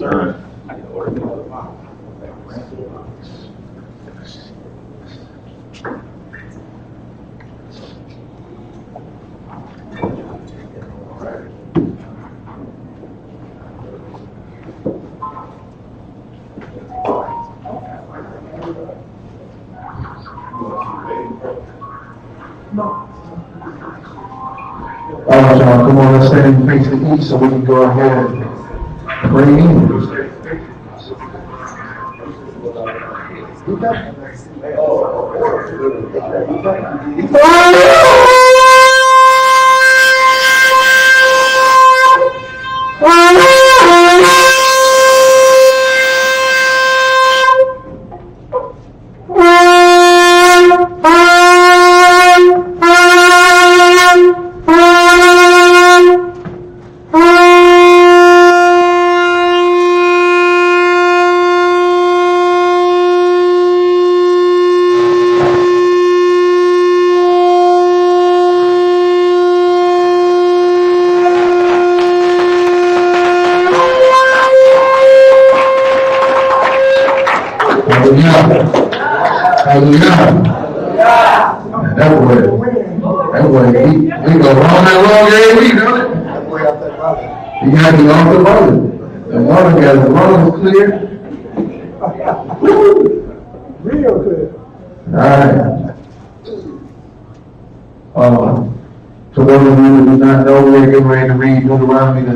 sir. All right, y'all, come on, let's stand and face the east so we can go ahead and pray in. We go wrong that long every week, don't it? You gotta be off the road. The water got the road clear. Real clear. Alright. For those of you who do not know, we're getting ready to read Deuteronomy, the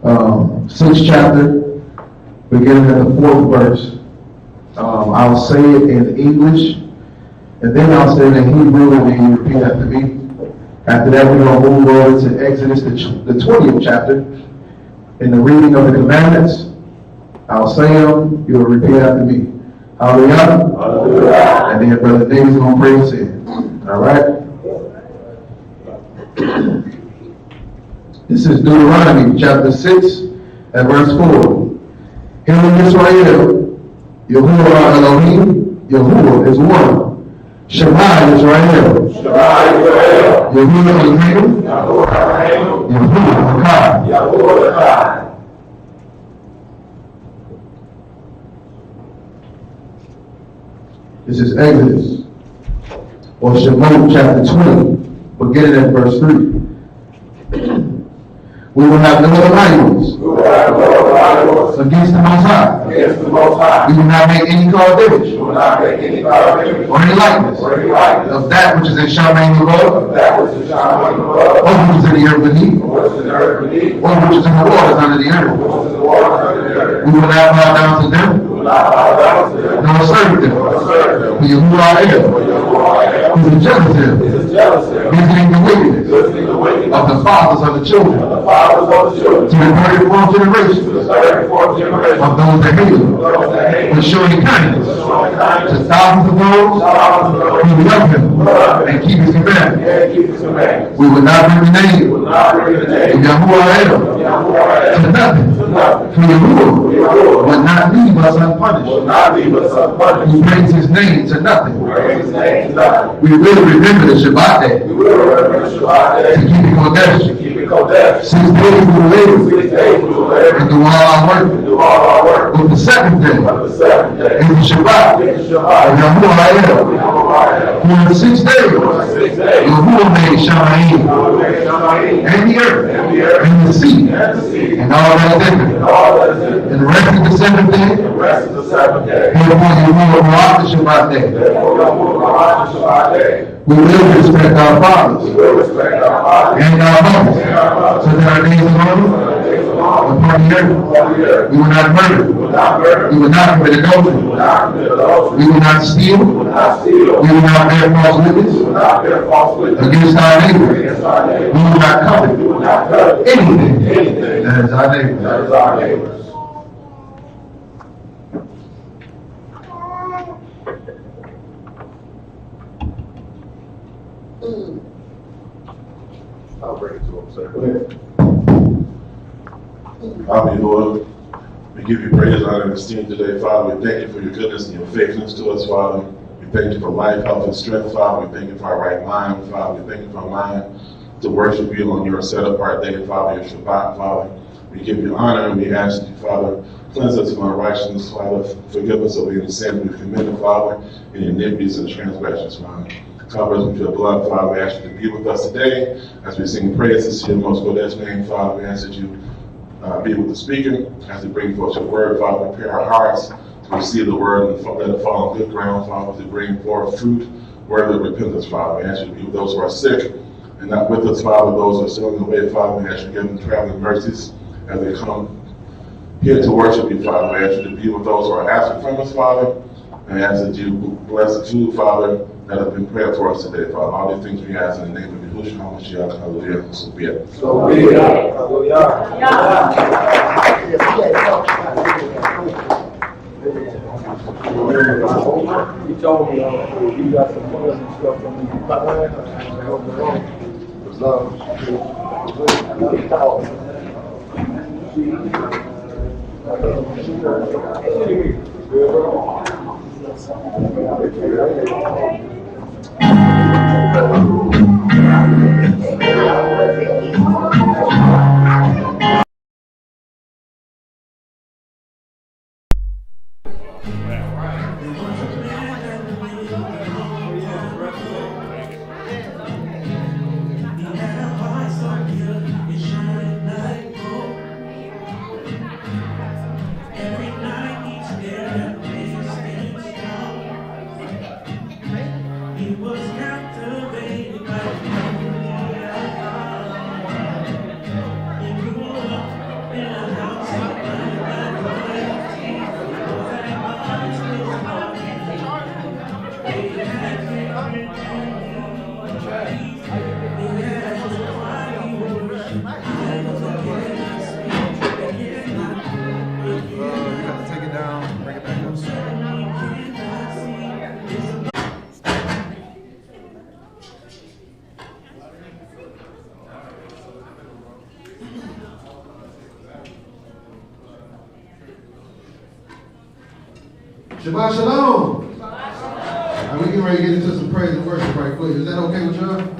6th chapter, beginning at the 4th verse. I'll say it in English, and then I'll say it in Hebrew, and then you repeat after me. After that, we're going to move over to Exodus, the 20th chapter, in the reading of the commandments. I'll say them, you'll repeat after me. Hallelujah. Hallelujah. And then Brother David's going to pray us in. All right? This is Deuteronomy chapter 6 and verse 4. Hear Israel, Yahuwah Elohim, Yahuwah is one. Shema Israel. Shema Israel. Yahuwah Elohim. Yahuwah Elohim. Yahuwah Echad. Yahuwah Echad. This is Exodus, or Shemot chapter 20, beginning at verse 3. We will have no other idols against the Most High. We will not make any carved image or any likeness of that which is in Shaman above, or which is in the earth beneath, or which is in the waters under the earth. We will not bow down to them, nor serve them. For Yahuwah El, who is jealous of them, visiting the wickedness of the fathers of the children, to the 34th generation of those that hate him, but showing kindness to thousands of those who love him and keep his commandments. We will not bring the name of Yahuwah El to nothing, for Yahuwah will not leave us unpunished. He brings his name to nothing. We will remember the Shabbat day to keep it Kodesh. 6 days we will labor and do all our work. But the seventh day is the Shabbat of Yahuwah El. For 6 days, Yahuwah made Shamayim and the earth and the sea and all that is in it. And the rest of the seventh day, therefore Yahuwah brought the Shabbat day. We will respect our fathers and our mothers, so that our days are upon the earth. We will not murder. We will not commit adultery. We will not steal. We will not bear false witness against our neighbor. We will not covet anything that is our neighbor. I'll bring it to him, sir. Go ahead. Father, Lord, we give you praise, honor, and esteem today, Father. We thank you for your goodness and your faithfulness to us, Father. We thank you for life, health, and strength, Father. We thank you for our right mind, Father. We thank you for a mind to worship you on your set-apart day, Father, your Shabbat, Father. We give you honor and we ask you, Father, cleanse us from unrighteousness, Father. Forgive us of any sin we've committed, Father, any iniquities and transgressions, Father. Cover us with your blood, Father. We ask you to be with us today as we sing praises to your most glorious name, Father. We ask that you be with the speaker as we bring forth your word, Father. Prepare our hearts to receive the word and let it fall on good ground, Father, to bring forth fruit, word of repentance, Father. We ask you to be with those who are sick and not with us, Father. Those who are still on the way, Father, we ask you to give them traveling mercies as they come here to worship you, Father. We ask you to be with those who are absent from us, Father, and ask that you bless the food, Father, that has been prayed for us today, Father. All these things we ask in the name of Yahushua HaMashiach. Hallelujah. So be it. So be it. He told me you got some money and stuff from me. Shabbat shalom. And we getting ready to get into some praise and worship right quick. Is that okay with y'all?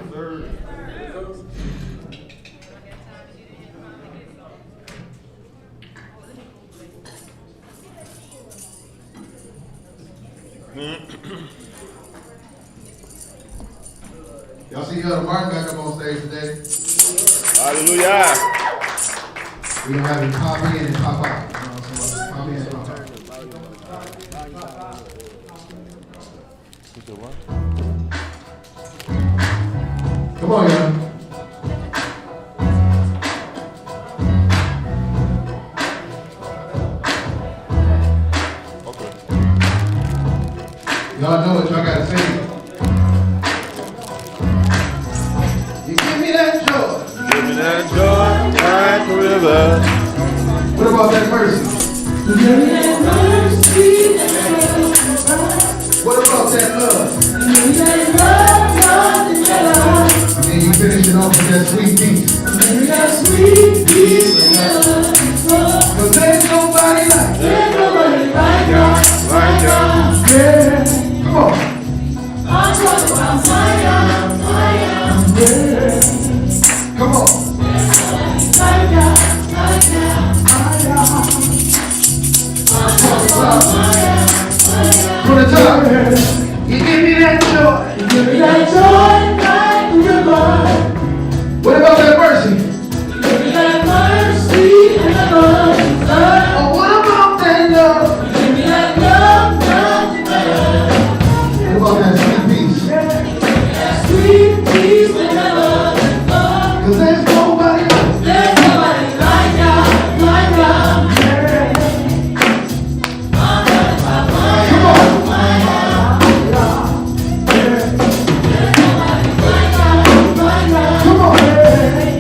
Y'all see Elder Martin back up on stage today? Hallelujah. We're going to have him pop in and pop out. You know, so pop in and pop out. Come on, y'all. Okay. Y'all know what y'all got to say. You give me that joy. Give me that joy like a river. What about that mercy? Give me that mercy. What about that love? Give me that love, And you finish it off with that sweet peace. give me that sweet peace and love. Cause there's nobody like you. There's nobody like God, Like God. Yeah. Come on. I'm talking about my God, my God. Come on. Like God, like God, my God. I'm talking about my God, my God. From the top. You give me that joy. Give me that joy like a river. What about that mercy? Give me that mercy and love. Oh, what about that love? Give me that love, love, love. What about that sweet peace? That sweet peace and love. Cause there's nobody like you. There's nobody like God, like God. I'm talking about my Come God, on. my God. There's nobody like God, my God. Come on.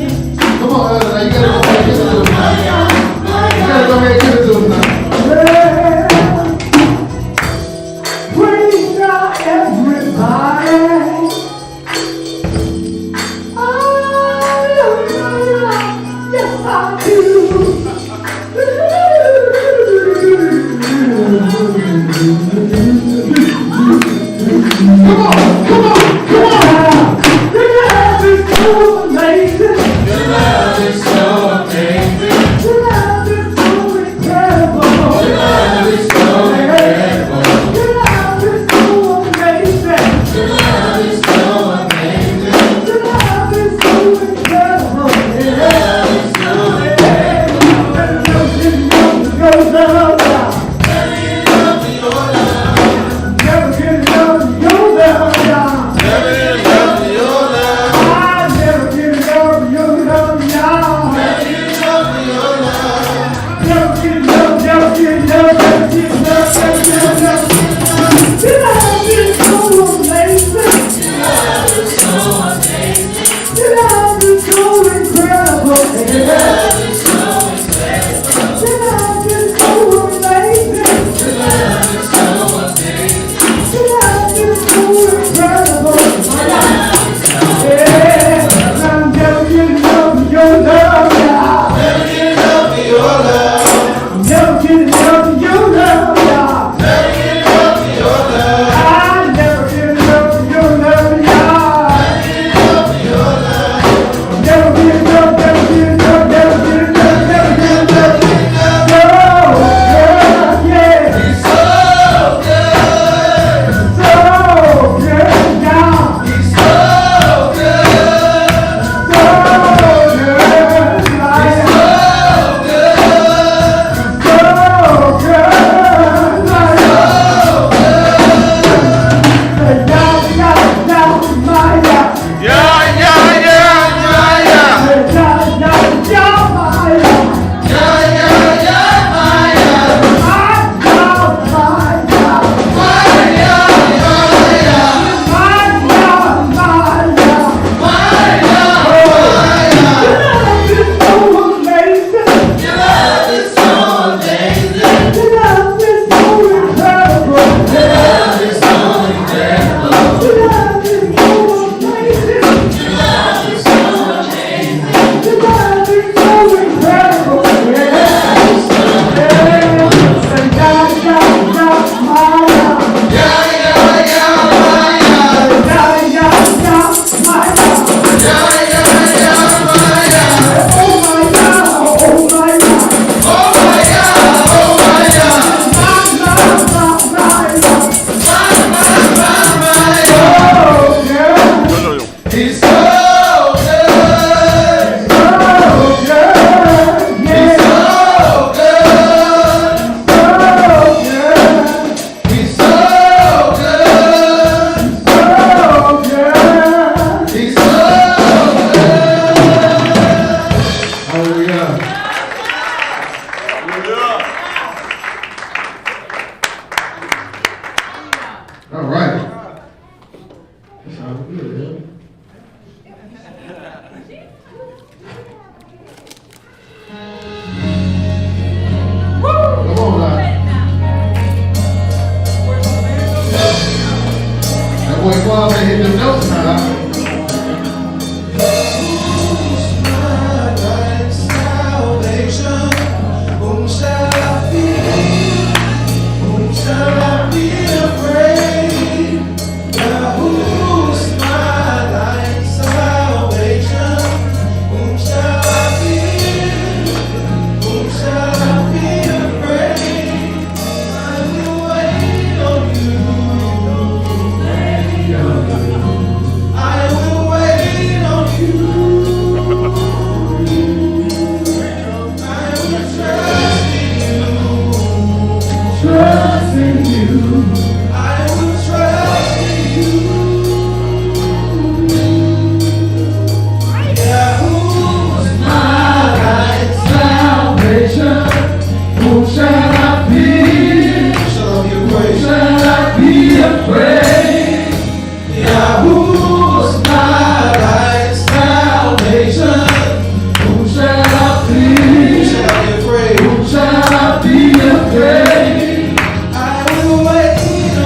I will wait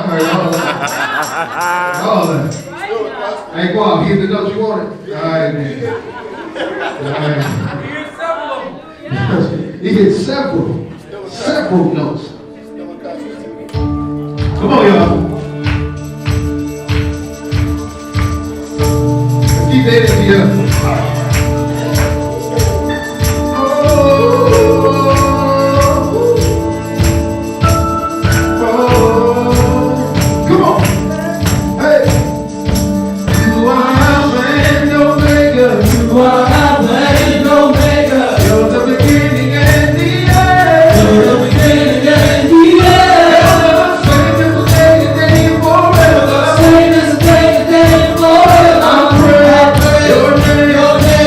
heard all that. All that. Hey, go on, here's the note you wanted. All right, man. All right. He gets several notes. Come on, y'all. Keep that into you. Come on. Hey. You are Alpha and Omega. You are Alpha and Omega. You're the beginning and the end. You're the beginning and the end. Same as the day forever. Same as the day forever. I pray your name.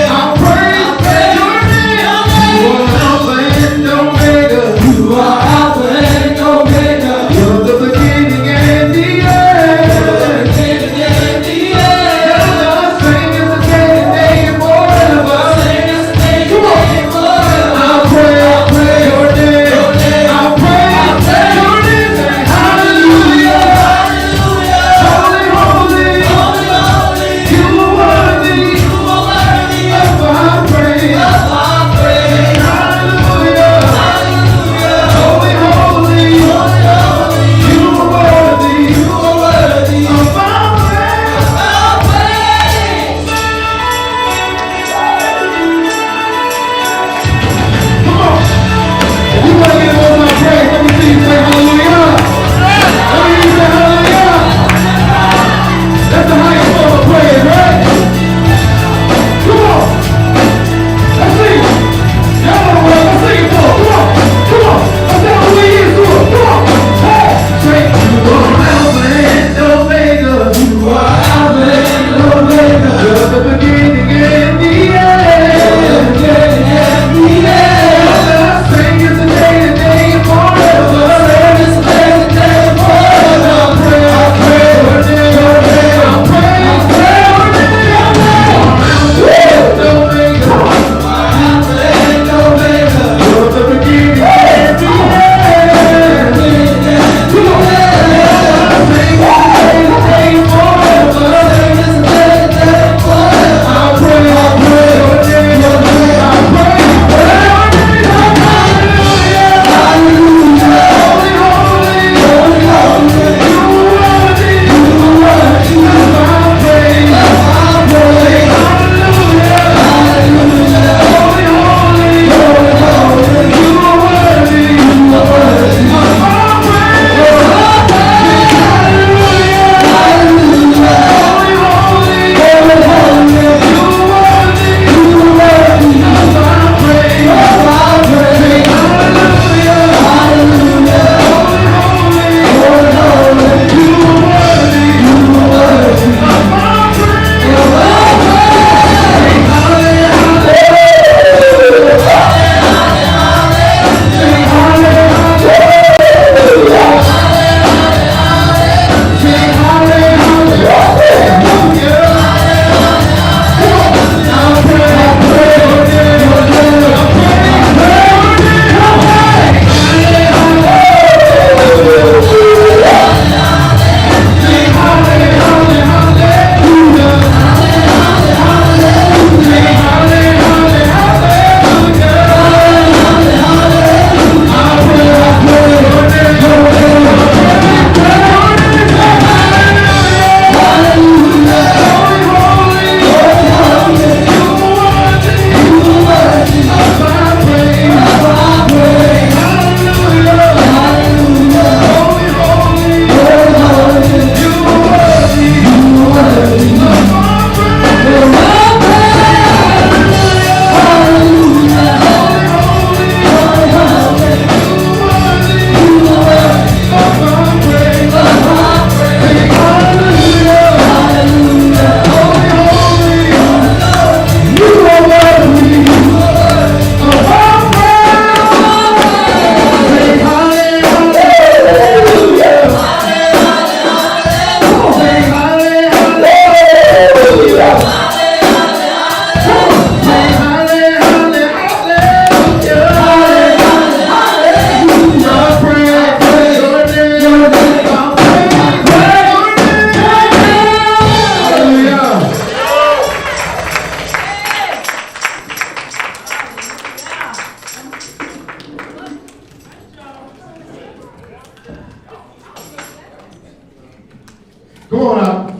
Come on now.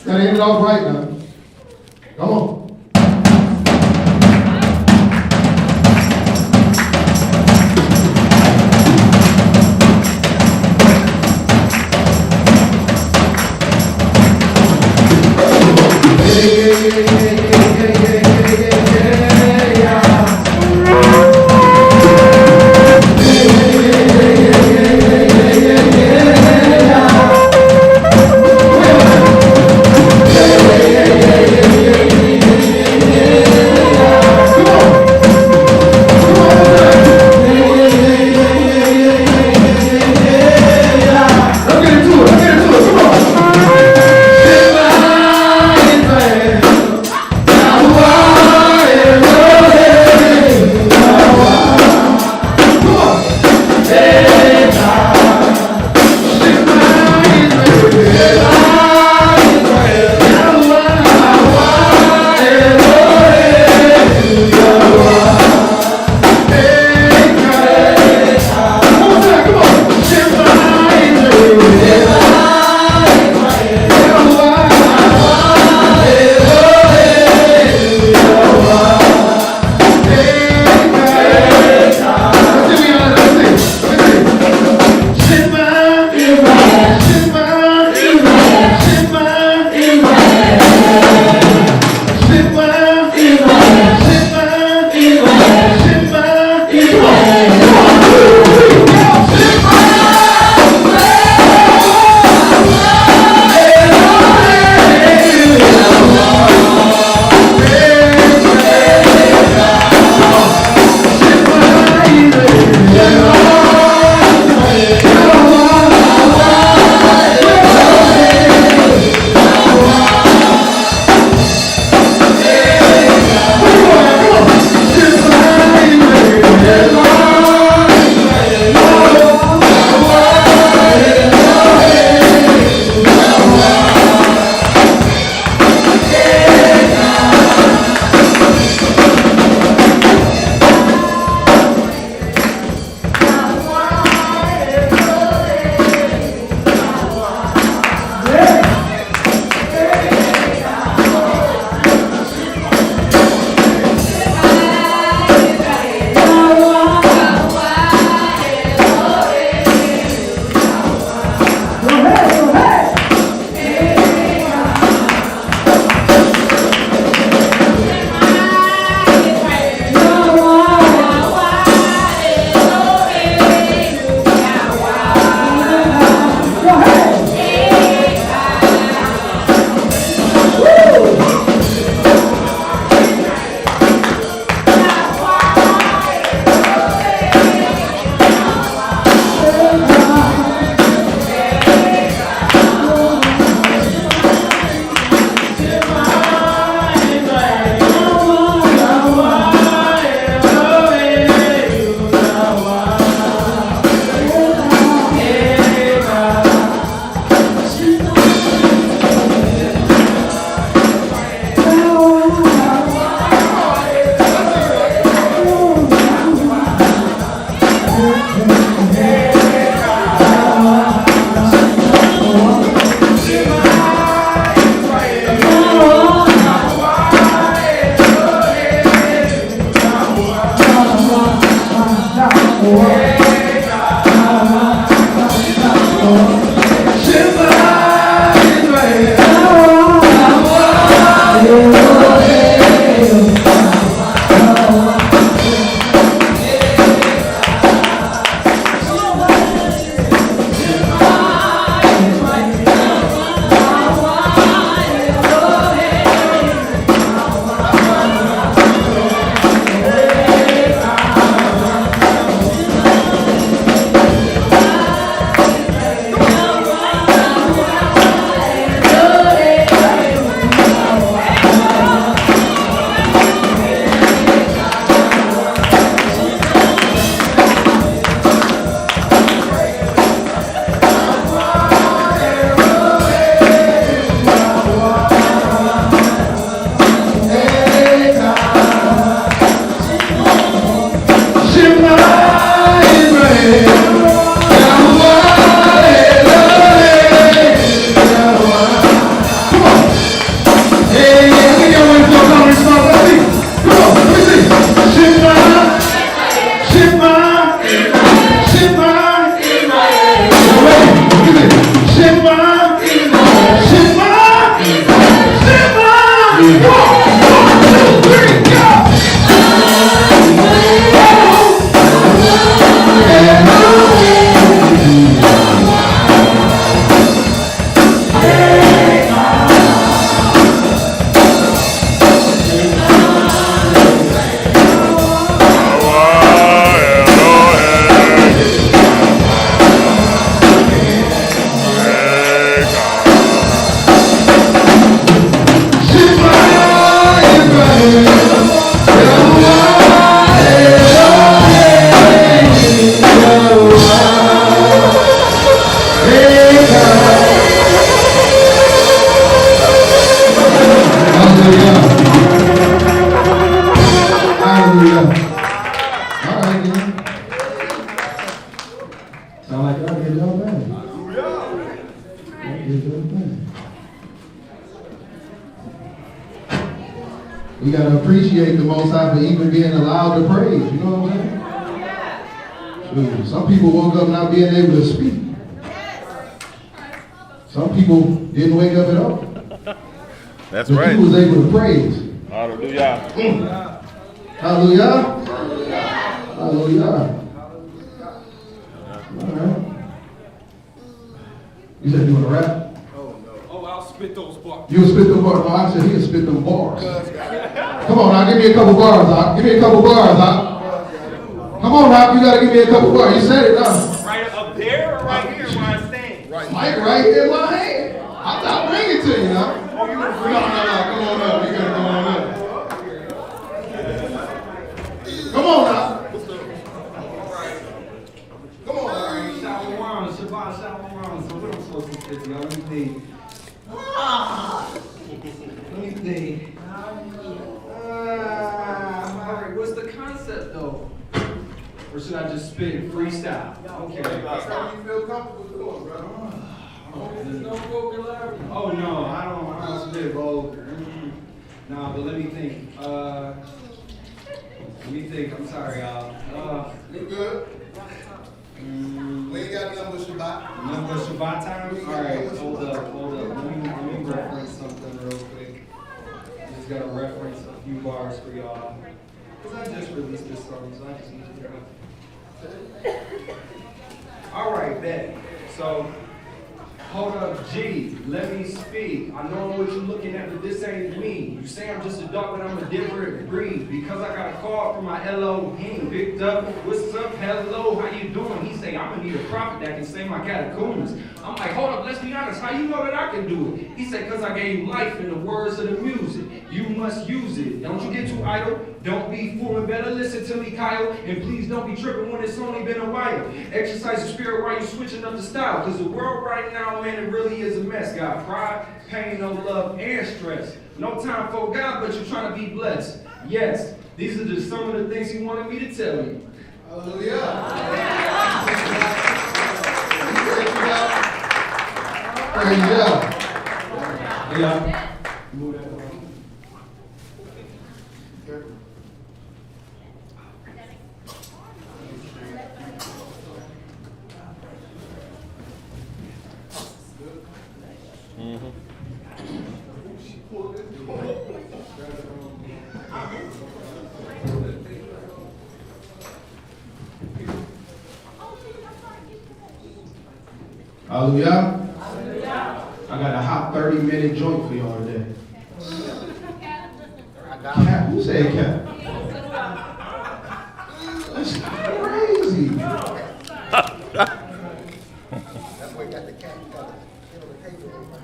That ain't all right now. Come on. Let's get into it. Come on. God did your thing. God did your thing. We got to appreciate the Most High for even being allowed to praise. You know what I'm saying? Shoot, some people woke up not being able to speak. Some people didn't wake up at all. That's but right. you was able to praise. Hallelujah. Hallelujah. Hallelujah. All right. You said you want to rap? Oh, I'll spit those bars. You will spit them bars. No, I said he'll spit them bars. Come on now, give me a couple bars, Doc. Give me a couple bars, Doc. Come on, Doc, you gotta give me a couple bars. You said it, Doc. Right up there or right here where I stand? Mic right in my hand. I'll bring it to you now. No. Come on up. You gotta come on up. Come on now. Come on now. Shalom, Shabbat, shalom. So what I'm supposed to say, y'all? Let me think. Alright, what's the concept though? Or should I just spit and freestyle? Okay. That's how you feel comfortable doing, brother. Oh no, I don't spit vulgar. Nah, but let me think. I'm sorry, y'all. You good? We ain't got nothing but Shabbat. Number Shabbat time? Alright, hold up. Let me reference something real quick. Just gotta reference a few bars for y'all. Because I just released this song, so I just need to hear it. Alright, bet. So, hold up, G, let me speak. I know what you're looking at, but this ain't me. You say I'm just a dog, but I'm a different breed. Because I got a call from my Elohim. Picked up, what's up, hello, how you doing? He say, I'm gonna need a prophet that can say my catacombs. I'm like, hold up, let's be honest, how you know that I can do it? He said, because I gave you life in the words of the music. You must use it. Don't you get too idle. Don't be fooling, better listen to me, Kyle. And please don't be tripping when it's only been a while. Exercise your spirit while you're switching up the style. Because the world right now, man, it really is a mess. Got pride, pain, no love, and stress. No time for God, but you're trying to be blessed. Yes, these are just some of the things he wanted me to tell you. Hallelujah. Praise God. Yeah. Hallelujah. I got a hot 30-minute joint for y'all today. Cap? Who said cap? That's crazy.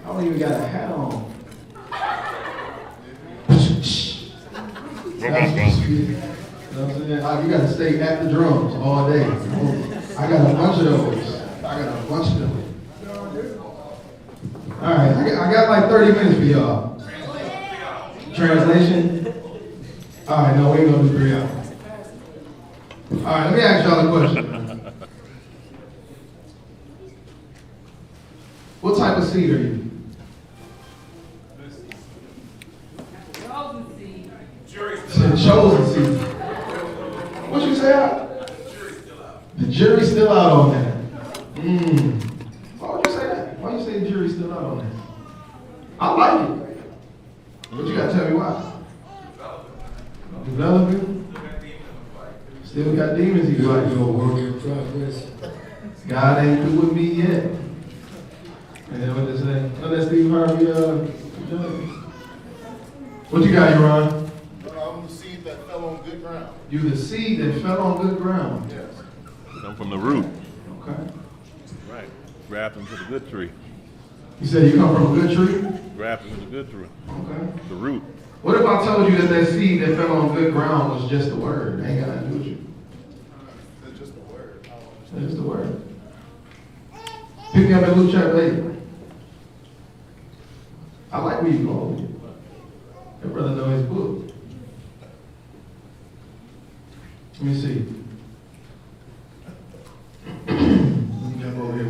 I don't even got a hat on. You know what I'm saying? You got to stay at the drums all day. I got a bunch of those. All right, I got like 30 minutes for y'all. Translation? All right, no, we ain't gonna do 3 hours. All right, let me ask y'all a question. What type of seed are you? Chosen seed. What you say? The jury's still out on that. Why would you say that? Why you say the jury's still out on that? I like it. But you gotta tell me why. Developing? Still got demons he like to go work in progress. God ain't through with me yet. And then what they say? Oh, that's Steve Harvey, what you got, Ron? I'm the seed that fell on good ground. You the seed that fell on good ground. Yes. Come from the root. Okay. Right. Graft into the good tree. You said you come from a good tree? Graft into the good tree. Okay. The root. What if I told you that seed that fell on good ground was just a word? It ain't got nothing to do with you. It's just a word. It's just a word. Pick me up in Luke chapter 8. I like where you go. That brother know his book. Let me see. Let me jump over here.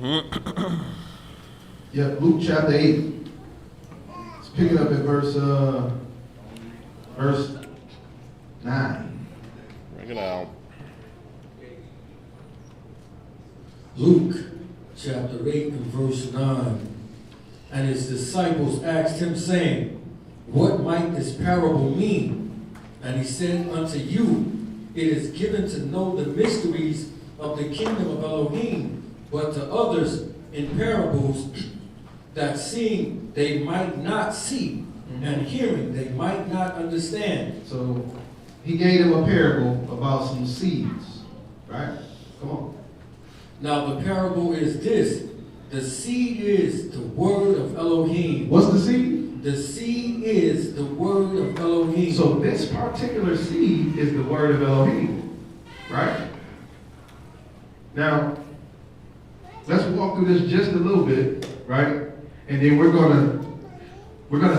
Yep, Luke chapter 8. Let's pick it up at verse 9. Bring it out. Luke chapter 8 and verse 9. And his disciples asked him, saying, What might this parable mean? And he said unto you, It is given to know the mysteries of the kingdom of Elohim, but to others in parables, that seeing they might not see, and hearing they might not understand. So he gave them a parable about some seeds, right? Come on. Now the parable is this. The seed is the word of Elohim. What's the seed? The seed is the word of Elohim. So this particular seed is the word of Elohim, right? Now, let's walk through this just a little bit, right? And then we're gonna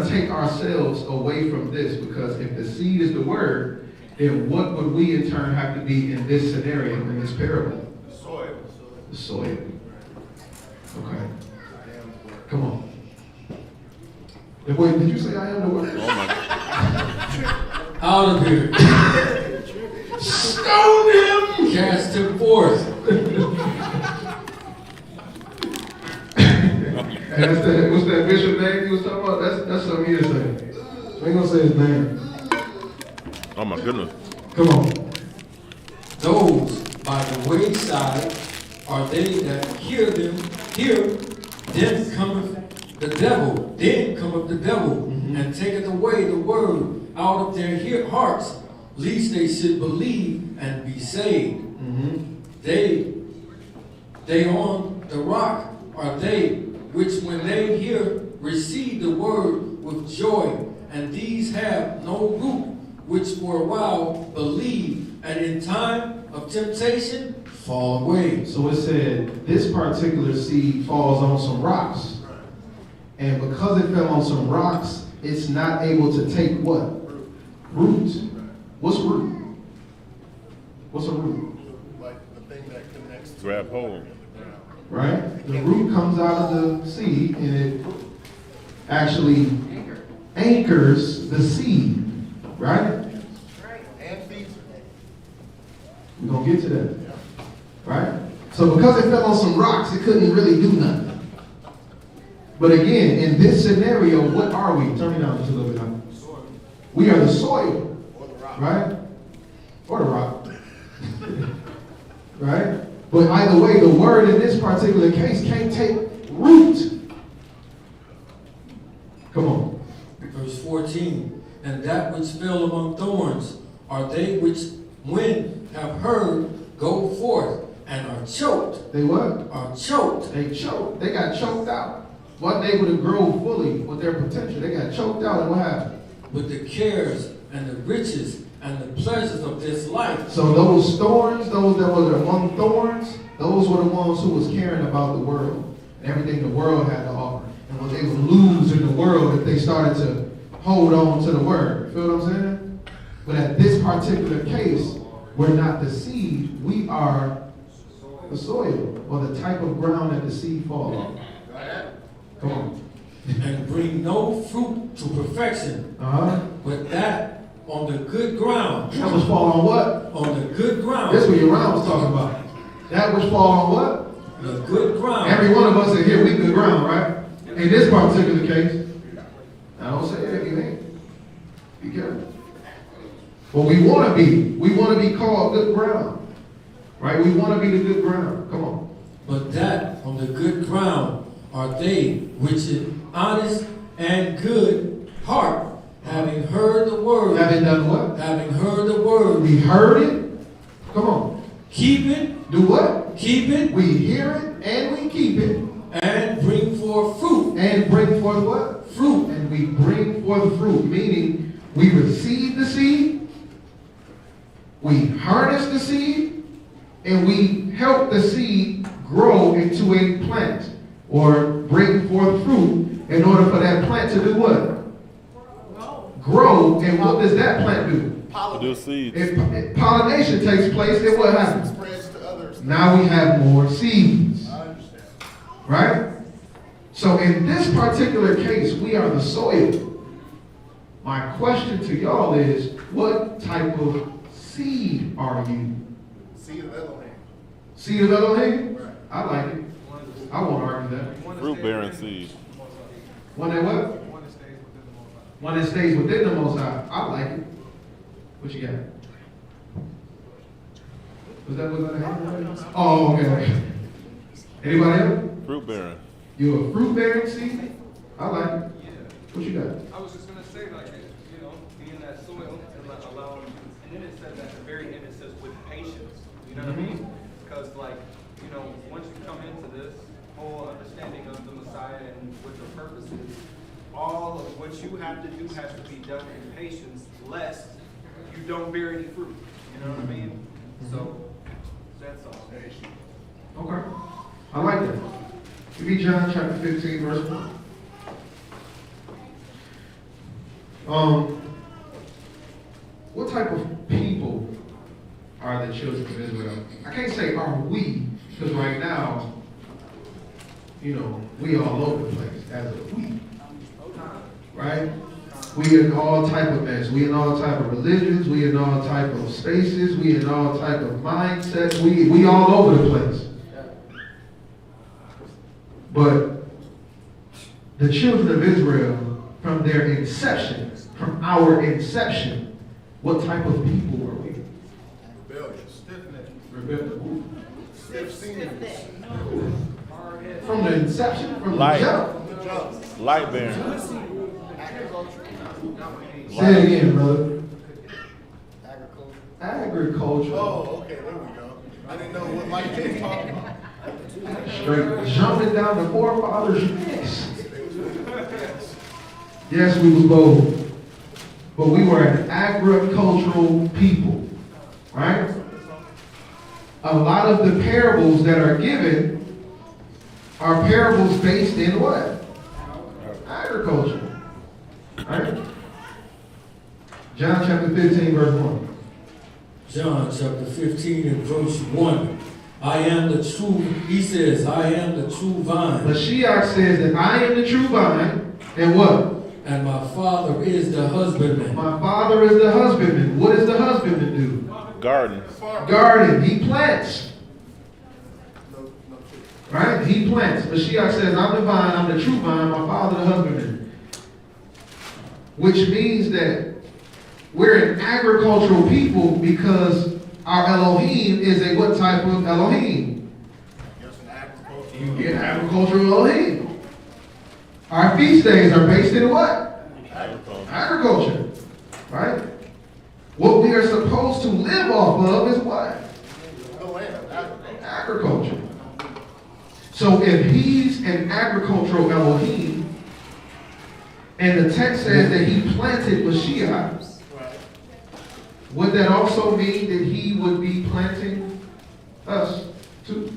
take ourselves away from this, because if the seed is the word, then what would we in turn have to be in this scenario, in this parable? The soil. The soil. Okay. Come on. Wait, did you say I am the word? Oh my God. Out of here. Stone him! Cast him forth. And what's that bishop name you was talking about? That's something he was saying. So I ain't gonna say his name. Oh my goodness. Come on. Those by the wayside are they that hear, then cometh the devil, and taketh away the word out of their hearts, lest they should believe and be saved. They on the rock are they which when they hear receive the word with joy, and these have no root, which for a while believe, and in time of temptation fall away. So it said this particular seed falls on some rocks. And because it fell on some rocks, it's not able to take what? Root. What's root? What's a root? Like the thing that connects to Grab hold. Right? The root comes out of the seed and it actually anchors the seed. Right? and feeds it. We're going to get to that. Right? So because it fell on some rocks, it couldn't really do nothing. But again, in this scenario, what are we? Turn me down just a little bit now. We are the soil. Or the rock. Right? Or the rock. Right? But either way, the word in this particular case can't take root. Come on. Verse 14, and that which fell among thorns are they which, when have heard, go forth and are choked. They what? Are choked. They choked. They got choked out. Wasn't able to grow fully with their potential. They got choked out, and what happened? With the cares and the riches and the pleasures of this life. So those thorns, those that were among thorns, those were the ones who was caring about the world and everything the world had to offer, and what they would lose in the world if they started to hold on to the word. Feel what I'm saying? But at this particular case, we're not the seed, we are the soil, or the type of ground that the seed falls on. Come on. And bring no fruit to perfection, but that on the good ground. That was fall on what? On the good ground. That's what your round was talking about. That was fall on what? The good ground. Every one of us in here, we good ground, right? In this particular case, I don't say that you ain't. Be careful. But we want to be. We want to be called good ground, right? We want to be the good ground. Come on. But that on the good ground are they which in honest and good heart, having heard the word. Having done what? Having heard the word. We heard it. Come on. Keep it. Do what? Keep it. We hear it and we keep it. And bring forth fruit. And bring forth what? Fruit. And we bring forth fruit, meaning we receive the seed, we harness the seed, and we help the seed grow into a plant or bring forth fruit in order for that plant to do what? Grow. And what does that plant do? Produce seeds. If pollination takes place, then what happens? Spreads to others. Now we have more seeds. I understand. Right? So in this particular case, we are the soil. My question to y'all is, what type of seed are you? Seed of Elohim. Seed of Elohim? Right. I like it. I won't argue that. Fruit bearing seed. One that what? One that stays within the Most High. I like it. What you got? Was that a hand? Oh, okay. Anybody else? Fruit bearing. You a fruit bearing seed? I like it. What you got? I was just gonna say, like, you know, being that soil and allowing you, and then it says at the very end, it says with patience. You know what I mean? Because, like, you know, once you come into this whole understanding of the Messiah and what your purpose is, all of what you have to do has to be done in patience, lest you don't bear any fruit. You know what I mean? So that's all. Okay. I like that. Give me John chapter 15, verse 1. What type of people are the children of Israel? I can't say are we, because right now, you know, we all over the place as a we. Right? We in all type of mess. We in all type of religions. We in all type of spaces. We in all type of mindsets. We all over the place. But the children of Israel, from their inception, from our inception, what type of people were we? Rebellious. Stiff-necked. From the inception, from Light. the jump. Light bearing. Say it again, brother. Agriculture. Agriculture. Oh, okay, there we go. I didn't know what light they was talking about. Straight jumping down the forefathers' necks. Yes, we was bold. But we were an agricultural people. Right? A lot of the parables that are given are parables based in what? Agriculture. Right? John chapter 15, verse 1. John chapter 15 and verse 1. I am the true, he says, I am the true vine. Mashiach says that I am the true vine, and what? And my Father is the husbandman. My Father is the husbandman. What does the husbandman do? Garden. Garden. He plants. Right? He plants. Mashiach says, I'm the vine, I'm the true vine, my Father the husbandman. Which means that we're an agricultural people because our Elohim is a what type of Elohim? Yes, an agriculture. You get agricultural Elohim. Our feast days are based in what? Agriculture. Right? What we are supposed to live off of is what? The land, agriculture. Agriculture. So if he's an agricultural Elohim, and the text says that he planted Mashiach, Right. would that also mean that he would be planting us too?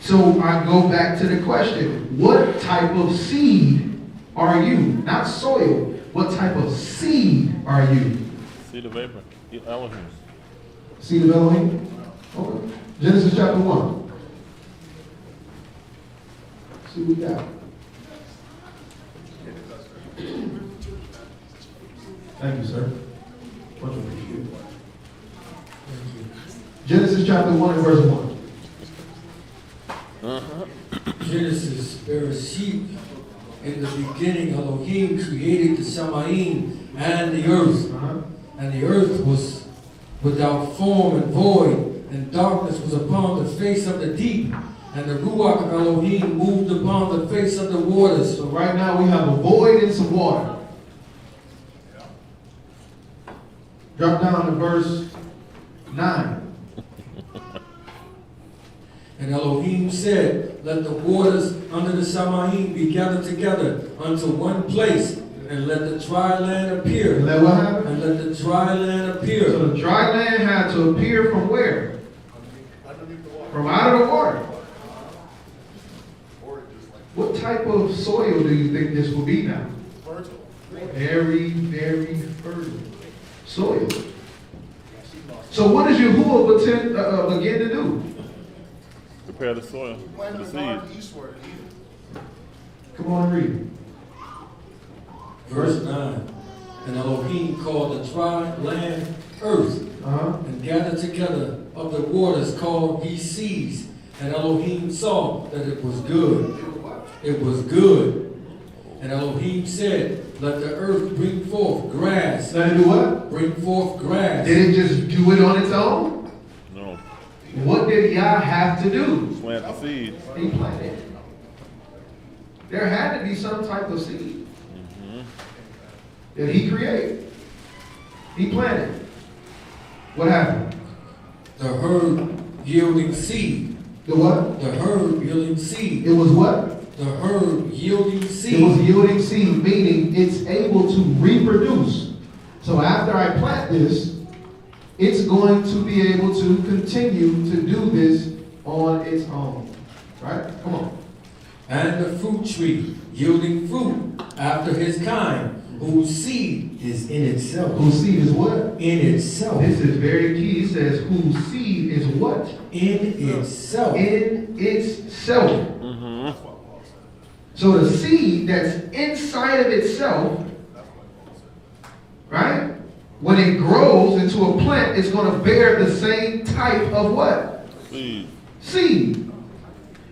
So I go back to the question, what type of seed are you? Not soil. What type of seed are you? Seed of Abraham. Elohim. Seed of Elohim? Okay. Genesis chapter 1. See what we got. Thank you, sir. Much appreciated. Genesis chapter 1 and verse 1. Genesis, Bereshit, in the beginning, Elohim created the Shamayim and the earth. And the earth was without form and void, and darkness was upon the face of the deep. And the Ruach of Elohim moved upon the face of the waters. So right now we have a void and some water. Drop down to verse 9. And Elohim said, let the waters under the Shamayim be gathered together unto one place, and let the dry land appear. And let what happen? And let the dry land appear. So the dry land had to appear from where? Underneath the water. From out of the water. Or just like What type of soil do you think this will be now? fertile. Very, very fertile soil. So what does Yahuwah begin to do? prepare the soil for Planted the the garden seed. eastward. Come on and read. Verse 9. And Elohim called the dry land earth, and gathered together of the waters called he seas. And Elohim saw that it was good. It was good. And Elohim said, let the earth bring forth grass. Let it do what? Bring forth grass. Did it just do it on its own? No. What did Yah have to do? Plant the seeds. He planted. There had to be some type of seed that he created. He planted. What happened? The herb yielding seed. The what? The herb yielding seed. It was what? The herb yielding seed. It was yielding seed, meaning it's able to reproduce. So after I plant this, it's going to be able to continue to do this on its own. Right? Come on. And the fruit tree yielding fruit after his kind, whose seed is in itself. Whose seed is what? In itself. This is very key. It says whose seed is what? In itself. In itself. So the seed that's inside of itself, right? When it grows into a plant, it's going to bear the same type of what? Seed. Seed.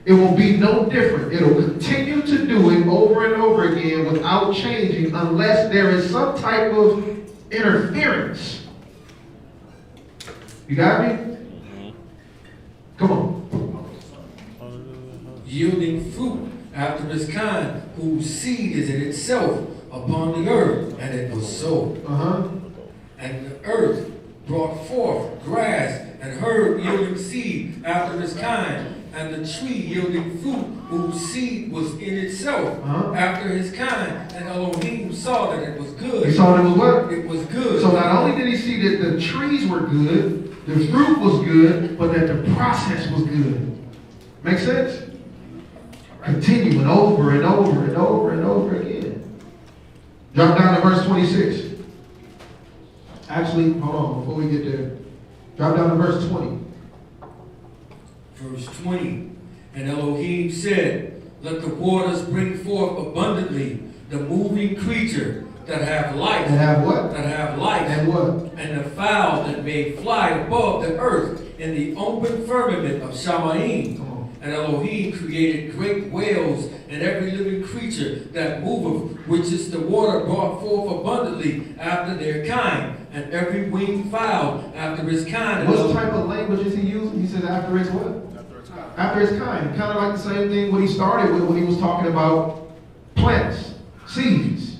It will be no different. It'll continue to do it over and over again without changing unless there is some type of interference. You got me? Come on. Yielding fruit after his kind, whose seed is in itself upon the earth. And it was so. And the earth brought forth grass and herb yielding seed after his kind, and the tree yielding fruit whose seed was in itself after his kind. And Elohim saw that it was good. He saw that it was what? It was good. So not only did he see that the trees were good, the fruit was good, but that the process was good. Make sense? Continuing over and over and over and over again. Drop down to verse 26. Actually, hold on, before we get there. Drop down to verse 20. Verse 20. And Elohim said, let the waters bring forth abundantly the moving creature that have life. And have what? That have life. And what? And the fowl that may fly above the earth in the open firmament of Shamayim. And Elohim created great whales and every living creature that moveth, which is the water brought forth abundantly after their kind, and every winged fowl after his kind. What type of language is he using? He says after his what? After his kind. Kind of like the same thing what he started with when he was talking about plants, seeds.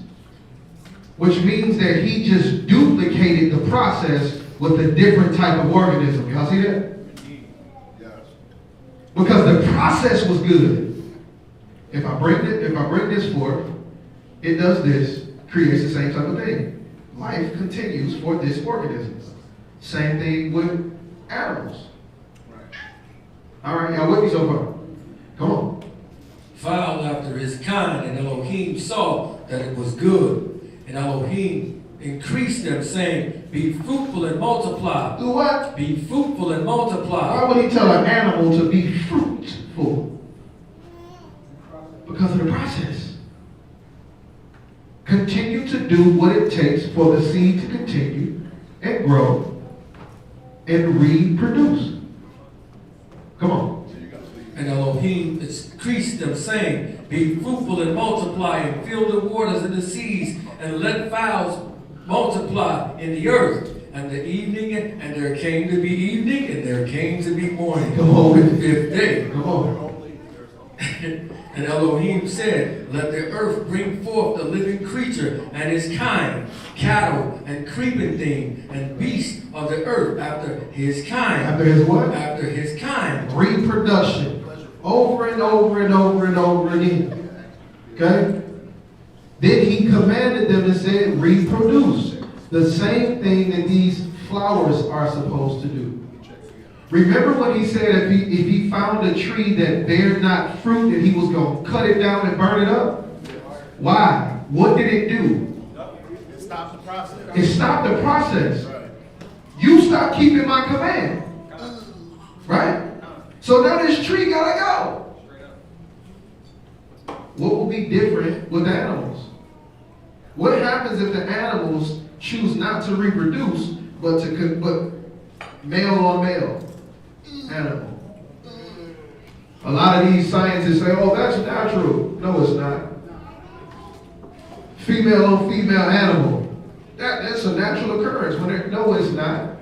Which means that he just duplicated the process with a different type of organism. Y'all see that? Because the process was good. If I bring this forth, it does this, creates the same type of thing. Life continues for this organism. Same thing with animals. All right, y'all with me so far? Come on. Fowl after his kind, and Elohim saw that it was good. And Elohim increased them, saying, be fruitful and multiply. Do what? Be fruitful and multiply. Why would he tell an animal to be fruitful? Because of the process. Continue to do what it takes for the seed to continue and grow and reproduce. Come on. And Elohim increased them, saying, be fruitful and multiply, and fill the waters and the seas, and let fowls multiply in the earth. And the evening, and there came to be evening, and there came to be morning. Come on. The fifth day. Come on. And Elohim said, let the earth bring forth the living creature and his kind, cattle and creeping thing, and beasts of the earth after his kind. After his what? After his kind. Reproduction. Over and over and over and over again. Okay? Then he commanded them and said, reproduce. The same thing that these flowers are supposed to do. Remember when he said if he found a tree that bared not fruit, that he was going to cut it down and burn it up? Why? What did it do? It stopped the process. It stopped the process. You stopped keeping my command. Right? So now this tree gotta go. What will be different with the animals? What happens if the animals choose not to reproduce, but male on male animal? A lot of these scientists say, oh, that's natural. No, it's not. Female on female animal. That's a natural occurrence. No, it's not.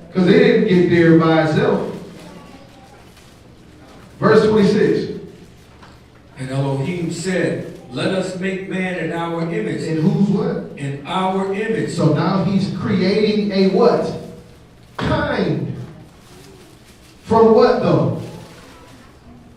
Because they didn't get there by itself. Verse 26. And Elohim said, let us make man in our image. In whose what? In our image. So now he's creating a what? Kind. From what though?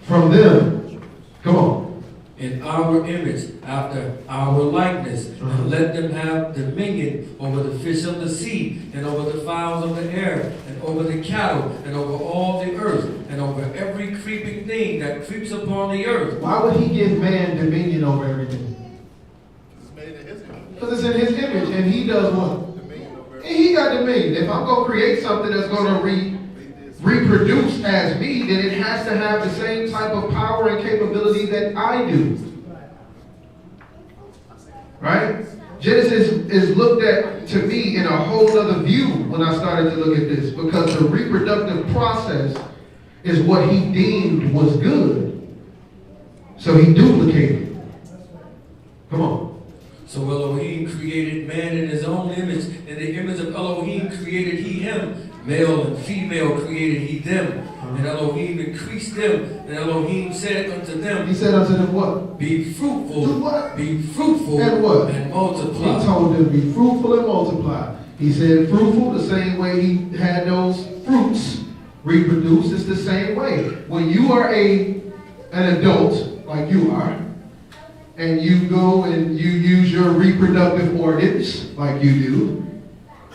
From them. Come on. In our image, after our likeness, and let them have dominion over the fish of the sea, and over the fowls of the air, and over the cattle, and over all the earth, and over every creeping thing that creeps upon the earth. Why would he give man dominion over everything? It's made in his image. Because it's in his image, and he does what? Dominion over And he got dominion. If I'm going to create something that's going to reproduce as me, then it has to have the same type of power and capability that I do. Right? Genesis is looked at to me in a whole other view when I started to look at this, because the reproductive process is what he deemed was good. So he duplicated. Come on. So Elohim created man in his own image. In the image of Elohim created he him. Male and female created he them. And Elohim increased them. And Elohim said unto them, He said unto them what? be fruitful. Do what? Be fruitful. And what? And multiply. He told them be fruitful and multiply. He said fruitful the same way he had those fruits reproduce. It's the same way. When you are an adult, like you are, and you go and you use your reproductive organs, like you do,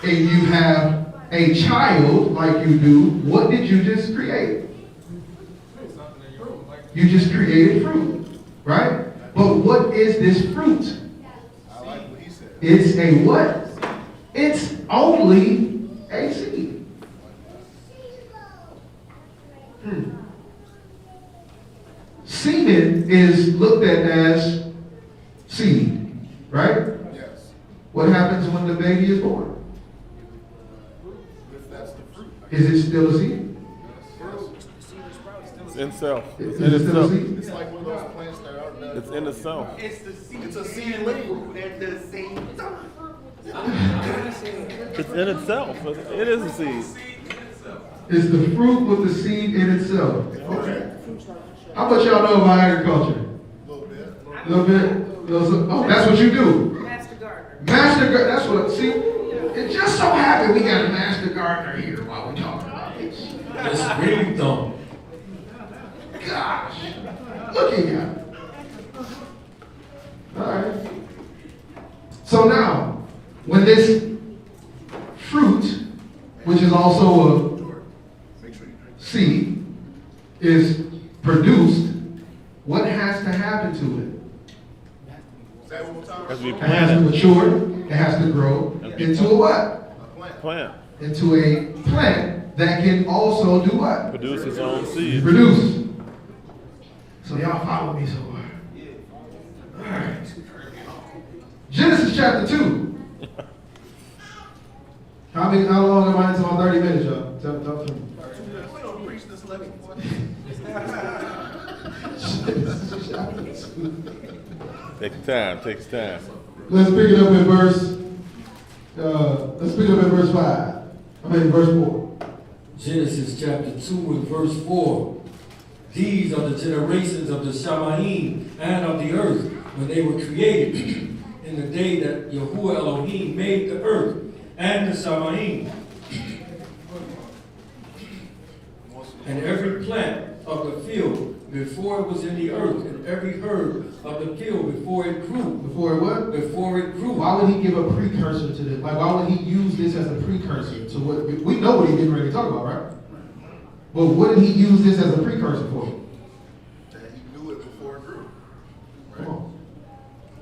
and you have a child, like you do, what did you just create? You just created fruit, right? But what is this fruit? I like what he said. It's a what? It's only a seed. Semen is looked at as seed, right? Yes. What happens when the baby is born? If that's the fruit. Is it still a seed? It's in self. Is It's in it still a itself. seed? It's like one of those plants that are It's in itself. It's the seed. It's a seed and label. fruit at the same time. It's in itself. It is a seed. It's the fruit with the seed in itself. Okay. How much y'all know about agriculture? A little bit. A little bit? Oh, that's what you do. Master Gardener. Master gardener, that's what, see, it just so happened we got a master gardener here while we're talking about this. It's really dumb. Gosh, looking at it. All right. So now, when this fruit, which is also a seed, is produced, what has to happen to it? Say it one more time. Has to be It has to planted. mature, it has to grow into a what? A plant. Plant. Into a plant that can also do what? Produce its own seed. Produce. So y'all follow me so far. All right. Genesis chapter 2. How long am I into my 30 minutes, y'all? Tell me. We don't preach this level. Genesis chapter 2. Takes time. Takes time. Let's pick it up in verse. Let's pick it up in verse 5. Verse 4. Genesis chapter 2 and verse 4. These are the generations of the Shamaim and of the earth when they were created in the day that Yahuwah Elohim made the earth and the Shamaim. And every plant of the field before it was in the earth, and every herb of the field before it grew. Before it what? Before it grew. Why would he give a precursor to this? Like, why would he use this as a precursor to what we know what he's getting ready to talk about, right? But what did he use this as a precursor for? That he knew it before it grew. Come on.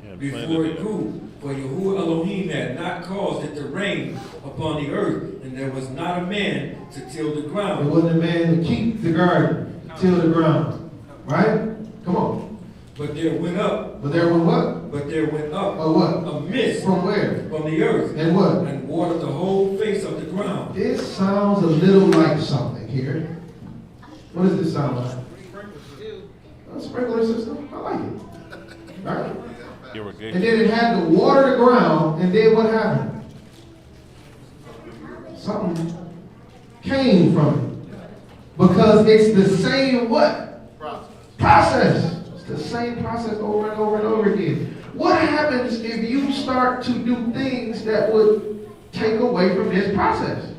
Yeah, Before it planted grew. For Yahuwah Elohim had not caused it to rain upon the earth, and there was not a man to till the There ground. wasn't a man to keep the garden. till the ground. Right? Come on. But there went up. But there was what? But there went up. A what? A mist From where? from the earth. And what? And watered the whole face of the ground. This sounds a little like something here. What does this sound like? A sprinkler system? I like it. Right? Irrigation. And then it had to water the ground, and then what happened? Something came from it. Because it's the same what? Process. It's the same process over and over and over again. What happens if you start to do things that would take away from this process?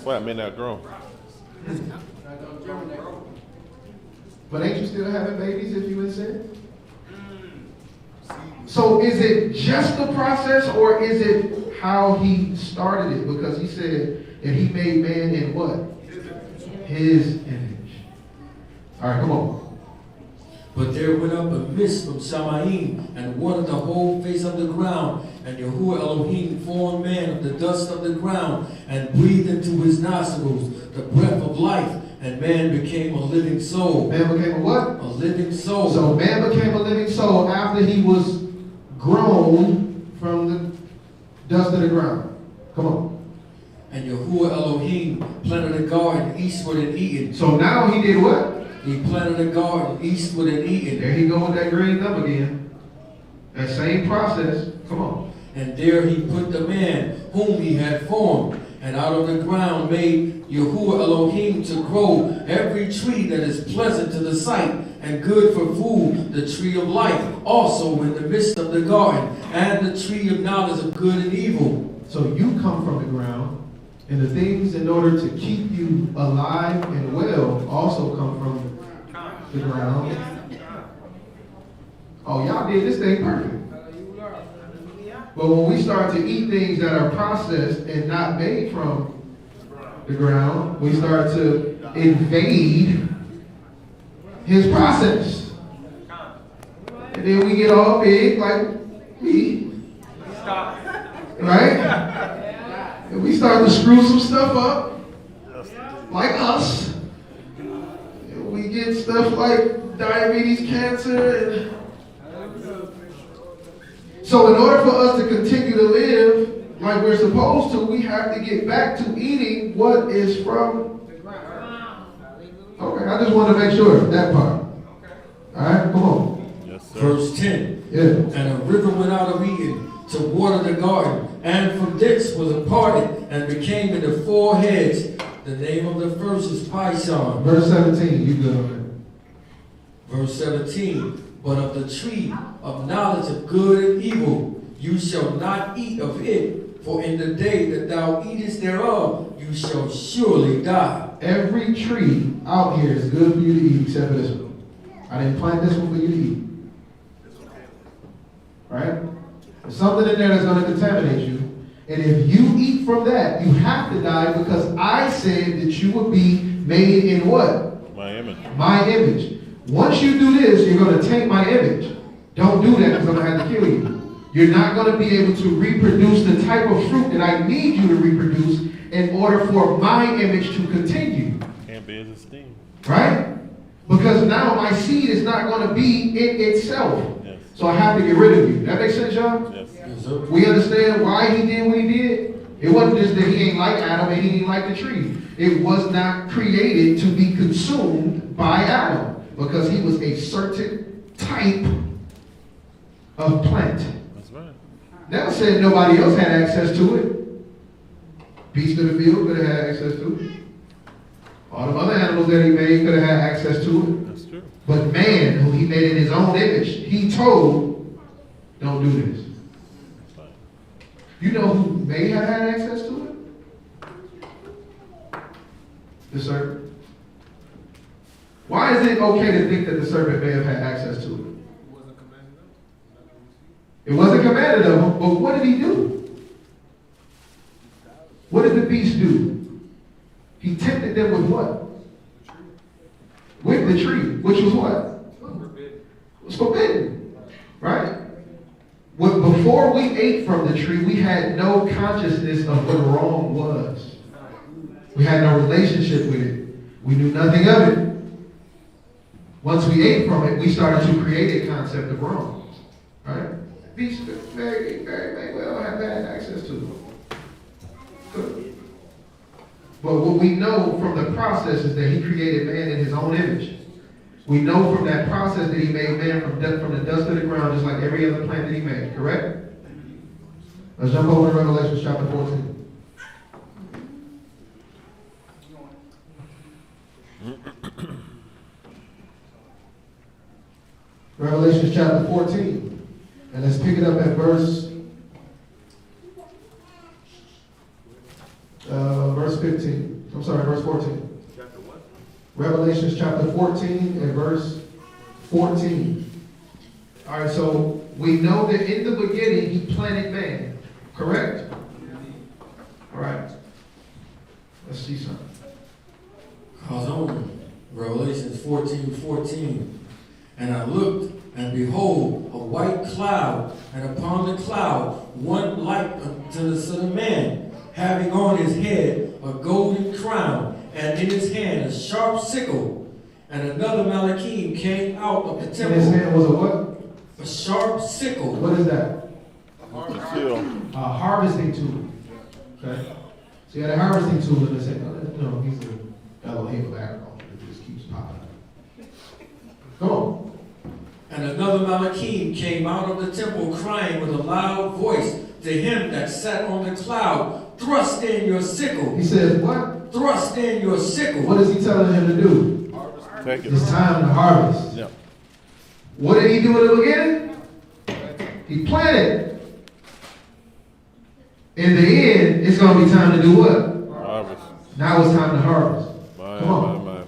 Well, may not grow. But ain't you still having babies if you in sin? So is it just the process, or is it how he started it? Because he said that he made man in what? His image. All right, come on. But there went up a mist from Shamayim and watered the whole face of the ground. And Yahuwah Elohim formed man of the dust of the ground and breathed into his nostrils the breath of life. And man became a living soul. Man became a what? A living soul. So man became a living soul after he was grown from the dust of the ground. Come on. And Yahuwah Elohim planted a garden eastward in Eden. So now he did what? He planted a garden eastward in Eden. There he go with that green thumb again. That same process. Come on. And there he put the man whom he had formed. And out of the ground made Yahuwah Elohim to grow every tree that is pleasant to the sight and good for food, the tree of life also in the midst of the garden, and the tree of knowledge of good and evil. So you come from the ground, and the things in order to keep you alive and well also come from the ground. Oh, y'all did this thing perfect. But when we start to eat things that are processed and not made from the ground, we start to invade his process. And then we get all big like me. Right? And we start to screw some stuff up like us. And we get stuff like diabetes, cancer, and so in order for us to continue to live like we're supposed to, we have to get back to eating what is from the ground. Okay, I just want to make sure that part. All right, come on. Yes, sir. Verse 10. Yeah. And a river went out of Eden to water the garden, and from thence was parted and became into 4 heads. The name of the first is Pishon. Verse 17, you good on Verse 17. But of the tree of knowledge of good and evil you shall not eat of it, for in the day that thou eatest thereof you shall surely die. Every tree out here is good for you to eat except for this one. I didn't plant this one for you to eat. Right? There's something in there that's going to contaminate you. And if you eat from that, you have to die, because I said that you would be made in what? My image. My image. Once you do this, you're going to taint my image. Don't do that, because I'm going to have to kill you. You're not going to be able to reproduce the type of fruit that I need you to reproduce in order for my image to continue. Can't be as esteemed. Right? Because now my seed is not going to be in itself. Yes. So I have to get rid of you. That makes sense, y'all? Yes. Yes, sir. We understand why he did what he did. It wasn't just that he ain't like Adam and he didn't like the tree. It was not created to be consumed by Adam, because he was a certain type of plant. That's right. Never said nobody else had access to it. Beast of the field could have had access to it. All the other animals that he made could have had access to it. That's true. But man, who he made in his own image, he told, don't do this. That's right. You know who may have had access to it? The serpent. Why is it okay to think that the serpent may have had access to it? It wasn't commanded of him, but what did he do? What did the beast do? He tempted them with what? With the tree, which was what? It was forbidden. Right? Before we ate from the tree, we had no consciousness of what wrong was. We had no relationship with it. We knew nothing of it. Once we ate from it, we started to create a concept of Rome. Right? Beast very well have had access to it. Good. But what we know from the process is that he created man in his own image. We know from that process that he made man from the dust of the ground, just like every other plant that he made, correct? Let's jump over to Revelation chapter 14. Revelation chapter 14. And let's pick it up at verse 15. I'm sorry, verse 14. Chapter what? Revelation chapter 14 and verse 14. All right, so we know that in the beginning he planted man, correct? All right. Let's see something. Cause on Revelation 14:14. And I looked, and behold, a white cloud, and upon the cloud one like unto the Son of Man, having on his head a golden crown, and in his hand a sharp sickle. And another Malachim came out of the In temple. his hand was a what? A sharp sickle. What is that? Still. A harvesting tool. Okay? So he had a harvesting tool in his hand. No, he's an Elohim of agriculture. It just keeps popping up. Come on. And another Malachim came out of the temple, crying with a loud voice to him that sat on the cloud, thrust in your sickle. He says, what? Thrust in your sickle. What is he telling him to do? Take it. It's time to harvest. Yeah. What did he do in the beginning? He planted. In the end, it's going to be time to do what? Harvest. Now it's time to harvest. My, Come on. my.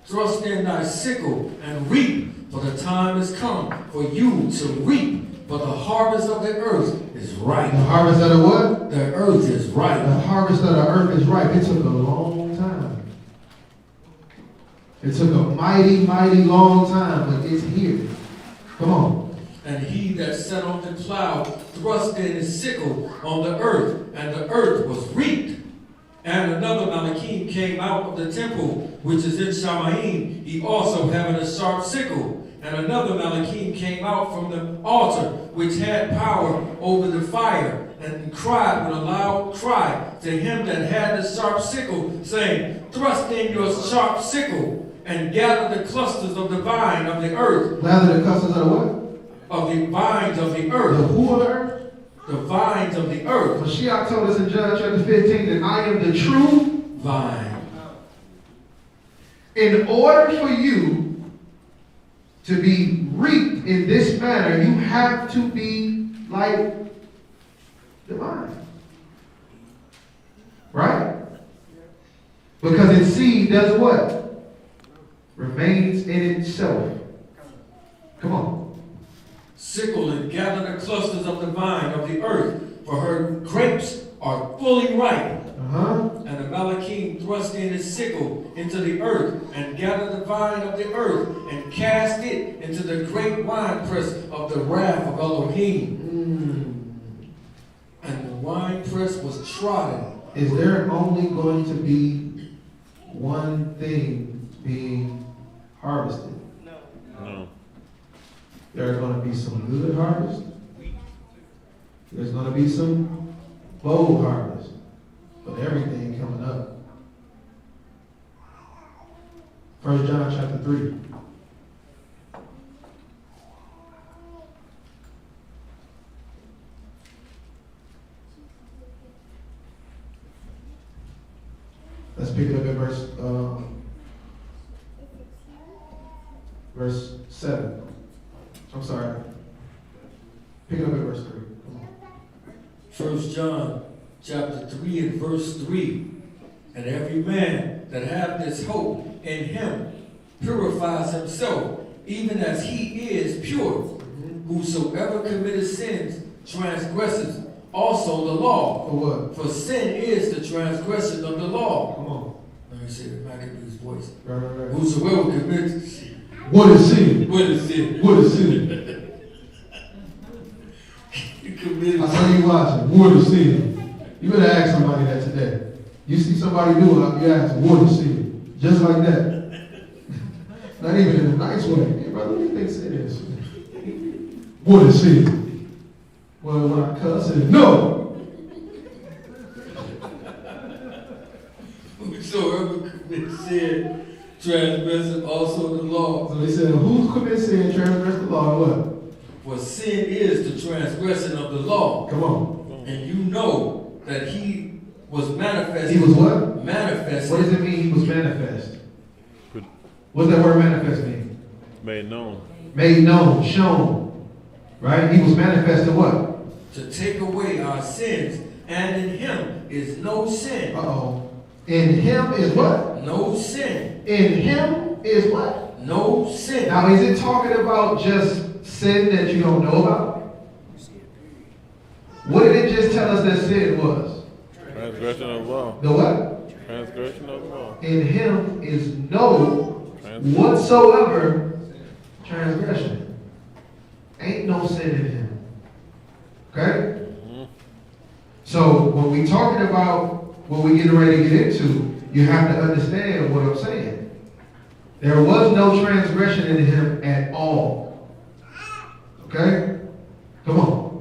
Thrust in thy sickle and reap, for the time is come for you to reap, for the harvest of the earth is ripe. The harvest of the what? The earth is The ripe. harvest of the earth is ripe. It took a long time. It took a mighty, mighty long time, but it's here. Come on. And he that sat on the cloud thrust in his sickle on the earth, and the earth was reaped. And another Malachim came out of the temple, which is in Shamaim, he also having a sharp sickle. And another Malachim came out from the altar, which had power over the fire, and cried with a loud cry to him that had the sharp sickle, saying, thrust in your sharp sickle, and gather the clusters of the vine of the earth. Gather the clusters of the what? Of the vines of the The earth. who of the earth? The vines of the earth. Mashiach told us in John chapter 15 that I am the true. Vine. In order for you to be reaped in this manner, you have to be like the vine. Right? Because its seed does what? Remains in itself. Come on. Sickle and gather the clusters of the vine of the earth, for her grapes are fully ripe. And the Malachim thrust in his sickle into the earth, and gathered the vine of the earth, and cast it into the great winepress of the wrath of Elohim. And the winepress was trodden. Is there only going to be one thing being harvested? No. There's going to be some good harvest. There's going to be some bold harvest. But everything coming up. 1 John chapter 3. Let's pick it up at verse 7. I'm sorry. Pick it up at verse 3. Come on. 1 John chapter 3 and verse 3. And every man that hath this hope in him purifies himself, even as he is pure. Whosoever committeth sins transgresses also the law. For what? For sin is the transgression of the law. Come on. Let me see if I can do his voice. Right. Whosoever commits What is sin? what is sin? What is sin? You committed I saw you watching. What is sin? You better ask somebody that today. You see somebody do it, you ask, what is sin? Just like that. Not even in a nice way. Hey, brother, what do you think sin is? What is sin? Well, when I cuss it, no! Whosoever commits sin transgresseth also the law. So they said, who commits sin, transgress the law, and what? For sin is the transgression of the law. Come on. And you know that he was manifest. He was what? Manifest. What does it mean he was manifest? What's that word manifest mean? Made known. Made known, shown. Right? He was manifested what? To take away our sins, and in him is no sin. Uh-oh. In him is what? No sin. In him is what? No sin. Now, is it talking about just sin that you don't know about? What did it just tell us that sin was? Transgression of the law. The what? Transgression of the law. In him is no whatsoever transgression. Ain't no sin in him. Okay? So when we talking about what we getting ready to get into, you have to understand what I'm saying. There was no transgression in him at all. Okay? Come on.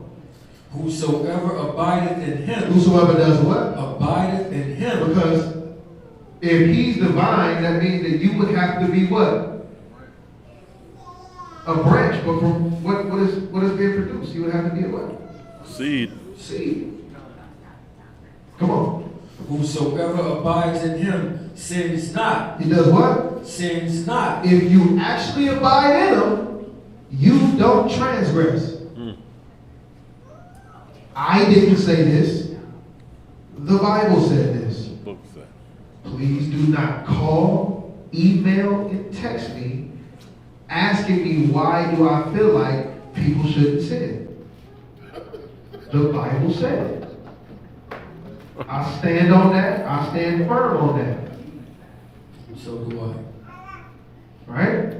Whosoever abideth in him. Whosoever does what? Abideth in him. Because if he's divine, that means that you would have to be what? A branch. But from what is being produced? You would have to be a what? Seed. Seed. Come on. Whosoever abides in him sins not. He does what? Sins not. If you actually abide in him, you don't transgress. I didn't say this. The Bible said this. Book said. Please do not call, email, and text me asking me why do I feel like people shouldn't sin. The Bible said it. I stand on that. I stand firm on that. So do I. Right?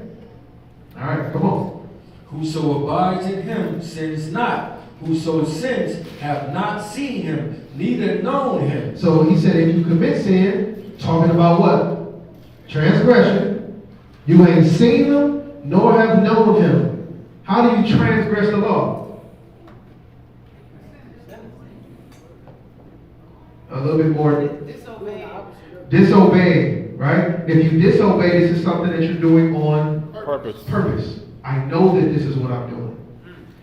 All right, come on. Whoso abides in him sins not. Whoso sins have not seen him, neither known him. So he said if you commit sin, talking about what? Transgression. You ain't seen him, nor have known him. How do you transgress the law? A little bit more. Disobey, right? If you disobey, this is something that you're doing on purpose. I know that this is what I'm doing.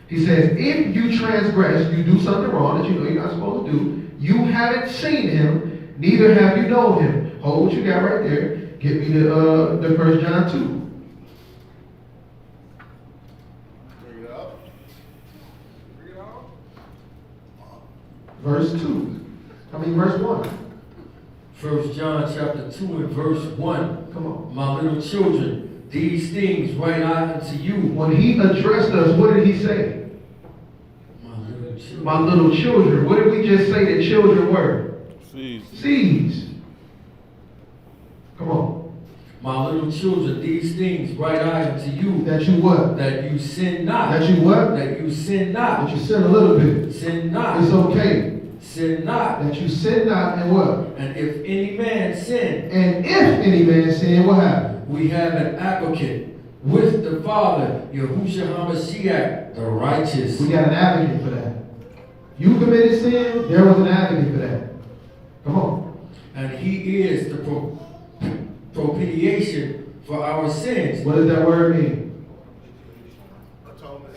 He says, if you transgress, you do something wrong that you know you're not supposed to do, you haven't seen him, neither have you known him. Hold what you got right there. Get me the 1 John 2. Bring it up. Bring it on. Verse 2. Verse 1. 1 John chapter 2 and verse 1. Come on. My little children, these things write I unto you. When he addressed us, what did he say? My little children. What did we just say that children were? Seeds. Come on. My little children, these things write I unto you. That you what? That you sin not. That you what? That you sin not. That you sin a little bit. Sin not. It's okay. Sin not. That you sin not and what? And if any man sin. And if any man sin, what happened? We have an advocate with the Father, Yahushua HaMashiach, the righteous. We got an advocate for that. You committed sin, there was an advocate for that. Come on. And he is the propitiation for our sins. What does that word mean? Atonement.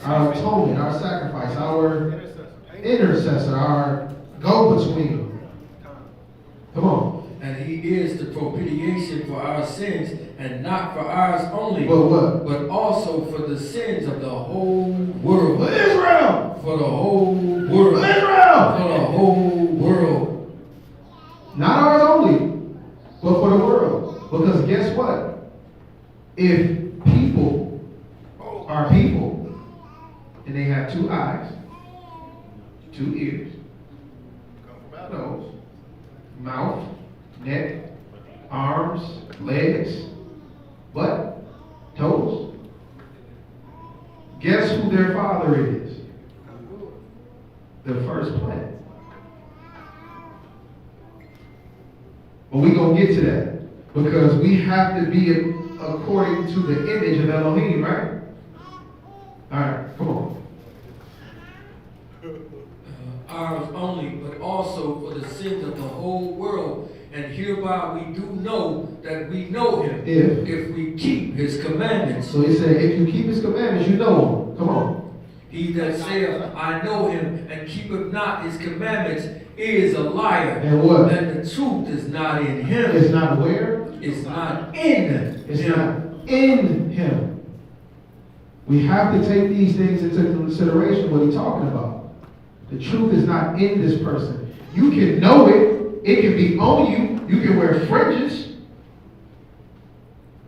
Our atonement, our sacrifice, our intercessor, our go-between. Come on. And he is the propitiation for our sins, and not for ours only, But what? but also for the sins of the whole world. For Israel! For the whole world. For Israel! For the whole world. Not ours only, but for the world. Because guess what? If people are people, and they have 2 eyes, 2 ears, nose, mouth, neck, arms, legs, butt, toes. Guess who their father is? The first planet. But we're going to get to that. Because we have to be according to the image of Elohim, right? Alright, come on. Ours only, but also for the sins of the whole world. And hereby we do know that we know him if we keep his commandments. So he said, if you keep his commandments, you know him. Come on. He that saith, I know him, and keepeth not his commandments, is a liar. And what? And the truth is not in him. It's not where? It's not in It's him. not in him. We have to take these things into consideration, what he's talking about. The truth is not in this person. You can know it. It can be on you. You can wear fringes.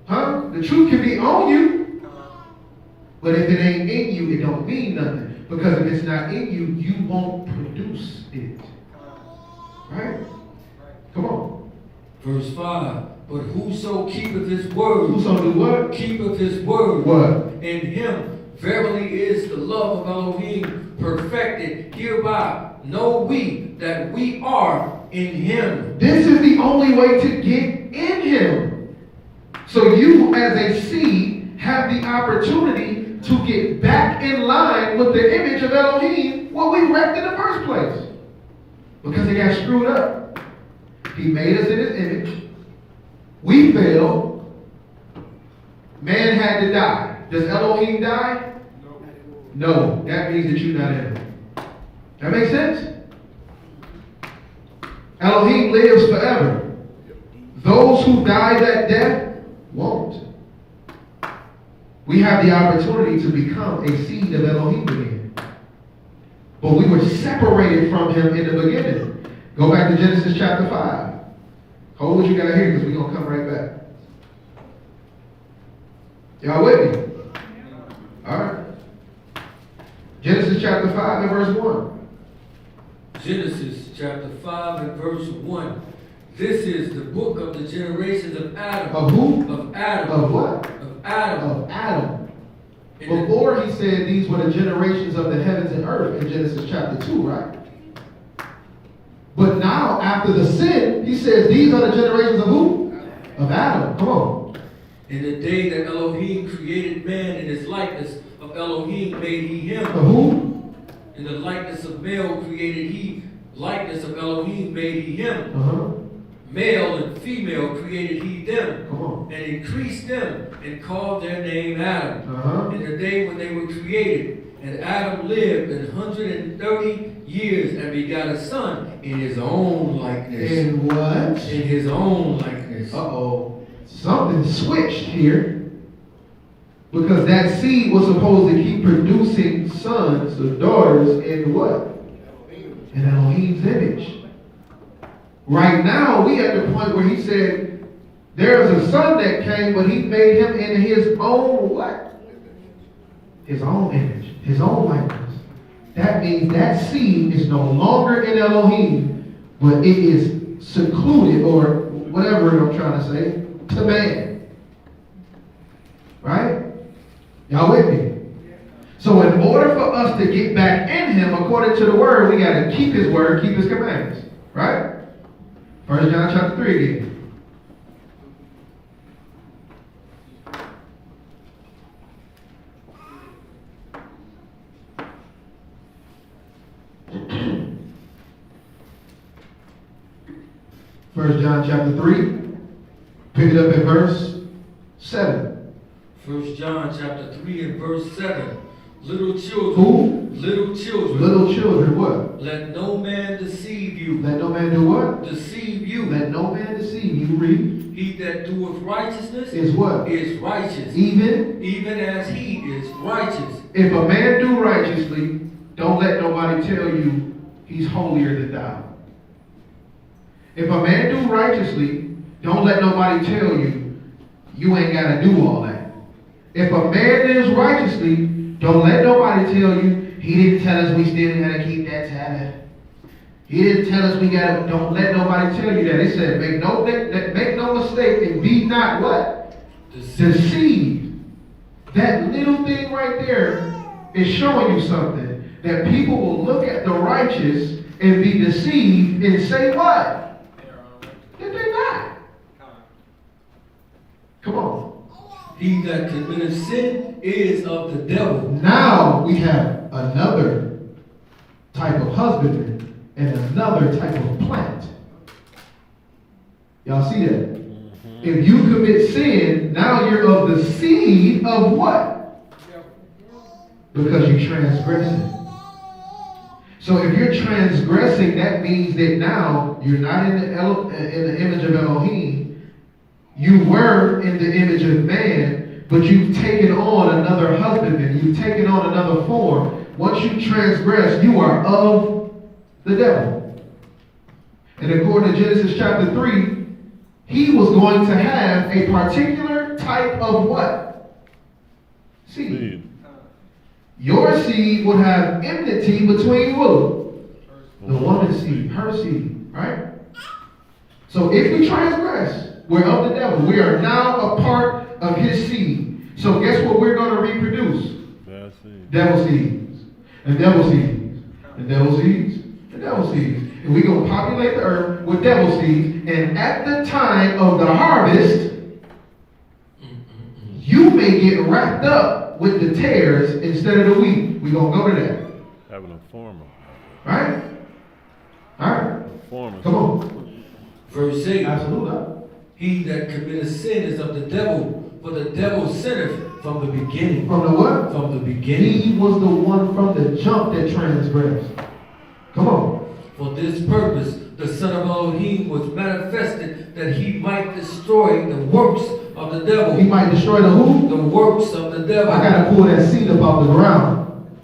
Huh? The truth can be on you. But if it ain't in you, it don't mean nothing. Because if it's not in you, you won't produce it. Right? Come on. Verse 5. But whoso keepeth his word. Whoso do what? Keepeth his word. What? In him verily is the love of Elohim perfected. Hereby know we that we are in him. This is the only way to get in him. So you as a seed have the opportunity to get back in line with the image of Elohim, what we wrecked in the first place. Because it got screwed up. He made us in his image. We failed. Man had to die. Does Elohim die? No. That means that you're not in him. That makes sense? Elohim lives forever. Those who die that death won't. We have the opportunity to become a seed of Elohim again. But we were separated from him in the beginning. Go back to Genesis chapter 5. Hold what you got here because we're going to come right back. Y'all with me? All right. Genesis chapter 5 and verse 1. Genesis chapter 5 and verse 1. This is the book of the generations of Adam. Of who? Of Adam. Of what? Of Adam. Of Adam. Before he said these were the generations of the heavens and earth in Genesis chapter 2, right? But now, after the sin, he says these are the generations of who? Of Adam. Come on. In the day that Elohim created man in his likeness of Elohim made he him. Of who? In the likeness of male created he, likeness of Elohim made he him. Uh-huh. Male and female created he them. Come on. And increased them and called their name Adam. Uh-huh. In the day when they were created. And Adam lived 130 years and begot a son in his own likeness. In what? In his own likeness. Uh-oh. Something switched here. Because that seed was supposed to keep producing sons or daughters in what? In Elohim's image. Right now, we at the point where he said, there's a son that came, but he made him in his own what? His own image, his own likeness. That means that seed is no longer in Elohim, but it is secluded, or whatever I'm trying to say, to man. Right? Y'all with me? So in order for us to get back in him, according to the word, we got to keep his word, keep his commandments. Right? 1 John chapter 3 again. First John chapter 3. Pick it up at verse 7. 1 John chapter 3 and verse 7. Little children. Who? Little children. Little children, what? Let no man deceive you. Let no man do what? Deceive you. Let no man deceive you. Read. He that doeth righteousness Is what? is righteous. Even as he is righteous. if a man do righteously, don't let nobody tell you he's holier than thou. If a man do righteously, don't let nobody tell you you ain't got to do all that. If a man lives righteously, don't let nobody tell you he didn't tell us we still got to keep that Sabbath. He didn't tell us we got to. Don't let nobody tell you that. It said, make no mistake and be not what? Deceived. That little thing right there is showing you something. That people will look at the righteous and be deceived and say what? That they're not. He that committeth sin is of the devil. Now we have another type of husbandry and another type of plant. Y'all see that? If you commit sin, now you're of the seed of what? Because you transgressing. So if you're transgressing, that means that now you're not in the image of Elohim. You were in the image of man, but you've taken on another husbandman. You've taken on another form. Once you transgress, you are of the devil. And according to Genesis chapter 3, he was going to have a particular type of what? Seed. Your seed would have enmity between who? The woman's seed, her seed, right? So if we transgress, we're of the devil. We are now a part of his seed. So guess what we're going to reproduce? Devil seeds. And devil seeds. And devil seeds. And devil seeds. And we're going to populate the earth with devil seeds. And at the time of the harvest, you may get wrapped up with the tares instead of the wheat. We're going to go to that. Having a former. Right? All right. Former. Come on. Verse 8. Absolutely. He that committeth sin is of the devil, for the devil sinneth from the beginning. From the what? From the beginning. He was the one from the jump that transgressed. Come on. For this purpose, the Son of Elohim was manifested that he might destroy the works of the devil. He might destroy the who? The works of the devil. I got to pull that seed up off the ground.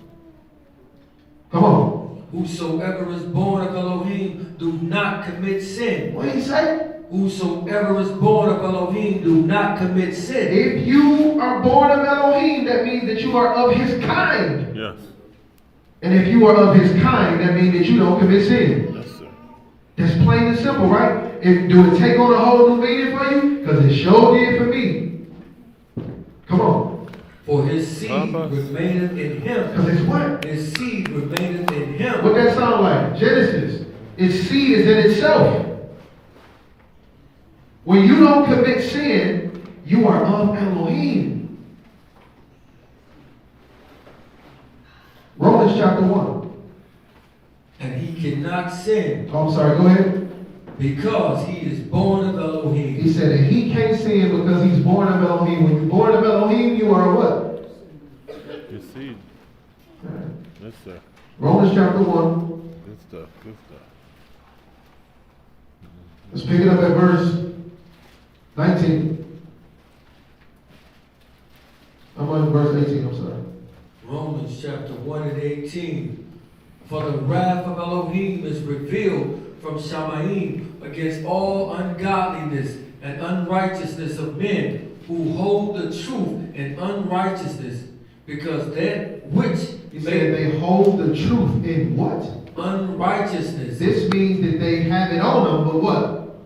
Come on. Whosoever is born of Elohim do not commit sin. What did he say? Whosoever is born of Elohim do not commit sin. If you are born of Elohim, that means that you are of his kind. Yes. And if you are of his kind, that means that you don't commit sin. Yes, sir. That's plain and simple, right? Do it take on a whole new meaning for you? Because it sure did for me. Come on. For his seed remaineth in him. Because it's what? His seed remaineth in him. What that sound like? Genesis. Its seed is in itself. When you don't commit sin, you are of Elohim. Romans chapter 1. And he cannot sin. Oh, I'm sorry, go ahead. Because he is born of Elohim. He said that he can't sin because he's born of Elohim. When you're born of Elohim, you are what? Your seed. Yes, sir. Romans chapter 1. Good stuff. Good stuff. Let's pick it up at verse 19. I'm on verse 18, I'm sorry. Romans chapter 1 and 18. For the wrath of Elohim is revealed from Shamayim against all ungodliness and unrighteousness of men who hold the truth in unrighteousness, because that which He said they hold the truth in what? Unrighteousness. This means that they have it on them, but what?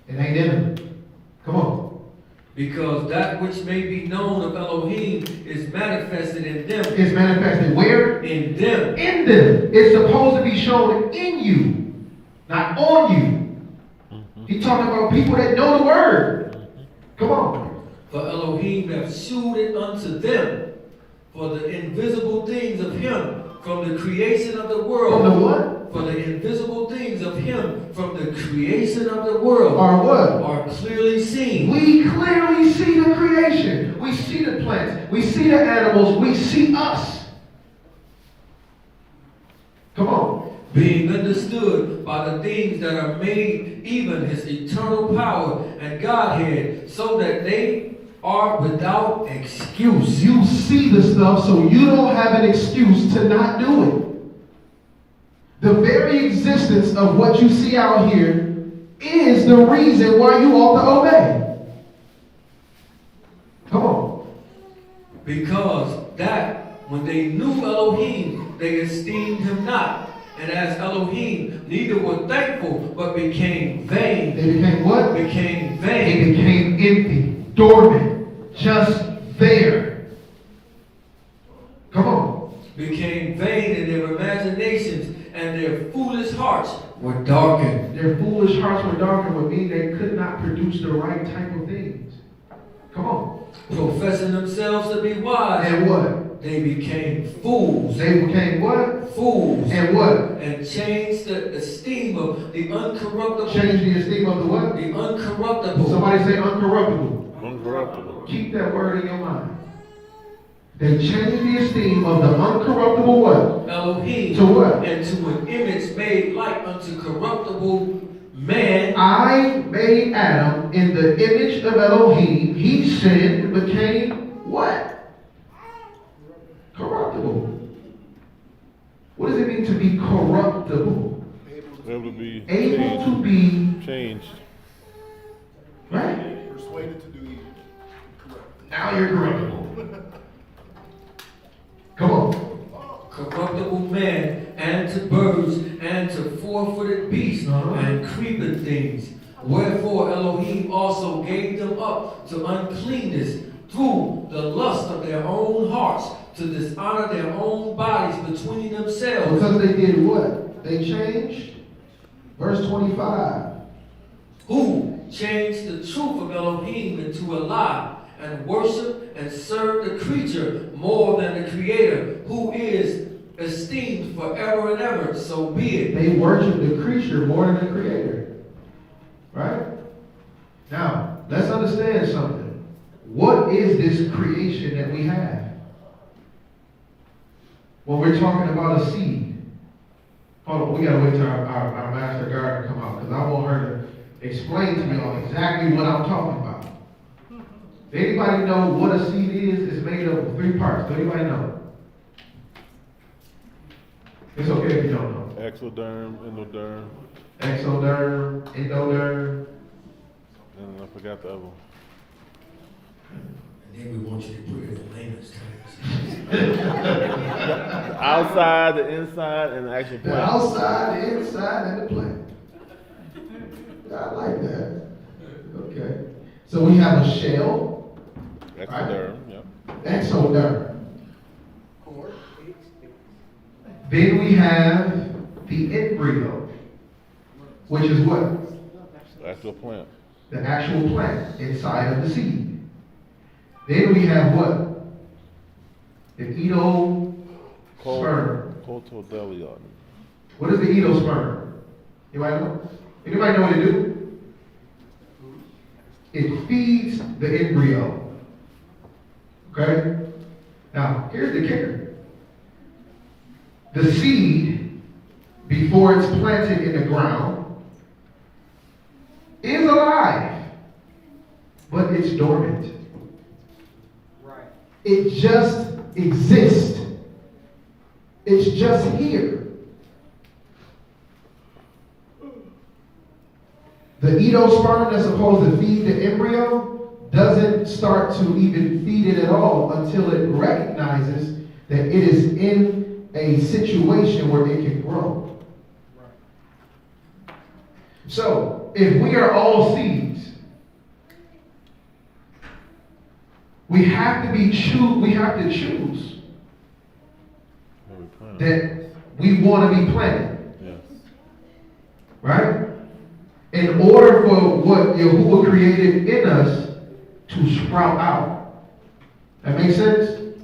It ain't in them. Come on. Because that which may be known of Elohim is manifested in them. It's manifested where? In them. In them. It's supposed to be shown in you, not on you. He's talking about people that know the word. Come on. For Elohim hath shewed it unto them, for the invisible things of him from the creation of the world. From the what? For the invisible things of him from the creation of the world Are what? are clearly seen. We clearly see the creation. We see the plants. We see the animals. We see us. Come on. Being understood by the things that are made, even his eternal power and Godhead, so that they are without excuse. You see the stuff, so you don't have an excuse to not do it. The very existence of what you see out here is the reason why you ought to obey. Come on. Because that when they knew Elohim, they esteemed him not. And as Elohim, neither were thankful, but became vain. They became what? Became They vain. became empty, dormant, just there. Come on. Became vain in their imaginations, and their foolish hearts were darkened. Their foolish hearts were darkened would mean they could not produce the right type of things. Come on. professing themselves to be wise, And what? they became fools. They became what? Fools. And what? And changed the esteem of the uncorruptible. Change the esteem of the what? The uncorruptible. Somebody say uncorruptible. Uncorruptible. Keep that word in your mind. They changed the esteem of the uncorruptible what? Elohim. To what? And to an image made like unto corruptible man. I made Adam in the image of Elohim. He sinned and became what? Corruptible. What does it mean to be corruptible? Able to be Able changed. to be, Changed. right? Persuaded to do evil. Correct. Now you're corruptible. Come on. Corruptible man, and to birds, and to four-footed beasts, and creeping things. Wherefore Elohim also gave them up to uncleanness through the lust of their own hearts, to dishonor their own bodies between themselves. Because they did what? They changed. Verse 25. Who changed the truth of Elohim into a lie, and worship and serve the creature more than the Creator, who is esteemed forever and ever. So be it. They worship the creature more than the Creator. Right? Now, let's understand something. What is this creation that we have? When we're talking about a seed. Hold on, we gotta wait till our master gardener come out, because I want her to explain to y'all exactly what I'm talking about. Anybody know what a seed is? It's made up of 3 parts. Does anybody know? It's okay if you don't know. Exoderm, endoderm, Exoderm, endoderm. and I forgot the other one. And then we want you to put it in layman's terms. The outside, the inside, and the actual The plant. outside, the inside, and the plant. I like that. Okay. So we have a shell, Exoderm, yep. exoderm. Then we have the embryo, which is what? The actual plant. The actual plant inside of the seed. Then we have what? The endosperm. Cotodelion. What is the endosperm? Anybody know? Anybody know what it do? It feeds the embryo. Okay? Now, here's the kicker. The seed, before it's planted in the ground, is alive, but it's dormant. Right. It just exists. It's just here. The endosperm that's supposed to feed the embryo doesn't start to even feed it at all until it recognizes that it is in a situation where it can grow. So, if we are all seeds, we have to choose that we want to be planted. Yes. Right? In order for what Yahuwah created in us to sprout out. That makes sense?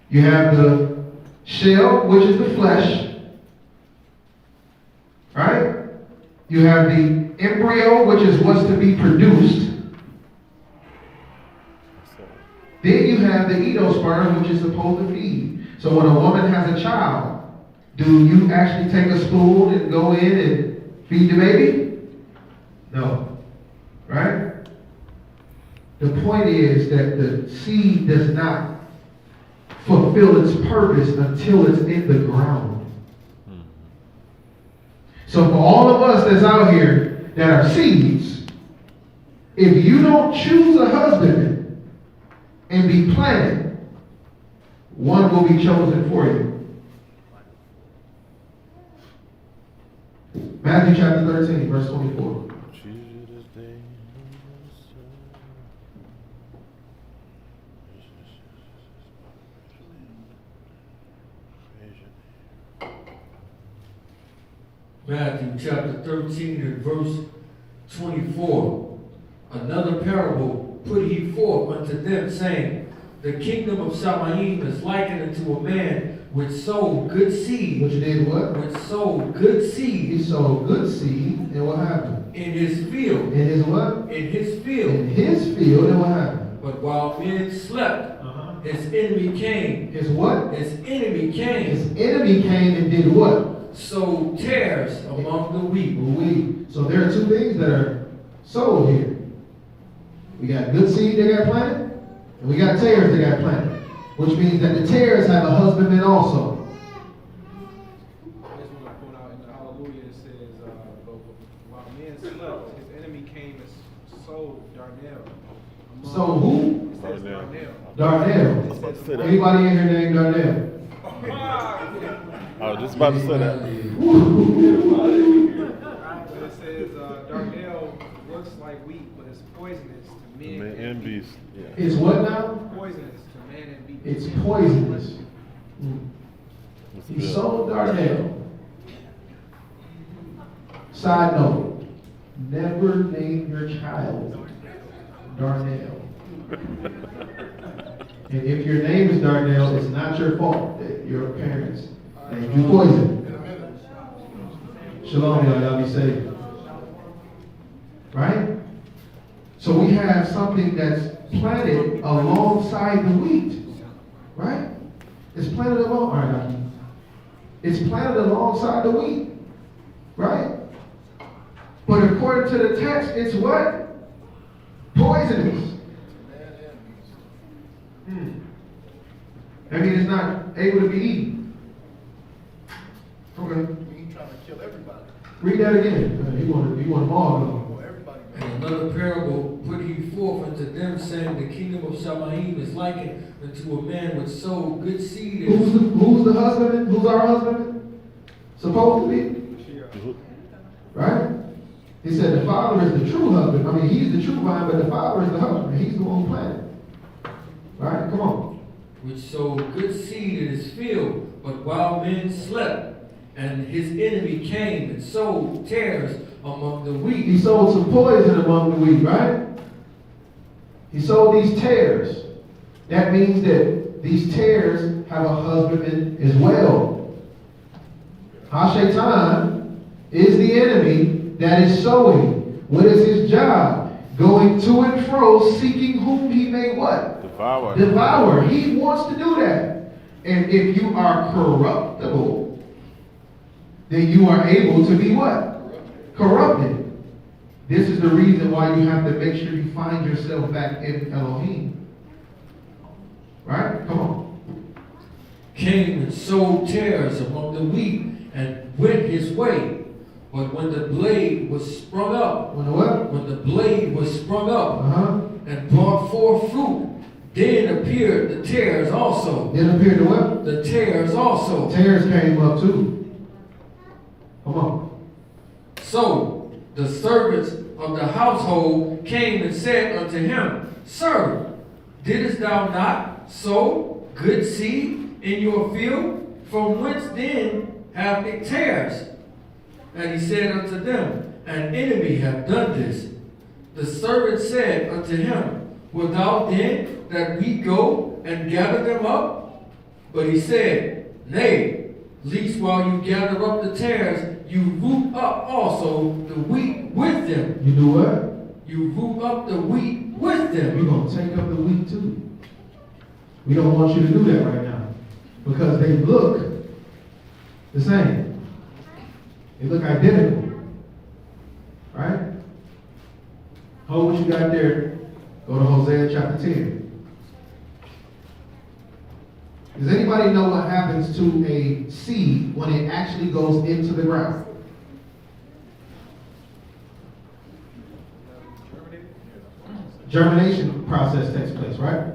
You have the shell, which is the flesh. Right? You have the embryo, which is what's to be produced. Then you have the endosperm, which is supposed to feed. So when a woman has a child, do you actually take a spoon and go in and feed the baby? No. Right? The point is that the seed does not fulfill its purpose until it's in the ground. So for all of us that's out here that are seeds, if you don't choose a husband and be planted, one will be chosen for you. Matthew chapter 13, verse 24. Matthew chapter 13 and verse 24. Another parable put he forth unto them, saying, the kingdom of Shamaim is likened unto a man which sowed good seed. Which did what? Which sowed good He seed sowed good seed, and what happened? in his field. In his what? In his In field. his field, and what happened? But while men slept, his enemy came. His what? His enemy came. His enemy came and did what? Sowed tares among the wheat. Wheat. So there are two things that are sowed here. We got good seed that got planted, and we got tares that got planted. Which means that the tares have a husbandman also. I just want to point out in the Hallelujah it says, but while men slept, his enemy came and sowed darnel. So who? It says darnel. Darnell. Anybody in here named Darnell? I was just about to say that. But it says darnel looks like wheat, but it's poisonous to men. Man and beast. Yeah. It's what now? Poisonous to man and beast. It's poisonous. That's He good. sold Darnell. Side note, never name your child Darnell. And if your name is Darnell, it's not your fault that your parents named you poison. Shalom, y'all be safe. Right? So we have something that's planted alongside the wheat. Right? It's planted along. All right, it's planted alongside the wheat. Right? But according to the text, it's what? Poisonous. I mean, it's not able to be eaten. Okay. He trying to kill everybody. Read that again. You want them all to know. Well, everybody. And another parable put he forth unto them, saying, the kingdom of Shamaim is likened unto a man which sowed good seed. Who's the husband? Who's our husband? Supposed to be? Right? He said the father is the true husband. I mean, he's the true vine, but the father is the husband. He's the one who planted. Right? Come on. Which sowed good seed in his field, but while men slept, and his enemy came and sowed tares among the wheat. He sowed some poison among the wheat, right? He sowed these tares. That means that these tares have a husbandman as well. Ha-Shaitan is the enemy that is sowing. What is his job? Going to and fro, seeking whom he may what? Devour. Devour. He wants to do that. And if you are corruptible, then you are able to be what? Corrupted. This is the reason why you have to make sure you find yourself back in Elohim. Right? Come on. Came and sowed tares among the wheat, and went his way. But when the blade was sprung up, When the what? when the blade was sprung up Uh-huh. and brought forth fruit, then appeared the tares also. Then appeared the what? The tares also. Tares came up too. Come on. So the servants of the household came and said unto him, Sir, didst thou not sow good seed in your field? From whence then have it tares? And he said unto them, An enemy hath done this. The servant said unto him, Wilt thou then that we go and gather them up? But he said, Nay, lest while you gather up the tares, you root up also the wheat with them. You do what? You root up the wheat with them. You're going to take up the wheat too. We don't want you to do that right now. Because they look the same. They look identical. Right? Hold what you got there. Go to Hosea chapter 10. Does anybody know what happens to a seed when it actually goes into the ground? Germination process takes place, right?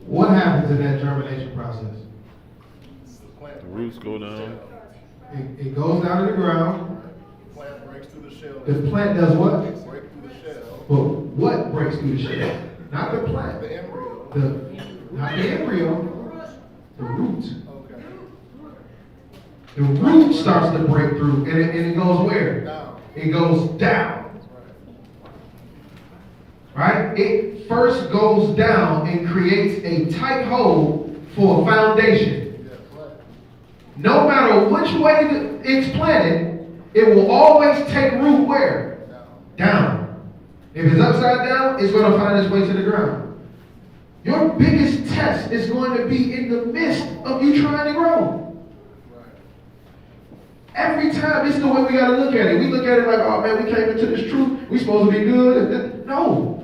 What happens in that germination process? The roots go down. It goes down to the ground. The plant breaks through the shell. The plant does what? Break through the shell. But what breaks through the shell? Not the plant. The embryo. Not the embryo. The root. Okay. The root starts to break through, and it goes where? Down. It goes down. right? It first goes down and creates a tight hole for a foundation. No matter which way it's planted, it will always take root where? Down. If it's upside down, it's going to find its way to the ground. Your biggest test is going to be in the midst of you trying to grow. Every time, it's the way we got to look at it. We look at it like, oh man, we came into this truth. We supposed to be good. No.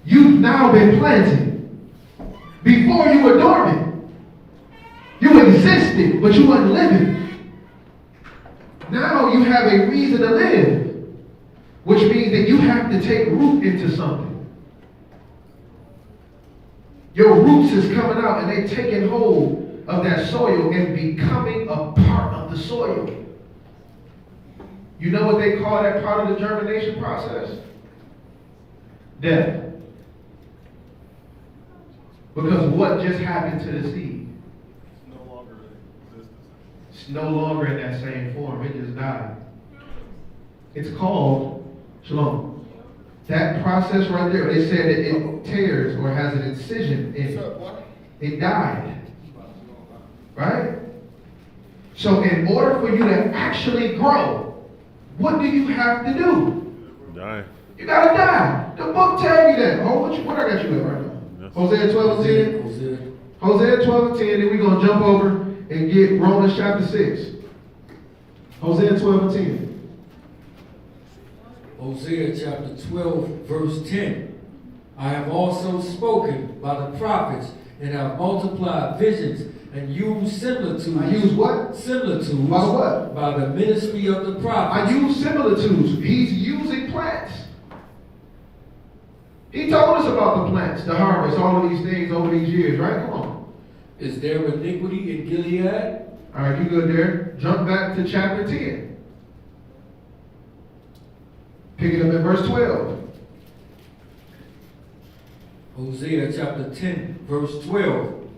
You've now been planted. Before you were dormant. You existed, but you weren't living. Now you have a reason to live. Which means that you have to take root into something. Your roots is coming out and they taking hold of that soil and becoming a part of the soil. You know what they call that part of the germination process? Death. Because what just happened to the seed? It's no longer in that same form. It just died. It's called shalom. That process right there, they said that it tears or has an incision in it. It died. Right? So in order for you to actually grow, what do you have to do? Die. You gotta die. The book tells you that. Oh, what I got you at right now? Yes. Hosea 12 and 10. Hosea 12 and 10. Then we're gonna jump over and get Romans chapter 6. Hosea 12 and 10. Hosea chapter 12, verse 10. I have also spoken by the prophets and have multiplied visions and used similitudes. I use what? Similitudes. By what? By the ministry of the prophets. I use similitudes. He's using plants. He told us about the plants, the harvest, all of these things over these years, right? Come on. Is there iniquity in Gilead? All right, you good there. Jump back to chapter 10. Pick it up at verse 12. Hosea chapter 10, verse 12.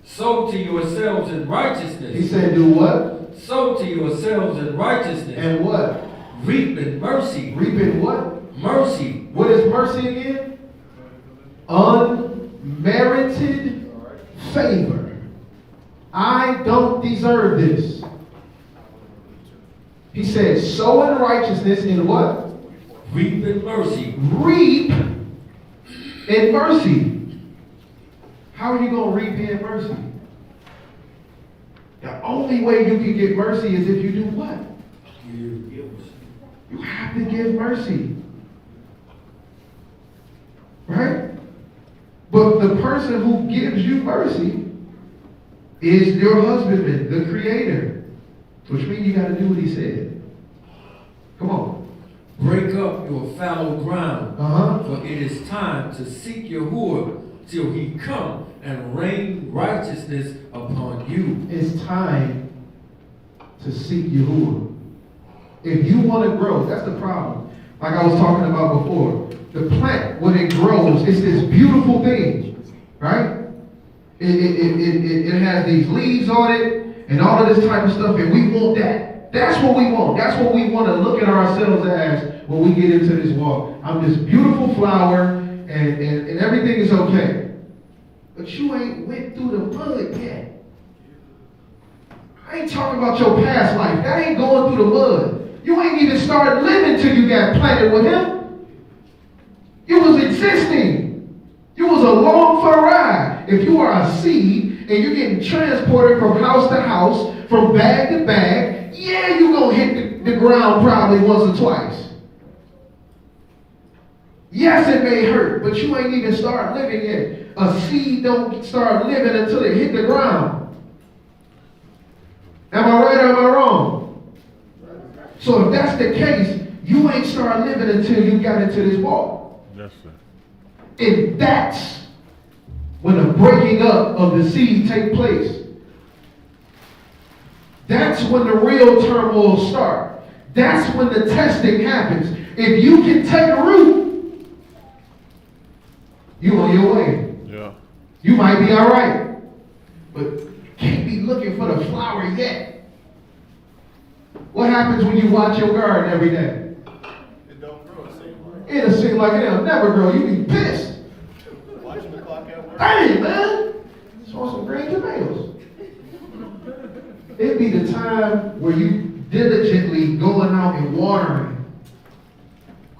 Sow to yourselves in righteousness. He said, do what? Sow to yourselves in righteousness. And what? Reap in mercy. Reap in what? Mercy. What is mercy again? Unmerited favor. I don't deserve this. He said, sow in righteousness in what? Reap in mercy. Reap in mercy. How are you going to reap in mercy? The only way you can get mercy is if you do what? You have to give mercy. Right? But the person who gives you mercy is your husbandman, the creator. Which means you got to do what he said. Come on. Break up your fallow ground. For it is time to seek Yahuwah till he come and rain righteousness upon you. It's time to seek Yahuwah. If you want to grow, that's the problem. Like I was talking about before. The plant, when it grows, it's this beautiful thing. Right? It has these leaves on it and all of this type of stuff, and we want that. That's what we want. That's what we want to look at ourselves as when we get into this walk. I'm this beautiful flower, and everything is okay. But you ain't went through the mud yet. I ain't talking about your past life. That ain't going through the mud. You ain't even started living till you got planted with him. You was existing. You was along for a ride. If you are a seed and you're getting transported from house to house, from bag to bag, yeah, you're going to hit the ground probably once or twice. Yes, it may hurt, but you ain't even started living yet. A seed don't start living until it hit the ground. Am I right or am I wrong? So if that's the case, you ain't started living until you got into this walk. Yes, sir. And that's when the breaking up of the seed take place. That's when the real turmoil starts. That's when the testing happens. If you can take root, you on your way. Yeah. You might be all right, but you can't be looking for the flower yet. What happens when you watch your garden every day? It don't grow the same way. It'll seem like it'll never grow. You be pissed. Watching the clock at work. Dang, man. Just want some green tomatoes. It'd be the time where you diligently going out and watering.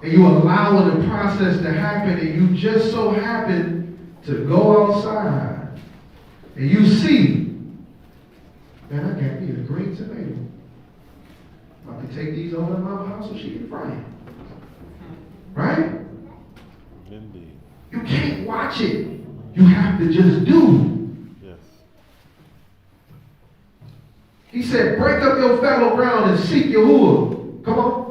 And you allowing the process to happen, and you just so happen to go outside. And you see, man, I got me a green tomato. I'm about to take these over to my house so she can fry them. Right? Indeed. You can't watch it. You have to just do. Yes. He said, break up your fallow ground and seek Yahuwah. Come on.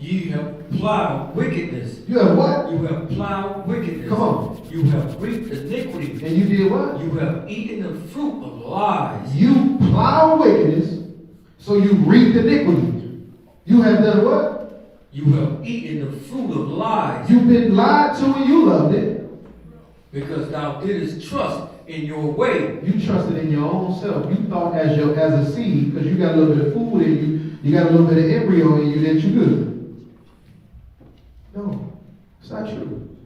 Ye have plowed wickedness. You have what? You have plowed wickedness. Come on. You have reaped iniquity. And you did what? You have eaten the fruit of lies. You plow wickedness, so you reap iniquity. You have done what? You have eaten the fruit of lies. You've been lied to and you loved it. Because thou didst trust in your way. You trusted in your own self. You thought as a seed, because you got a little bit of food in you, you got a little bit of embryo in you, that you good. No, it's not true.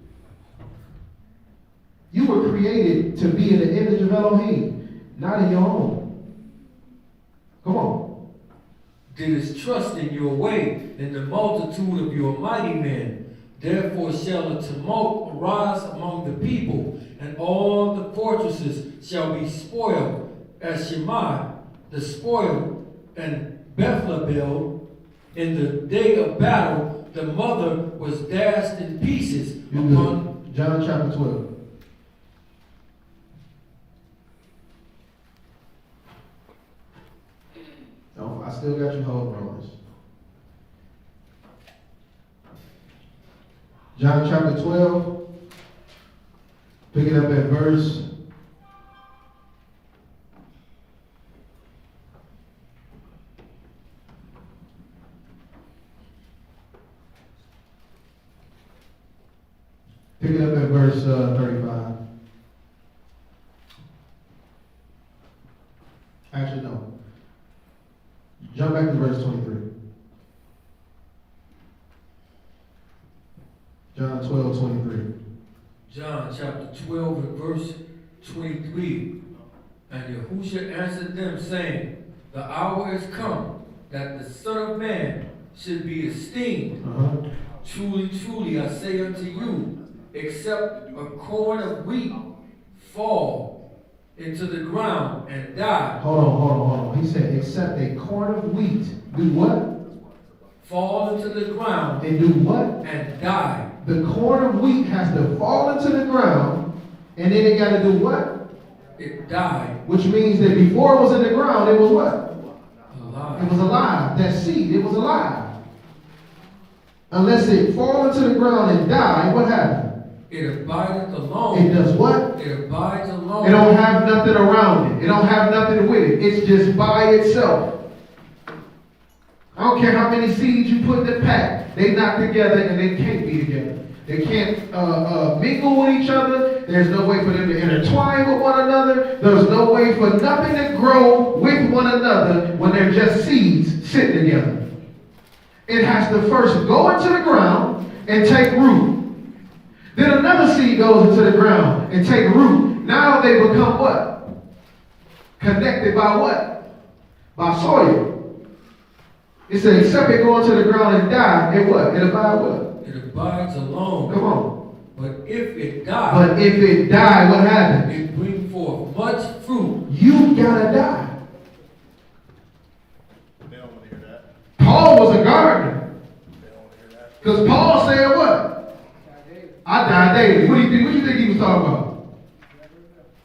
You were created to be in the image of Elohim, not in your own. Come on. Didst trust in your way, in the multitude of your mighty men. Therefore shall a tumult arise among the people, and all the fortresses shall be spoiled, as Shemai, the spoil, and Bethlabel, in the day of battle, the mother was dashed in pieces upon John chapter 12. No, I still got you holding on this. John chapter 12, pick it up at verse 35. Actually, no. Jump back to verse 23. John 12, 23. John chapter 12 and verse 23. And Yahushua answered them, saying, the hour is come that the Son of Man should be esteemed. Truly, truly, I say unto you, except a corn of wheat fall into the ground and die. Hold on. He said, except a corn of wheat, do what? Fall into the ground And do what? and die. The corn of wheat has to fall into the ground, and then it got to do what? It died. Which means that before it was in the ground, it was what? Alive. It was alive. That seed, it was alive. Unless it fall into the ground and die, what happened? It abideth alone. It does what? It abides alone. It don't have nothing around it. It don't have nothing with it. It's just by itself. I don't care how many seeds you put in the pack. They not together and they can't be together. They can't mingle with each other. There's no way for them to intertwine with one another. There's no way for nothing to grow with one another when they're just seeds sitting together. It has to first go into the ground and take root. Then another seed goes into the ground and take root. Now they become what? Connected by what? By soil. It says, except it go into the ground and die, it what? It abides what? It abides alone. Come on. But if it die, what happens? it bring forth much fruit. You gotta die. They don't want to hear that. Paul was a gardener. They don't want to hear that. Because Paul said what? I die daily. What do you think he was talking about?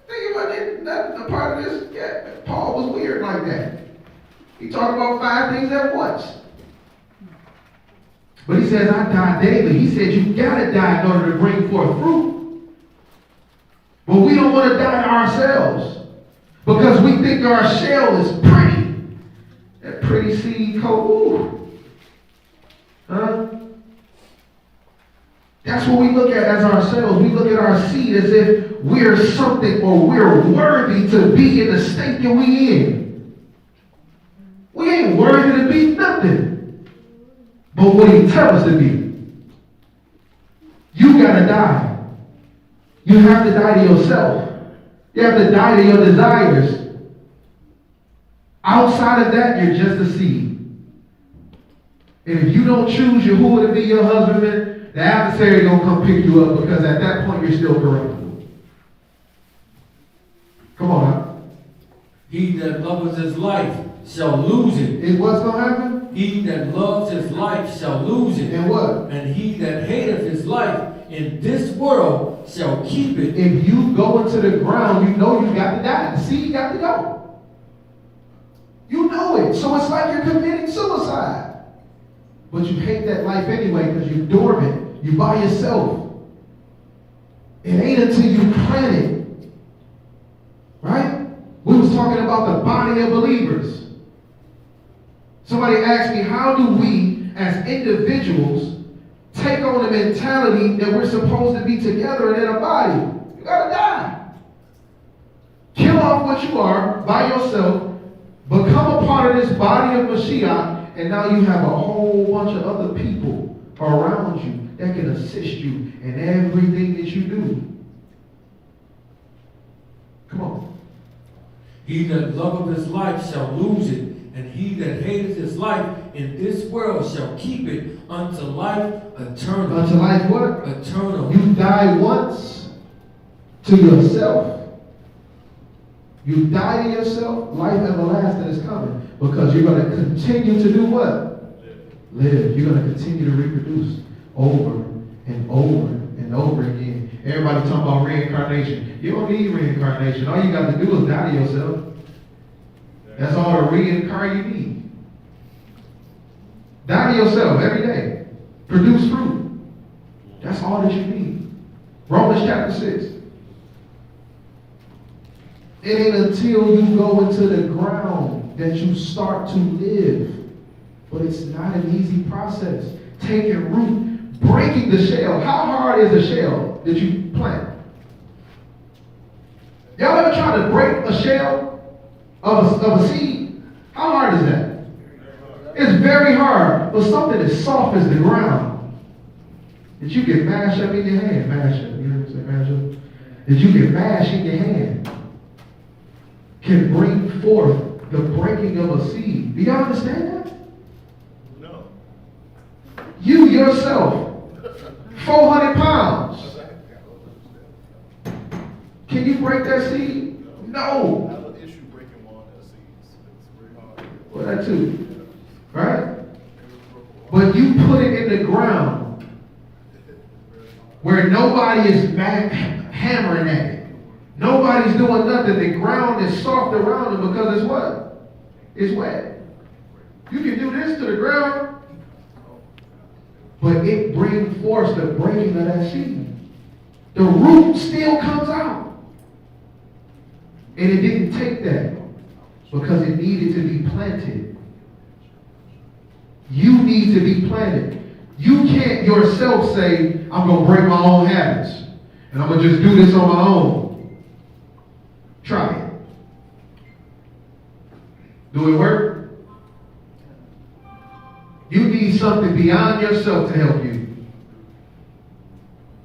Think about it. That's a part of this. Yeah, Paul was weird like that. He talked about 5 things at once. But he says, I die daily. He said, you gotta die in order to bring forth fruit. But we don't want to die to ourselves because we think our shell is pretty. That pretty seed coat. Ooh. Huh? That's what we look at as ourselves. We look at our seed as if we're something or we're worthy to be in the state that we in. We ain't worthy to be nothing but what he tells us to be. You gotta die. You have to die to yourself. You have to die to your desires. Outside of that, you're just a seed. And if you don't choose Yahuwah to be your husbandman, the adversary gonna come pick you up, because at that point you're still corruptible. Come on now. He that loveth his life shall lose it. And what's gonna happen? He that loves his life shall lose it. And what? And he that hateth his life in this world shall keep it. If you go into the ground, you know you got to die. The seed got to go. You know it. So it's like you're committing suicide. But you hate that life anyway because you're dormant. You by yourself. It ain't until you plant it. Right? We was talking about the body of believers. Somebody asked me, how do we as individuals take on the mentality that we're supposed to be together and in a body? You gotta die. Kill off what you are by yourself, become a part of this body of Mashiach, and now you have a whole bunch of other people around you that can assist you in everything that you do. Come on. He that loveth his life shall lose it, and he that hateth his life in this world shall keep it unto life eternal. Unto life what? Eternal. You die once to yourself. You die to yourself, life everlasting is coming. Because you're going to continue to do what? Live. You're going to continue to reproduce over and over and over again. Everybody talking about reincarnation. You don't need reincarnation. All you got to do is die to yourself. That's all the reincarnate you need. Die to yourself every day. Produce fruit. That's all that you need. Romans chapter 6. It ain't until you go into the ground that you start to live. But it's not an easy process. Taking root, breaking the shell. How hard is the shell that you plant? Y'all ever try to break a shell of a seed? How hard is that? It's very hard. But something as soft as the ground that you can mash up in your hand. Mash up. You know what I'm saying? Mash up. That you can mash in your hand can bring forth the breaking of a seed. Do y'all understand that? No. You yourself, 400 pounds. Can you break that seed? I No. have an issue breaking walnut seeds. It's very hard. Well, that too. Right? But you put it in the ground where nobody is hammering at it. Nobody's doing nothing. The ground is soft around it because it's what? It's wet. You can do this to the ground, but it brings forth the breaking of that seed. The root still comes out. And it didn't take that because it needed to be planted. You need to be planted. You can't yourself say, I'm going to break my own habits and I'm going to just do this on my own. Try it. Do it work? You need something beyond yourself to help you.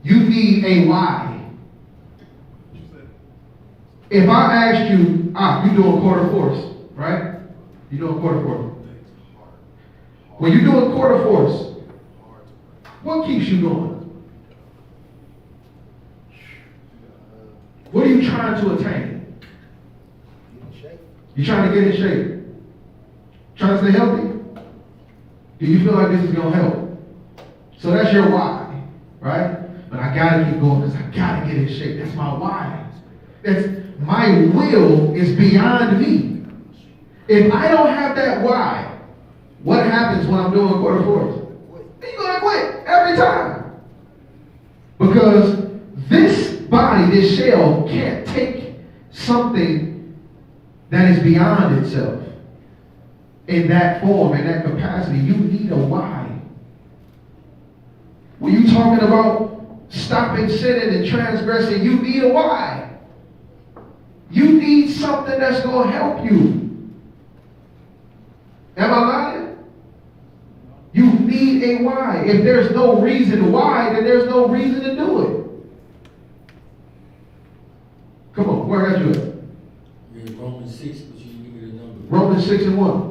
You need a why. If I asked you, you doing quarter force, right? You doing quarter force. When you doing quarter force, what keeps you going? What are you trying to attain? You trying to get in shape? Trying to stay healthy? Do you feel like this is going to help? So that's your why, right? But I got to keep going because I got to get in shape. That's my why. That's my will is beyond me. If I don't have that why, what happens when I'm doing quarter force? You're going to quit every time. Because this body, this shell, can't take something that is beyond itself in that form, in that capacity. You need a why. When you're talking about stopping sinning and transgressing, you need a why. You need something that's going to help you. Am I lying? You need a why. If there's no reason why, then there's no reason to do it. Come on, where are you at? You're in Romans 6, but you didn't give me the number. Romans 6 and 1.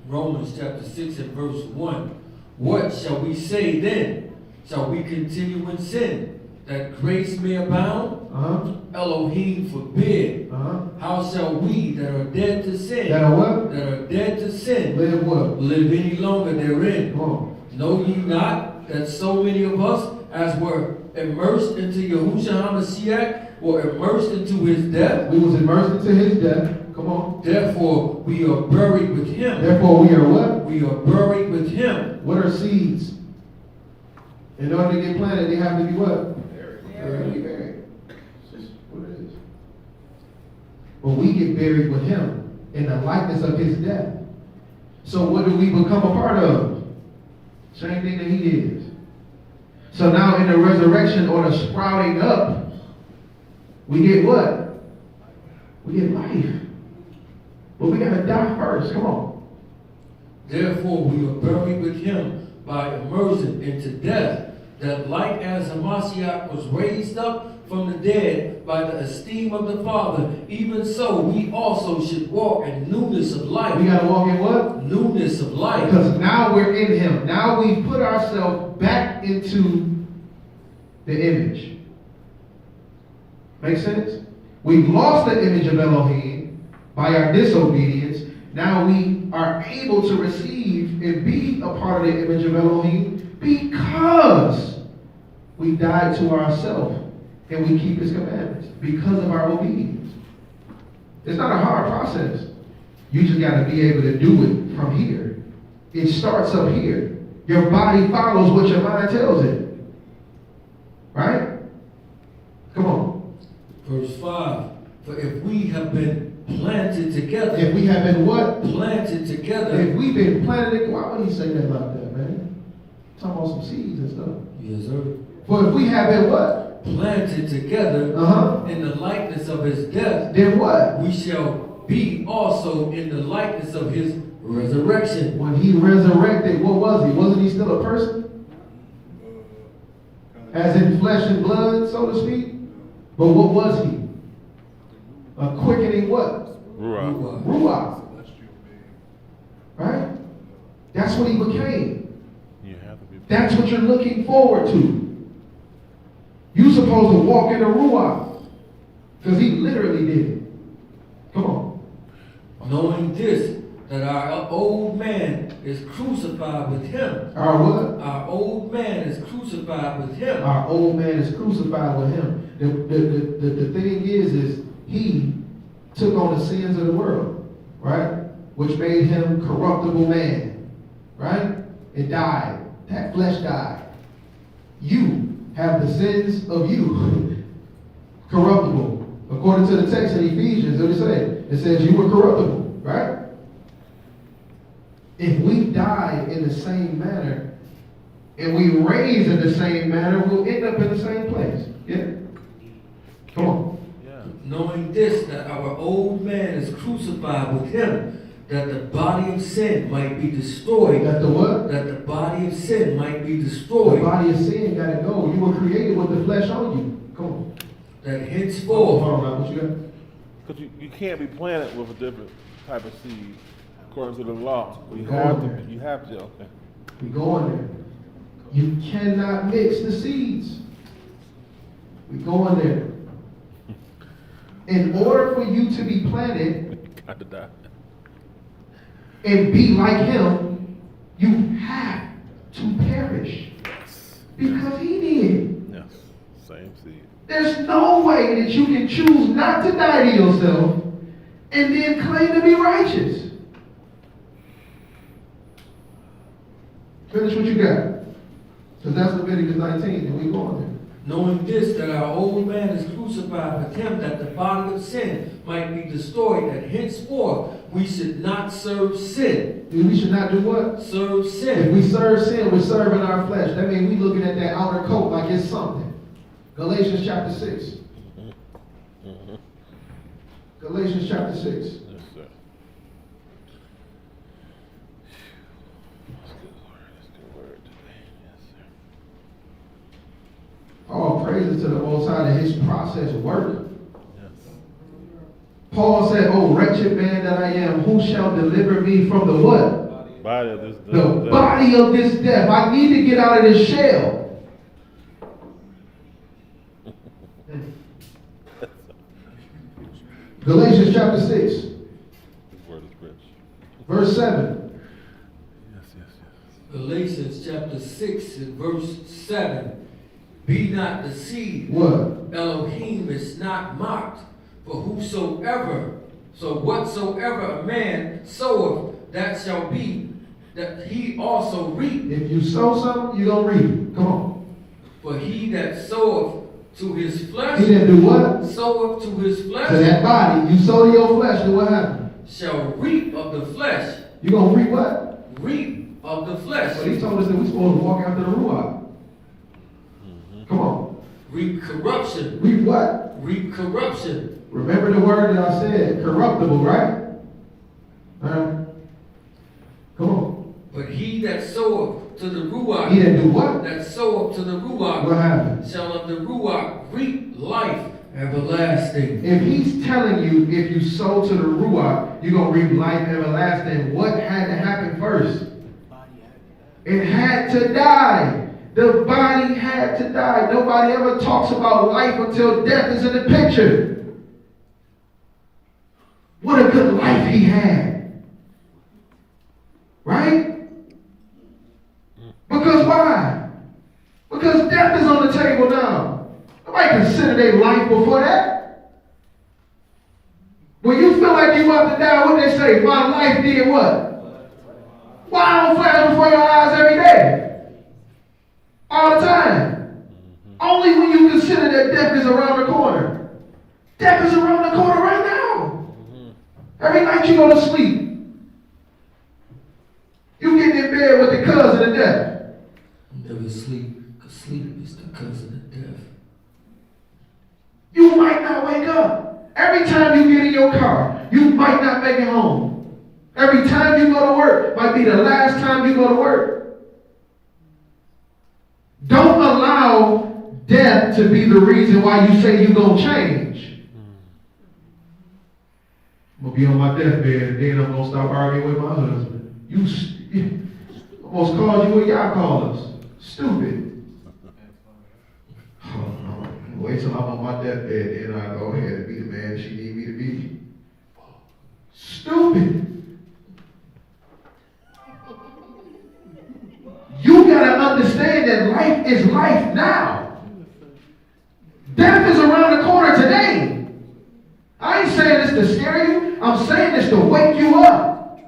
Romans chapter 6 and verse 1. What shall we say then? Shall we continue in sin, that grace may abound? Elohim forbid. How shall we that are dead to sin, That are what? that are dead to sin, Live what? live any longer therein? Come on. Know ye not that so many of us, as were immersed into Yahushua HaMashiach, were immersed into his death? We was immersed into his death. Come on. Therefore, we are buried with him. Therefore, we are what? We are buried with him. What are seeds? In order to get planted, they have to be what? Buried. It's just what it is. But we get buried with him in the likeness of his death. So what do we become a part of? Same thing that he is. So now in the resurrection or the sprouting up, we get what? We get life. But we gotta die first. Come on. Therefore, we are buried with him by immersion into death, that like as Hamashiach was raised up from the dead by the esteem of the Father, even so we also should walk in newness of life. We gotta walk in what? Newness of life. Because now we're in him. Now we put ourselves back into the image. Make sense? We lost the image of Elohim by our disobedience. Now we are able to receive and be a part of the image of Elohim because we died to ourselves and we keep his commandments because of our obedience. It's not a hard process. You just got to be able to do it from here. It starts up here. Your body follows what your mind tells it. Right? Come on. Verse 5. For if we have been planted together. If we have been what? Planted together. If we've been planted, why would he say that like that, man? Talking about some seeds and stuff. Yes, sir. For if we have been what? Planted together in the likeness of his death. Then what? We shall be also in the likeness of his resurrection. When he resurrected, what was he? Wasn't he still a person? As in flesh and blood, so to speak? But what was he? A quickening what? Ruach. Right? That's what he became. That's what you're looking forward to. You're supposed to walk in the Ruach. Because he literally did it. Come on. Knowing this, that our old man is crucified with him. Our what? Our old man is crucified with him. Our old man is crucified with him. The thing is he took on the sins of the world, right? Which made him corruptible man, right? It died. That flesh died. You have the sins of you, corruptible. According to the text in Ephesians, what it says? It says you were corruptible, right? If we die in the same manner and we raise in the same manner, we'll end up in the same place. Yeah? Come on. Knowing this, that our old man is crucified with him, that the body of sin might be destroyed. That the what? That the body of sin might be destroyed. The body of sin gotta go. You were created with the flesh on you. Come on. That henceforth. Hold on, what you got? Because you can't be planted with a different type of seed according to the law. You have to. Okay. We go on there. You cannot mix the seeds. We go on there. In order for you to be planted Got to die. and be like him, you have to perish. Because he did. Yes. Same seed. There's no way that you can choose not to die to yourself and then claim to be righteous. Finish what you got. Because that's Leviticus 19, and we go on there. Knowing this, that our old man is crucified with him, that the body of sin might be destroyed, that henceforth we should not serve sin. We should not do what? Serve sin. If we serve sin, we're serving our flesh. That means we're looking at that outer coat like it's something. Galatians chapter 6. Galatians chapter 6. Yes, sir. Let's get praises to the Most High that his process worked. Paul said, "Oh, wretched man that I am, who shall deliver me from the what? Body of this The body of this death. I need to get out of this shell." Galatians chapter 6, This word is rich. verse 7. Yes. Galatians chapter 6 and verse 7. Be not deceived. What? Elohim is not mocked. For whatsoever a man soweth, that shall be, that he also reap. If you sow something, you're going to reap. Come on. For he that soweth to his flesh, He didn't do what? soweth to his To flesh, that body. You sow to your flesh, then what happened? shall reap of the flesh. You're going to reap what? Reap of the flesh. But he told us that we're supposed to walk after the Ruach. Come on. Reap corruption. Reap what? Reap corruption. Remember the word that I said, corruptible, right? Come on. But he that soweth to the He Ruach, didn't do what? that soweth to the What Ruach, happened? shall of the Ruach reap life everlasting. If he's telling you if you sow to the Ruach, you're going to reap life everlasting, what had to happen first? It had to die. The body had to die. Nobody ever talks about life until death is in the picture. What a good life he had. Right? Because why? Because death is on the table now. Nobody consider their life before that. When you feel like you about to die, what they say? My life did what? Why don't flash before your eyes every day? All the time. Only when you consider that death is around the corner. Death is around the corner right now. Every night you go to sleep, you get in bed with the cousin of death. Never sleep, because sleep is the cousin of death. You might not wake up. Every time you get in your car, you might not make it home. Every time you go to work might be the last time you go to work. Don't allow death to be the reason why you say you're going to change. I'm going to be on my deathbed and then I'm going to stop arguing with my husband. You almost called you what y'all call us. Stupid. Oh, no. Wait till I'm on my deathbed, then I go ahead and be the man she need me to be. Stupid. You gotta understand that life is life now. Death is around the corner today. I ain't saying this to scare you. I'm saying this to wake you up.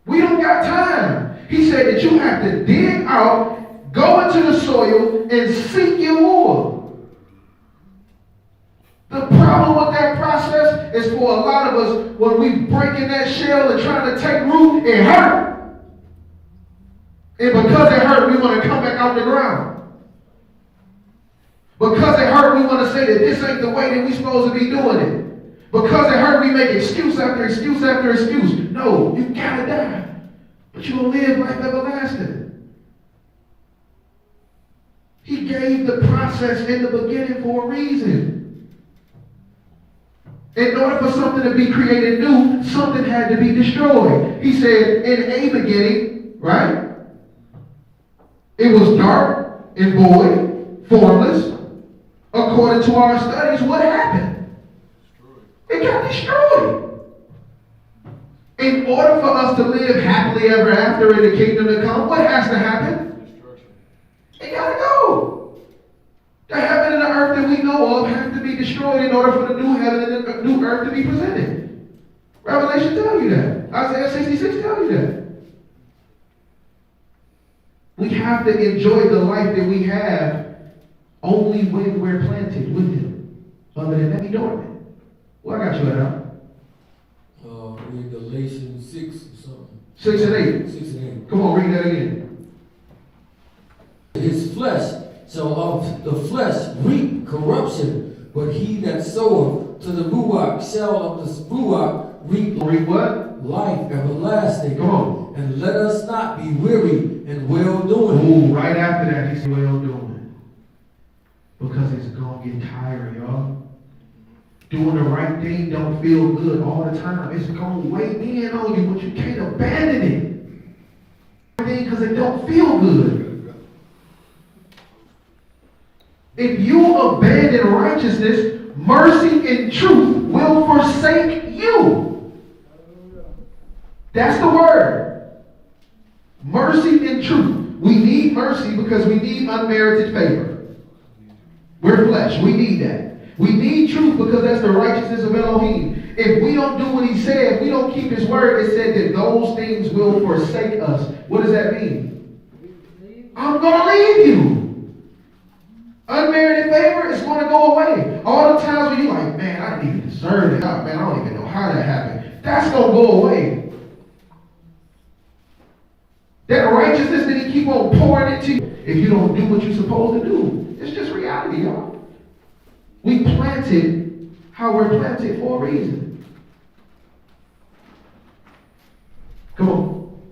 We don't got time. He said that you have to dig out, go into the soil, and seek your more. The problem with that process is for a lot of us, when we break in that shell and trying to take root, it hurt. And because it hurt, we want to come back out the ground. Because it hurt, we want to say that this ain't the way that we're supposed to be doing it. Because it hurt, we make excuse after excuse after excuse. No, you gotta die. But you're going to live life everlasting. He gave the process in the beginning for a reason. In order for something to be created new, something had to be destroyed. He said, in a beginning, right? It was dark and void, formless. According to our studies, what happened? It got destroyed. In order for us to live happily ever after in the kingdom to come, what has to happen? It gotta go. The heaven and the earth that we know of have to be destroyed in order for the new heaven and the new earth to be presented. Revelation tells you that. Isaiah 66 tells you that. We have to enjoy the life that we have only when we're planted with him. Other than that, we dormant. Well, I got you at now. Read Galatians 6 or something. 6 and 8. 6 and 8. Come on, read that again. His flesh shall of the flesh reap corruption, but he that soweth to the Ruach shall of the Ruach reap what? Life everlasting. Come on. And let us not be weary in well doing. right after that, he said, well doing. Because it's going to get tired, y'all. Doing the right thing don't feel good all the time. It's going to weigh in on you, but you can't abandon it. Because it don't feel good. If you abandon righteousness, mercy and truth will forsake you. That's the word. Mercy and truth. We need mercy because we need unmerited favor. We're flesh. We need that. We need truth because that's the righteousness of Elohim. If we don't do what he said, if we don't keep his word, it said that those things will forsake us. What does that mean? I'm going to leave you. Unmerited favor is going to go away. All the times when you're like, man, I didn't even deserve it. Oh, man, I don't even know how that happened. That's going to go away. That righteousness that he keep on pouring into you, if you don't do what you're supposed to do, it's just reality, y'all. We planted how we're planted for a reason. Come on.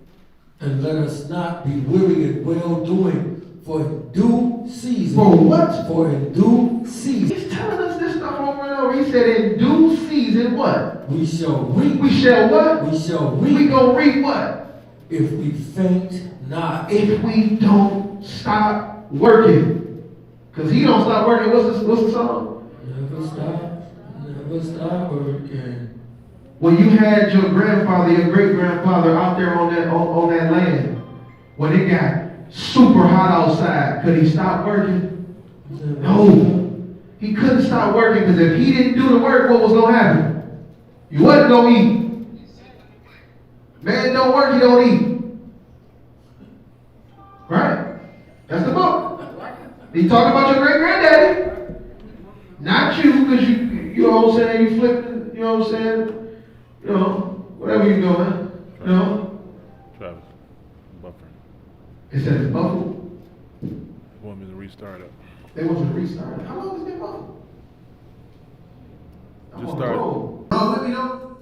And let us not be weary in well-doing, for in due season. For what? For in due season. He's telling us this stuff over and over. He said in due season what? We shall reap. We shall what? We shall reap. We gonna reap what? If we faint not. If we don't stop working. Because he don't stop working. What's the song? Never stop working. When you had your grandfather, your great-grandfather out there on that land, when it got super hot outside, could he stop working? No. He couldn't stop working because if he didn't do the work, what was going to happen? You wasn't going to eat. Man don't work, he don't eat. Right? That's the book. He talking about your great-granddaddy. Not you, because you know what I'm saying, you flipping, you know what I'm saying? You know, whatever you're doing, you know? Travis, buffer. It says it's buffalo. Want me to restart it? They want you to restart it. How long has it been buffalo? Just started. Y'all let me know.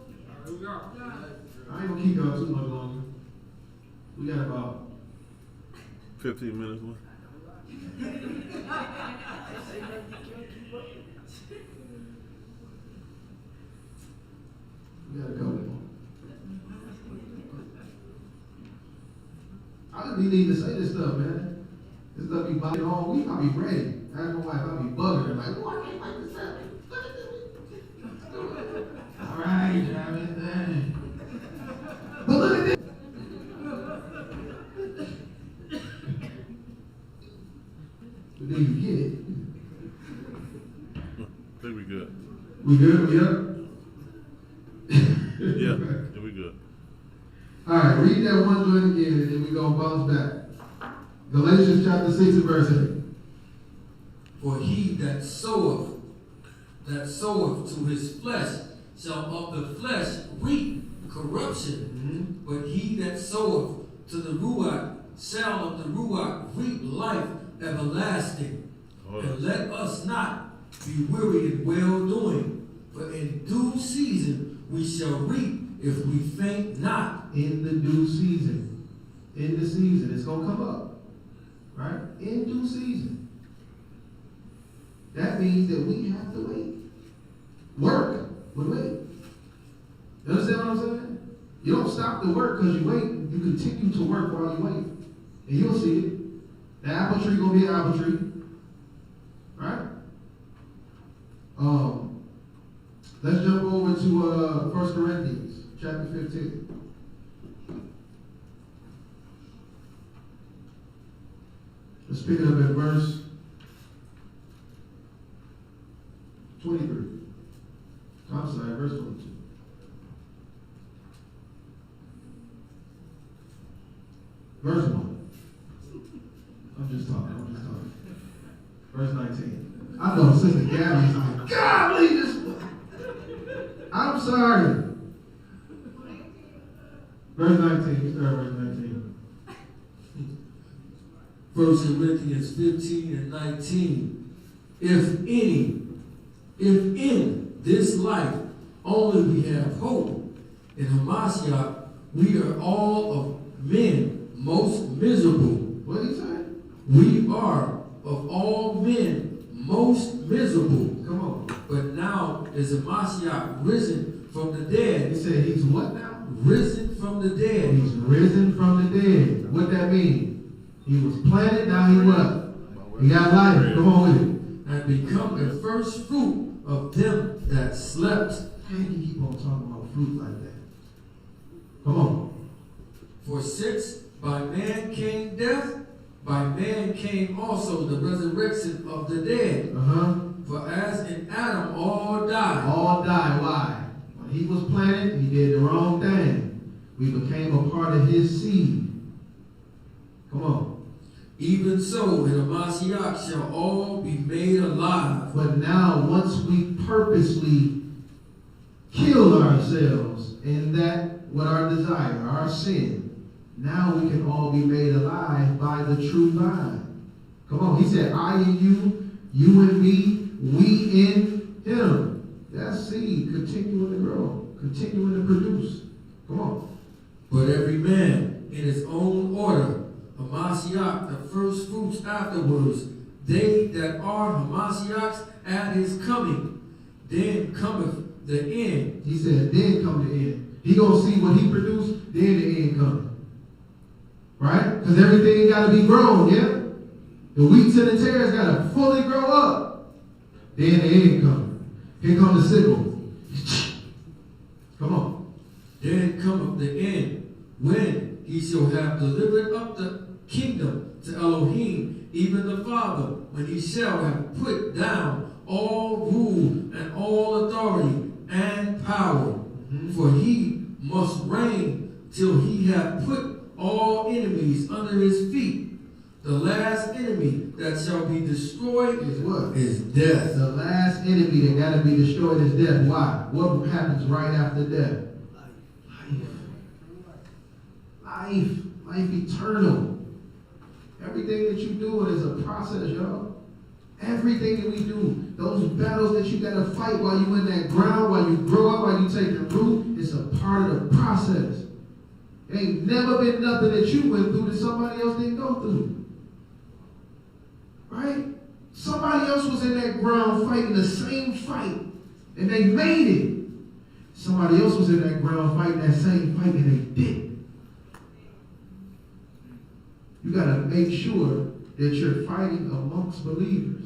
I ain't gonna keep y'all too much longer. We got about 15 minutes left. We got a couple more. I just be needing to say this stuff, man. This stuff be bugging all week. I'll be ready. That's my wife. I'll be bugging her like, oh, I can't like this up. All right, Travis. But look at this. But then you get it. I think we good. We good? We up? Yeah, we good. All right, read that one joint again, and then we gonna bounce back. Galatians chapter 6 and verse 8. For he that soweth to his flesh shall of the flesh reap corruption. But he that soweth to the Ruach shall of the Ruach reap life everlasting. And let us not be weary in well-doing, for in due season we shall reap if we faint not. In the due season. In the season. It's going to come up. Right? In due season. That means that we have to wait. Work, but wait. You understand what I'm saying? You don't stop the work because you wait. You continue to work while you wait. And you'll see it. The apple tree going to be an apple tree. Right? Let's jump over to 1 Corinthians chapter 15. Let's pick it up at verse 23. I'm sorry, verse 22. Verse 1. I'm just talking. Verse 19. I know Sister Gabby's like, God, leave this. I'm sorry. Verse 19. Start verse 19. 1 Corinthians 15 and 19. If in this life only we have hope, in Hamashiach we are all of men most miserable. What did he say? We are of all men most miserable. Come on. But now is the Mashiach risen from the dead. He said he's what now? Risen from the dead. He's risen from the dead. What that mean? He was planted, now he what? He got life. Come on with it. And become the first fruit of them that slept. How do you keep on talking about fruit like that? Come on. For since by man came death, by man came also the resurrection of the dead. For as in Adam all died. All died. Why? When he was planted, he did the wrong thing. We became a part of his seed. Come on. Even so, in the Mashiach shall all be made alive. But now, once we purposely kill ourselves in that, what our desire, our sin, now we can all be made alive by the true vine. Come on. He said, I in you, you in me, we in him. That seed continuing to grow, continuing to produce. Come on. But every man in his own order, Hamashiach, the first fruits afterwards, they that are Hamashiachs at his coming, then cometh the end. He said, then come the end. He gonna see what he produced, then the end coming. Right? Because everything got to be grown, yeah? The wheats and the tares got to fully grow up. Then the end coming. Here comes the sickle. Come on. Then cometh the end, when he shall have delivered up the kingdom to Elohim, even the Father, when he shall have put down all rule and all authority and power. For he must reign till he have put all enemies under his feet. The last enemy that shall be destroyed Is what? is death. The last enemy that got to be destroyed is death. Why? What happens right after death? Life. Life eternal. Everything that you do is a process, y'all. Everything that we do, those battles that you got to fight while you in that ground, while you grow up, while you take the root, it's a part of the process. Ain't never been nothing that you went through that somebody else didn't go through. Right? Somebody else was in that ground fighting the same fight, and they made it. Somebody else was in that ground fighting that same fight, and they didn't. You got to make sure that you're fighting amongst believers.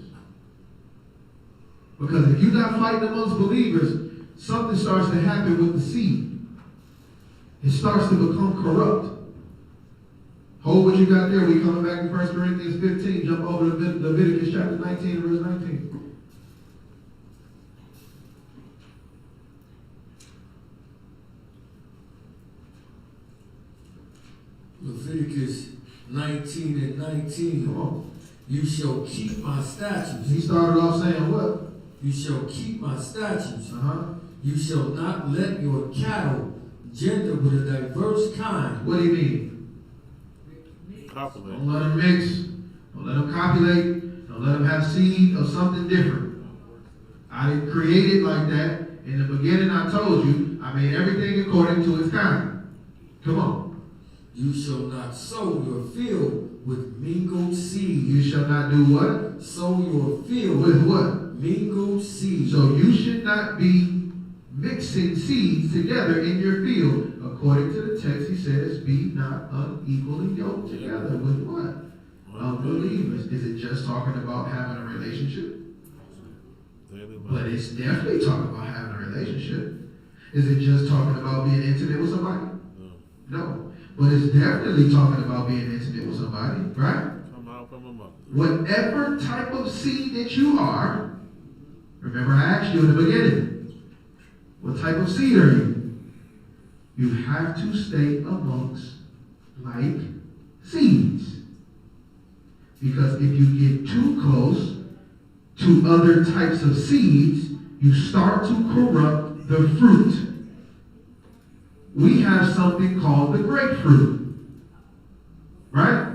Because if you're not fighting amongst believers, something starts to happen with the seed. It starts to become corrupt. Hold what you got there. We coming back to 1 Corinthians 15. Jump over to Leviticus chapter 19, verse 19. Leviticus 19 and 19. Come on. You shall keep my statutes. He started off saying what? You shall keep my statutes. Uh-huh. You shall not let your cattle gender with a diverse kind. What do you mean? Copulate. Don't let them mix. Don't let them copulate. Don't let them have seed of something different. I didn't create it like that. In the beginning, I told you, I made everything according to its kind. Come on. You shall not sow your field with mingled seed. You shall not do what? Sow your field With what? mingled seed. So you should not be mixing seeds together in your field. According to the text, he says, be not unequally yoked together with what? Unbelievers. Is it just talking about having a relationship? But it's definitely talking about having a relationship. Is it just talking about being intimate with somebody? No. But it's definitely talking about being intimate with somebody, right? Come out from among them. Whatever type of seed that you are, remember I asked you in the beginning, what type of seed are you? You have to stay amongst like seeds. Because if you get too close to other types of seeds, you start to corrupt the fruit. We have something called the grapefruit. Right?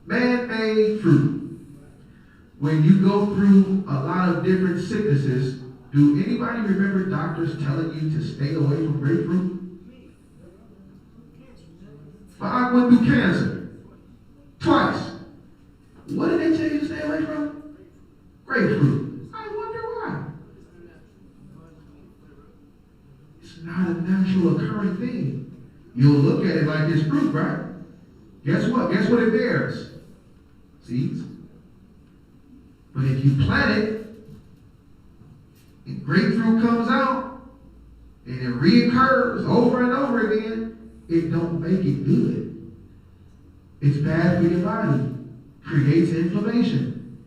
Man-made fruit. When you go through a lot of different sicknesses, do anybody remember doctors telling you to stay away from grapefruit? I went through cancer. Twice. grapefruit. I wonder why. It's not a natural occurring thing. You'll look at it like it's fruit, right? Guess what? Guess what it bears? Seeds. But if you plant it, and grapefruit comes out, and it reoccurs over and over again, it don't make it good. It's bad for your body. Creates inflammation.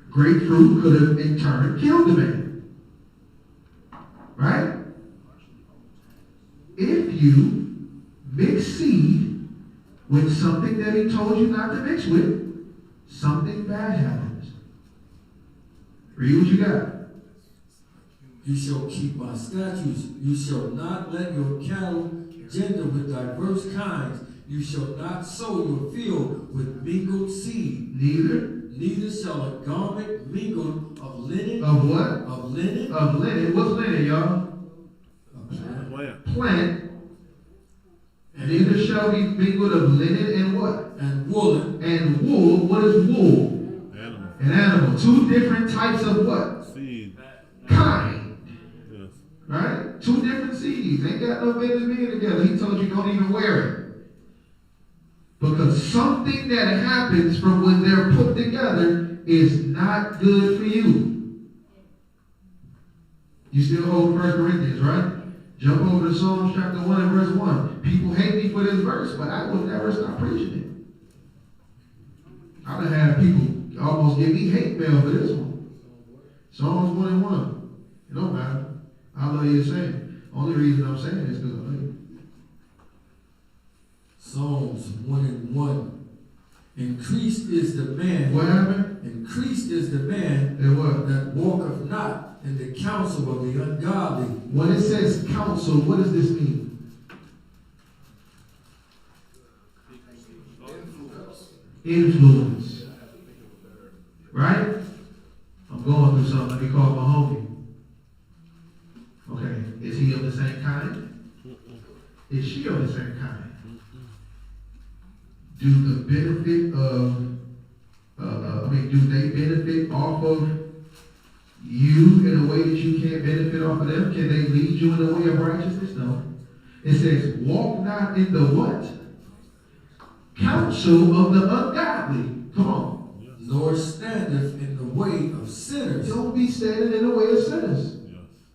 Grapefruit could have in turn killed the man. Right? If you mix seed with something that he told you not to mix with, something bad happens. Read what you got. You shall keep my statutes. You shall not let your cattle gender with diverse kinds. You shall not sow your field with mingled seed. Neither shall a garment mingled of linen. Of what? Of linen. Of linen. What's linen, y'all? A plant. Plant. Neither shall be mingled of linen and what? And woolen. And wool. What is wool? Animal. An animal. Two different types of what? Seed. Kind. Yes. Right? Two different seeds. Ain't got no business being together. He told you don't even wear it. Because something that happens from when they're put together is not good for you. You still hold 1 Corinthians, right? Jump over to Psalms chapter 1 and verse 1. People hate me for this verse, but I will never stop preaching it. I've had people almost give me hate mail for this one. Psalms 1 and 1. It don't matter. I love you the same. Only reason I'm saying this is because I love you. Psalms 1 and 1. Increased is the man. What happened? Increased is the man And what? that walketh not in the counsel of the ungodly. When it says counsel, what does this mean? Influence. Right? I'm going through something. Let me call my homie. Okay. Is he of the same kind? Is she of the same kind? Do the benefit of, do they benefit off of you in a way that you can't benefit off of them? Can they lead you in the way of righteousness? No. It says, walk not in the what? Counsel of the ungodly. Come on. Nor standeth in the way of sinners. Don't be standing in the way of sinners.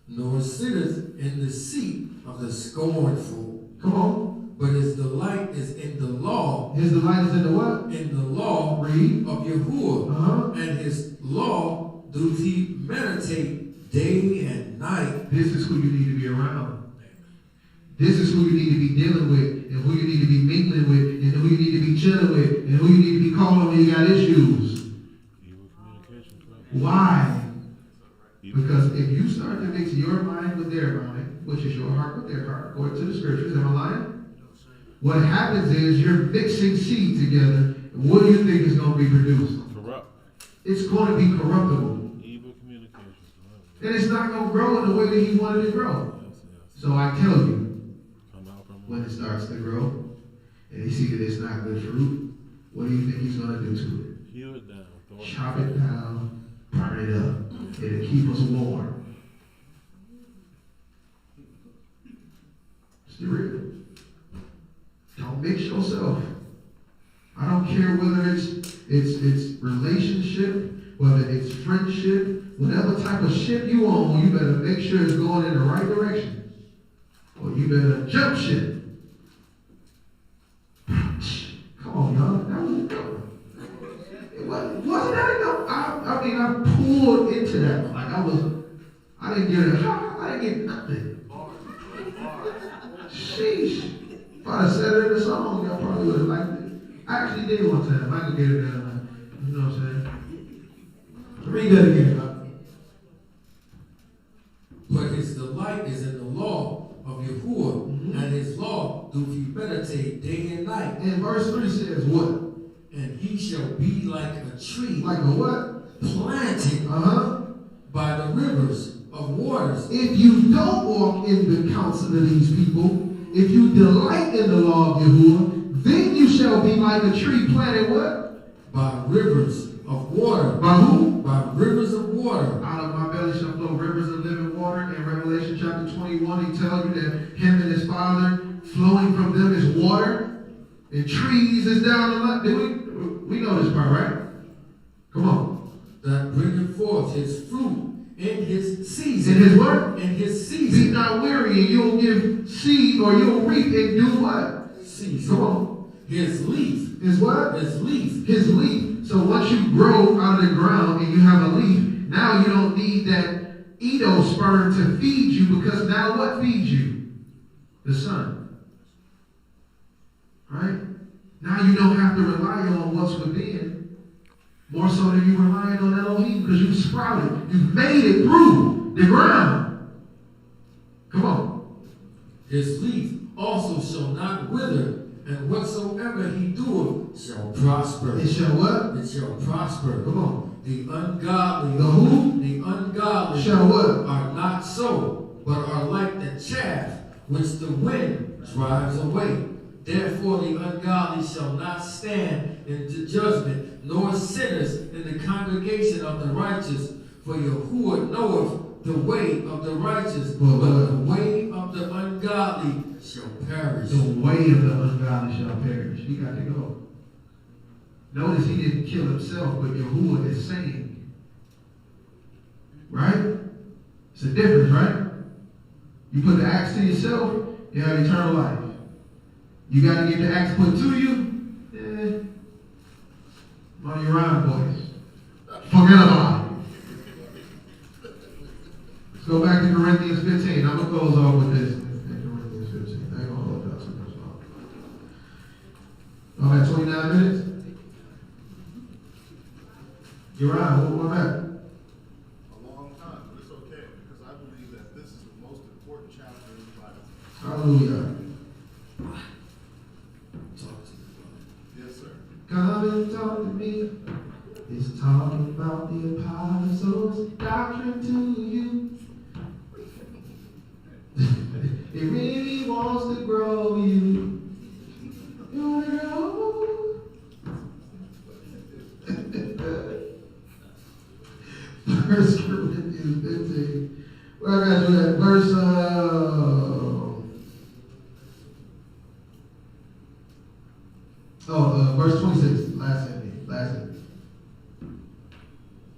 Nor sitteth in the seat of the scornful. Come on. But his delight is in the law. His delight is in the what? In the law Read. of Yahuwah. And his law doth he meditate day and night. This is who you need to be around. This is who you need to be dealing with, and who you need to be mingling with, and who you need to be chilling with, and who you need to be calling when you got issues. Why? Because if you start to mix your mind with their mind, which is your heart with their heart, according to the scriptures, am I lying? What happens is you're mixing seed together, and what do you think is going to be produced? Corrupt. It's going to be corruptible. Evil communication. And it's not going to grow in the way that he wanted to grow. So I tell you, when it starts to grow, and he sees that it's not good fruit, what do you think he's going to do to it? Hew it down. Chop it down, burn it up. It'll keep us warm. It's the real. Don't mix yourself. I don't care whether it's relationship, whether it's friendship, whatever type of ship you on, you better make sure it's going in the right direction. Or you better jump ship. Come on, y'all. That was a go. Wasn't that a go? I pulled into that one. Like I didn't get nothing. Sheesh. If I'd have said it in the song, y'all probably would have liked it. I actually did one time. I could get it down. You know what I'm saying? Read that again, Bob. But his delight is in the law of Yahuwah, and his law doth he meditate day and night. And verse 3 says what? And he shall be like a tree. Like a what? Planted by the rivers of waters. If you don't walk in the counsel of these people, if you delight in the law of Yahuwah, then you shall be like a tree planted what? By rivers of water. By who? By rivers of water. Out of my belly shall flow rivers of living water. In Revelation chapter 21, he tells you that him and his Father, flowing from them is water. And trees is down the line. We know this part, right? Come on. That bringeth forth his fruit in his season. In his what? In his Be season. not weary, and you'll give seed, or you'll reap and do what? Season. Come on. His leaf. His what? His leaf. His leaf. So once you grow out of the ground and you have a leaf, now you don't need that endosperm to feed you, because now what feeds you? The sun. Right? Now you don't have to rely on what's within, more so than you relying on Elohim, because you've sprouted. You've made it through the ground. Come on. His leaf also shall not wither, and whatsoever he doeth shall prosper. It shall what? It shall prosper. Come on. The ungodly, The who? The ungodly Shall what? are not so, but are like the chaff which the wind drives away. Therefore the ungodly shall not stand in the judgment, nor sinners in the congregation of the righteous. For Yahuwah knoweth the way of the righteous, but the way of the ungodly shall perish. The way of the ungodly shall perish. He got to go. Notice he didn't kill himself, but Yahuwah is saying. Right? It's a difference, right? You put the axe to yourself, you have eternal life. You got to get the axe put to you, on your own, boys. Forget about it. Let's go back to Corinthians 15. I'm going to close off with this. Corinthians 15. I ain't going to hold that too much longer. All right, 29 minutes? You're right. What back? A long time, but it's okay, because I believe that this is the most important chapter in the Bible. Hallelujah. Talk to me, Yes, sir. Come and talk to me. It's talking about the apostles' doctrine to you. It really wants to grow you. You want to grow? First Corinthians 15. Where I got you at? Verse verse 26. Last sentence.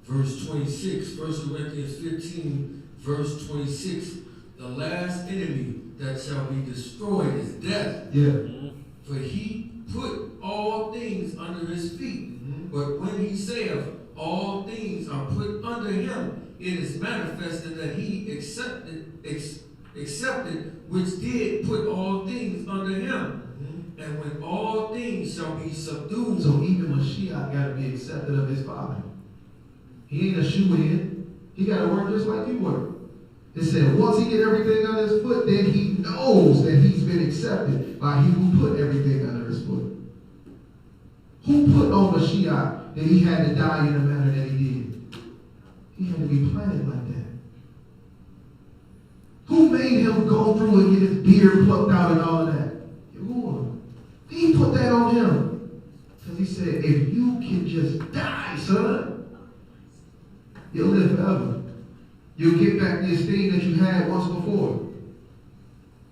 Verse 26, 1 Corinthians 15, verse 26. The last enemy that shall be destroyed is death. Yeah. For he put all things under his feet. But when he saith, all things are put under him, it is manifested that he accepted which did put all things under him. And when all things shall be subdued. So even Mashiach got to be accepted of his Father. He ain't a shoe-in. He got to work just like you work. It said once he get everything on his foot, then he knows that he's been accepted by he who put everything under his foot. Who put on Mashiach that he had to die in the manner that he did? He had to be planted like that. Who made him go through and get his beard plucked out and all of that? Yahuwah. He put that on him. Because he said, if you can just die, son, you'll live forever. You'll get back the esteem that you had once before.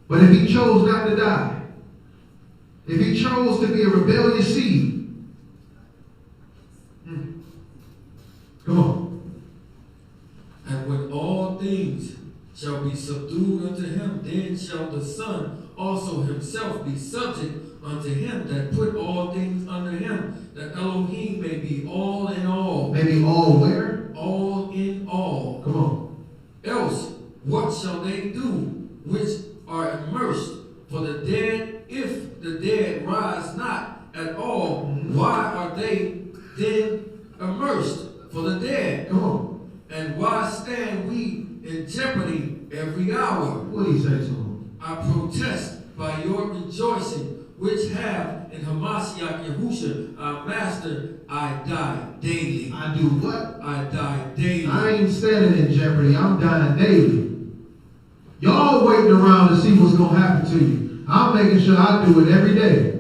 But if he chose not to die, if he chose to be a rebellious seed, come on. And when all things shall be subdued unto him, then shall the Son also himself be subject unto him that put all things under him, that Elohim may be all in all. Maybe all where? All in all. Come on. Else, what shall they do which are immersed? For the dead, if the dead rise not at all, why are they then immersed for the dead? Come on. And why stand we in jeopardy every hour? What do you say to him? I protest by your rejoicing, which have in Hamashiach Yahusha, our master, I die daily. I do what? I die daily. I ain't standing in jeopardy. I'm dying daily. Y'all waiting around to see what's going to happen to you. I'm making sure I do it every day.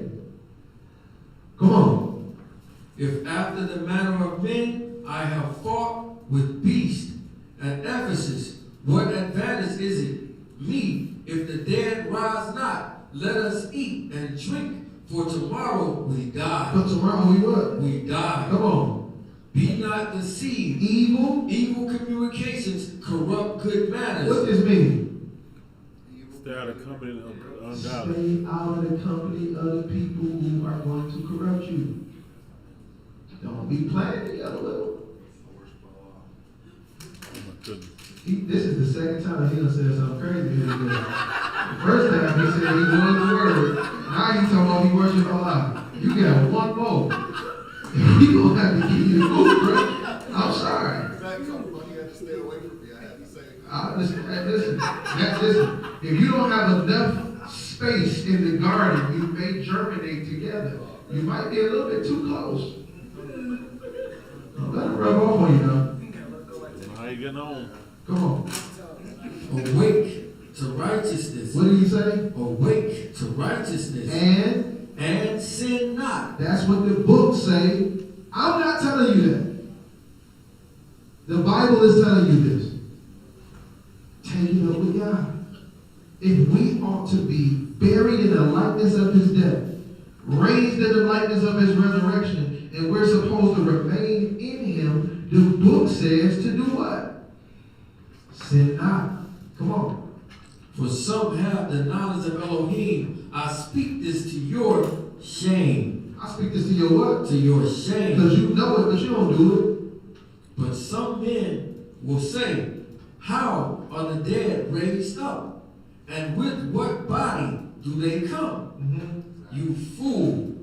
Come on. If after the manner of men I have fought with beasts at Ephesus, what advantage is it me if the dead rise not? Let us eat and drink, for tomorrow we die. For tomorrow we what? We die. Come on. Be not deceived. Evil communications corrupt good manners. What does this mean? Stay out of the company of ungodly. Stay out of the company of the people who are going to corrupt you. Don't be playing together with them. Oh my goodness. This is the second time he done said something crazy here today. The first time he said he was the word. Now he talking about he worship Allah. You got one more. We gonna have to give you the boot, bro. I'm sorry. That come you had to stay away from me. I had to say Listen. If you don't have enough space in the garden, you may germinate together. You might be a little bit too close. Don't let it rub off on you now. How you getting on? Come on. Awake to righteousness. What did he say? Awake to righteousness. And sin not. That's what the books say. I'm not telling you that. The Bible is telling you this. Take it up with God. If we ought to be buried in the likeness of his death, raised in the likeness of his resurrection, and we're supposed to remain in him, the book says to do what? Sin not. Come on. For some have the knowledge of Elohim. I speak this to your shame. I speak this to your what? To your shame. Because you know it, but you don't do But some men will say, how are the dead raised up? And with what body do they come? it. You fool,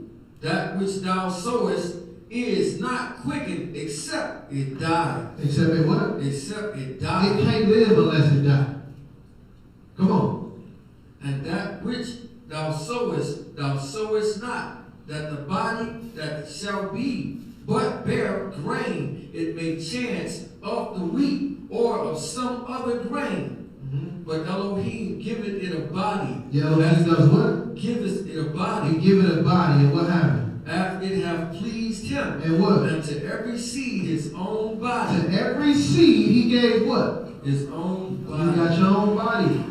that which thou sowest is not quickened except it die. Except it what? Except it It die. can't live unless it dies. Come on. And that which thou sowest not, that the body that shall be, but bear grain, it may chance of the wheat or of some other grain. But Elohim giveth it a body. Yeah, Elohim does what? Giveth it a He body. give it a body, and what happened? After it have pleased him. And what? And to every seed his own body. To every seed he gave what? His own You got body. your own body.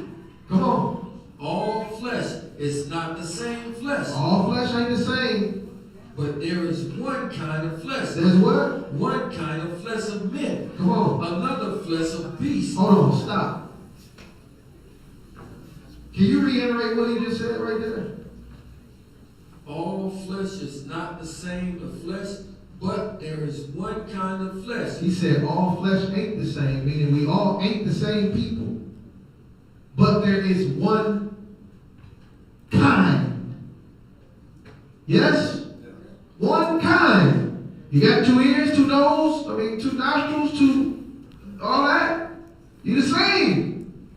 Come on. All flesh is not the same flesh. All flesh ain't the same. But there is one kind of flesh. There's what? One kind of flesh of men. Come on. Another flesh of beasts. Hold on, stop. Can you reiterate what he just said right there? All flesh is not the same of flesh, but there is one kind of flesh. He said all flesh ain't the same, meaning we all ain't the same people. But there is one kind. Yes? One kind. You got 2 ears, 2 noses, 2 nostrils, 2 all that. You the same.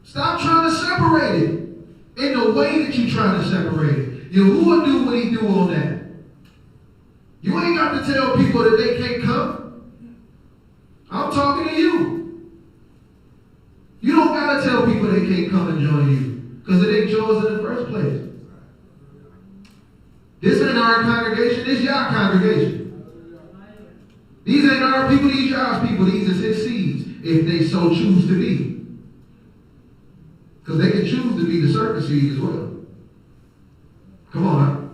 Stop trying to separate it in the way that you're trying to separate it. Yahuwah do what he do on that. You ain't got to tell people that they can't come. I'm talking to you. You don't got to tell people they can't come and join you because it ain't yours in the first place. This ain't our congregation, this y'all congregation. These ain't our people, these y'all's people. These is his seeds if they so choose to be. Because they can choose to be the serpent seed as well. Come on now.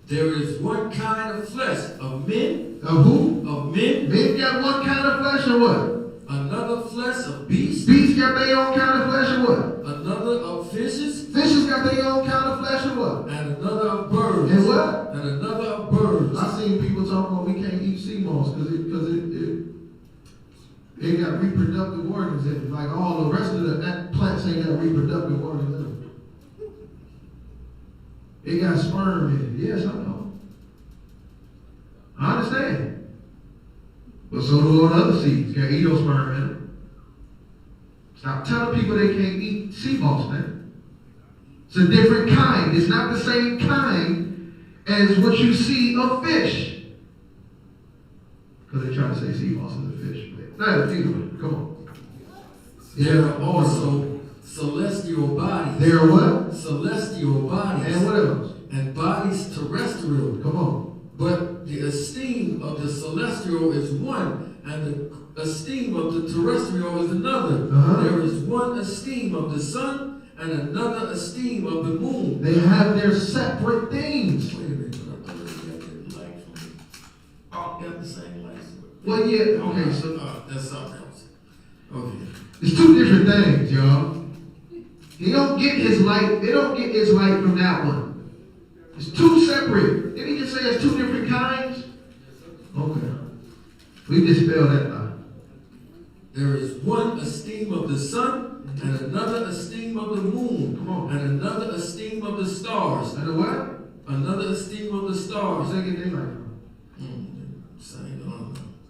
There is one kind of flesh of men. Of who? Of men. Men got one kind of flesh or what? Another flesh of beasts. Beasts got their own kind of flesh or what? Another of fishes. Fishes got their own kind of flesh or what? And another of birds. And what? And another of birds. I seen people talking about we can't eat sea moss because it got reproductive organs in it. Like all the rest of the plants ain't got reproductive organs in them. It got sperm in it. Yes, I know. I understand. But so do all the other seeds. Can't eat your sperm in them. Stop telling people they can't eat sea moss, man. It's a different kind. It's not the same kind as what you see of fish. Because they try to say sea moss is a fish. No, anyway, come on. There are also celestial bodies. There are what? Celestial bodies. And what else? And bodies terrestrial. Come on. celestial is one, and the esteem of the terrestrial is another. There is one esteem of the sun, and another esteem of the moon. They have their separate things. Wait a minute, I thought they got that light from me. All got the same lights. Well, yeah, okay, so that's something else. Okay. it's two different things, y'all. He don't get his light, they don't get his light from that one. It's two separate. Didn't he just say it's two different kinds? Okay. We dispel that lie. There is one esteem of the sun, and another esteem of the moon, Come on. and another esteem of the stars. And the what? Another esteem of the Where's stars. they get their light from?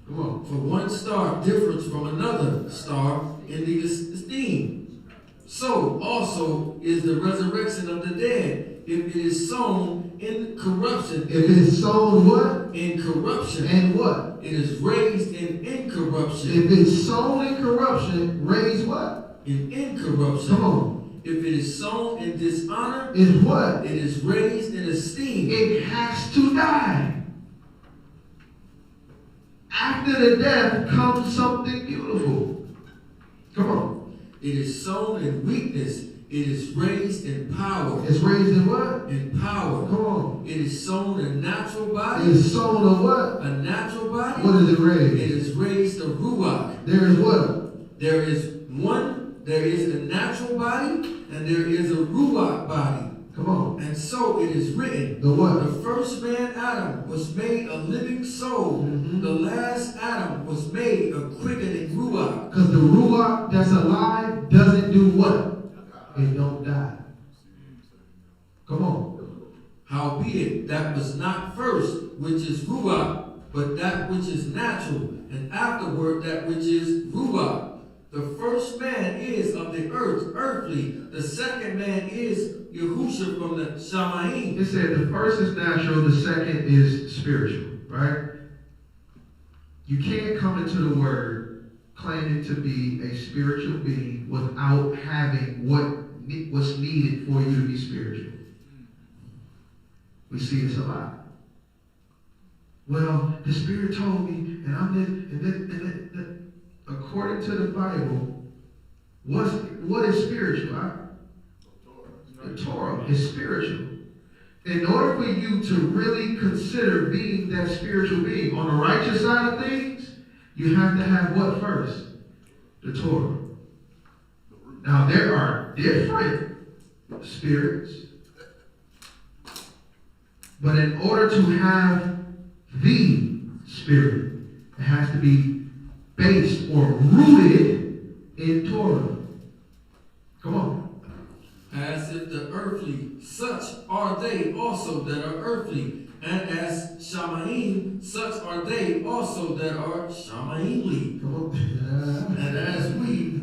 Come on. For one star differs from another star in the esteem. So also is the resurrection of the dead. If it is sown in corruption, If it is sown what? in corruption, And what? it is raised in incorruption. If it's sown in corruption, raise what? In incorruption. Come on. If it is sown in dishonor, Is what? it is raised in esteem. It has to die. After the death comes something beautiful. Come on. It is sown in weakness. It is raised in power. It's raised in what? In power. Come on. It is sown a natural It body. is sown of what? A natural body. What is it It raised? is raised a ruach. There is what? There is a natural body, and there is a ruach body. Come on. And so it is written. The what? The first man, Adam, was made a living soul. Mhm. The last Adam was made a quickening ruach. Because the ruach that's alive doesn't do what? It don't die. Come on. Howbeit, that was not first, which is ruach, but that which is natural, and afterward that which is ruach. The first man is of the earth, earthly. The second man is Yahusha from the Shamayim. It said the first is natural, the second is spiritual, right? You can't come into the word claiming to be a spiritual being without having what's needed for you to be spiritual. We see this a lot. Well, the Spirit told me, and I'm this, and that. According to the Bible, what is spiritual? The Torah is spiritual. In order for you to really consider being that spiritual being on the righteous side of things, you have to have what first? The Torah. Now there are different spirits, but in order to have the Spirit, it has to be based or rooted in Torah. Come on. As if the earthly, such are they also that are earthly. And as Shamayim, such are they also that are Shamayimly. Come on. And as we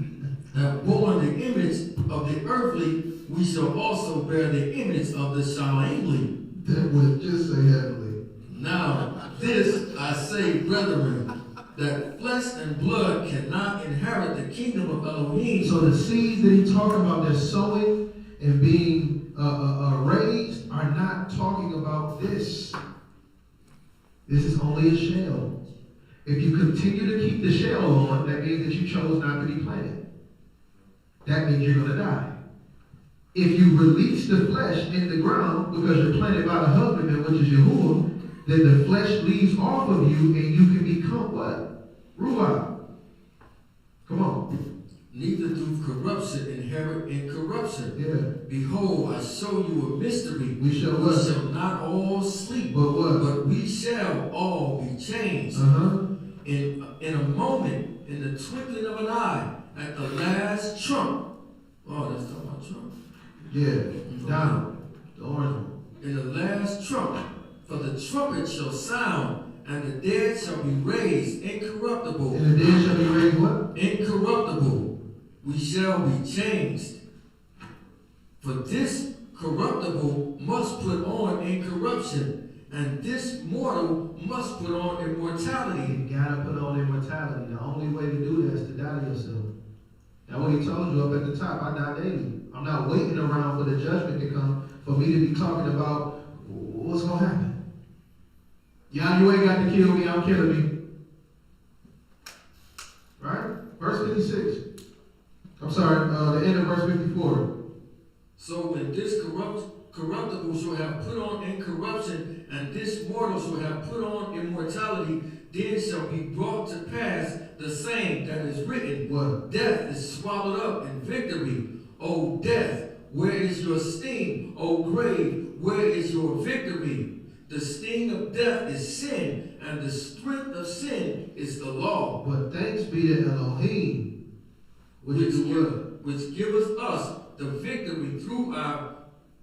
have borne the image of the earthly, we shall also bear the image of the Shamayimly. That would just say heavenly. Now, this I say, brethren, that flesh and blood cannot inherit the kingdom of Elohim. So the seeds that he's talking about, they're sowing and being raised, are not talking about this. This is only a shell. If you continue to keep the shell on, that means that you chose not to be planted. That means you're going to die. If you release the flesh in the ground because you're planted by the husbandman, which is Yahuwah, then the flesh leaves off of you and you can become what? Ruach. Come on. Neither do corruption inherit incorruption. Yeah. Behold, I show you a mystery. We shall We what? shall not all sleep, But what? but we shall all be changed. In a moment, in the twinkling of an eye, at the last trump. Oh, that's talking about Trump. Yeah. Down. The orange one. In the last trump, for the trumpet shall sound, and the dead shall be raised incorruptible. And the dead shall be raised what? Incorruptible. We shall be changed. For this corruptible must put on incorruption, and this mortal must put on immortality. You gotta put on immortality. The only way to do that is to die to yourself. That's what he told you up at the top. I die daily. I'm not waiting around for the judgment to come for me to be talking about what's gonna happen. Y'all, you ain't got to kill me, I'm killing me. Right? Verse 56. I'm sorry, the end of verse 54. So when this corruptible shall have put on incorruption, and this mortal shall have put on immortality, then shall be brought to pass the same that is written. What? Death is swallowed up in victory. O death, where is your sting? O grave, where is your victory? The sting of death is sin, and the strength of sin is the law. But thanks be to Elohim, which giveth us the victory through our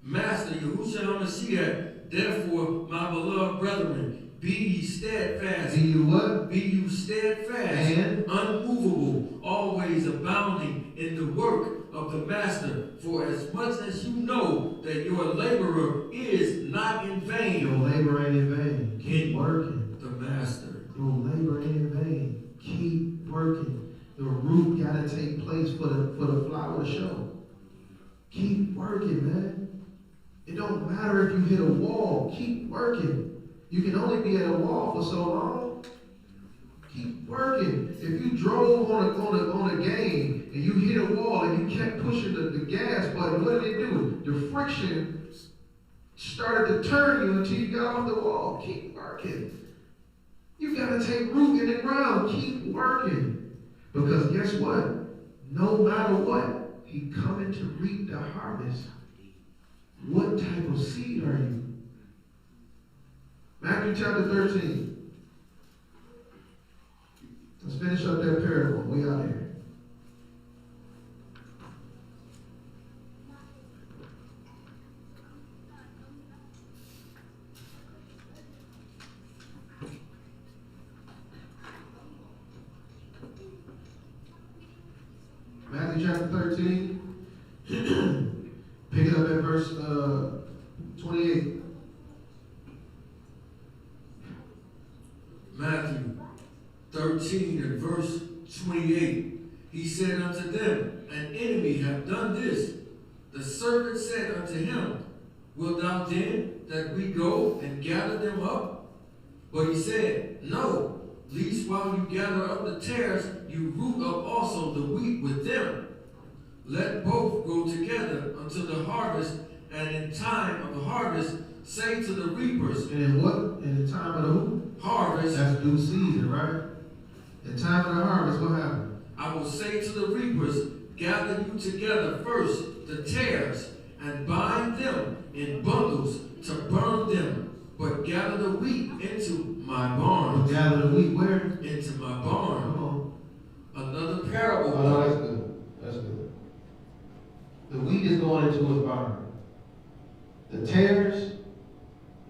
Master Yahushua HaMashiach. Therefore, my beloved brethren, be ye steadfast. Be you what? Be you steadfast and unmovable, always abounding in the work of the Master. For as much as you know that your laborer is not in vain. Your labor ain't in vain. Keep working. The Master. Your labor ain't in vain. Keep working. The root gotta take place for the flower to show. Keep working, man. It don't matter if you hit a wall. Keep working. You can only be at a wall for so long. Keep working. If you drove on a game and you hit a wall and you kept pushing the gas button, what did it do? The friction started to turn you until you got off the wall. Keep working. You gotta take root in the ground. Keep working. Because guess what? No matter what, he coming to reap the harvest. What type of seed are you? Matthew chapter 13. Let's finish up that parable. We out here. Matthew chapter 13. Pick it up at verse 28. Matthew 13 and verse 28. He said unto them, an enemy hath done this. The servant said unto him, wilt thou then that we go and gather them up? But he said, no, lest while you gather up the tares, you root up also the wheat with them. Let both go together until the harvest, and in time of the harvest, say to the reapers. And in what? In the time of the who? Harvest. That's due season, right? In time of the harvest, what happened? I will say to the reapers, gather you together first the tares, and bind them in bundles to burn them, but gather the wheat into my barn. Gather the wheat where? Into my barn. Come on. Another parable. Oh, no, that's good. That's good. The wheat is going into his barn. The tares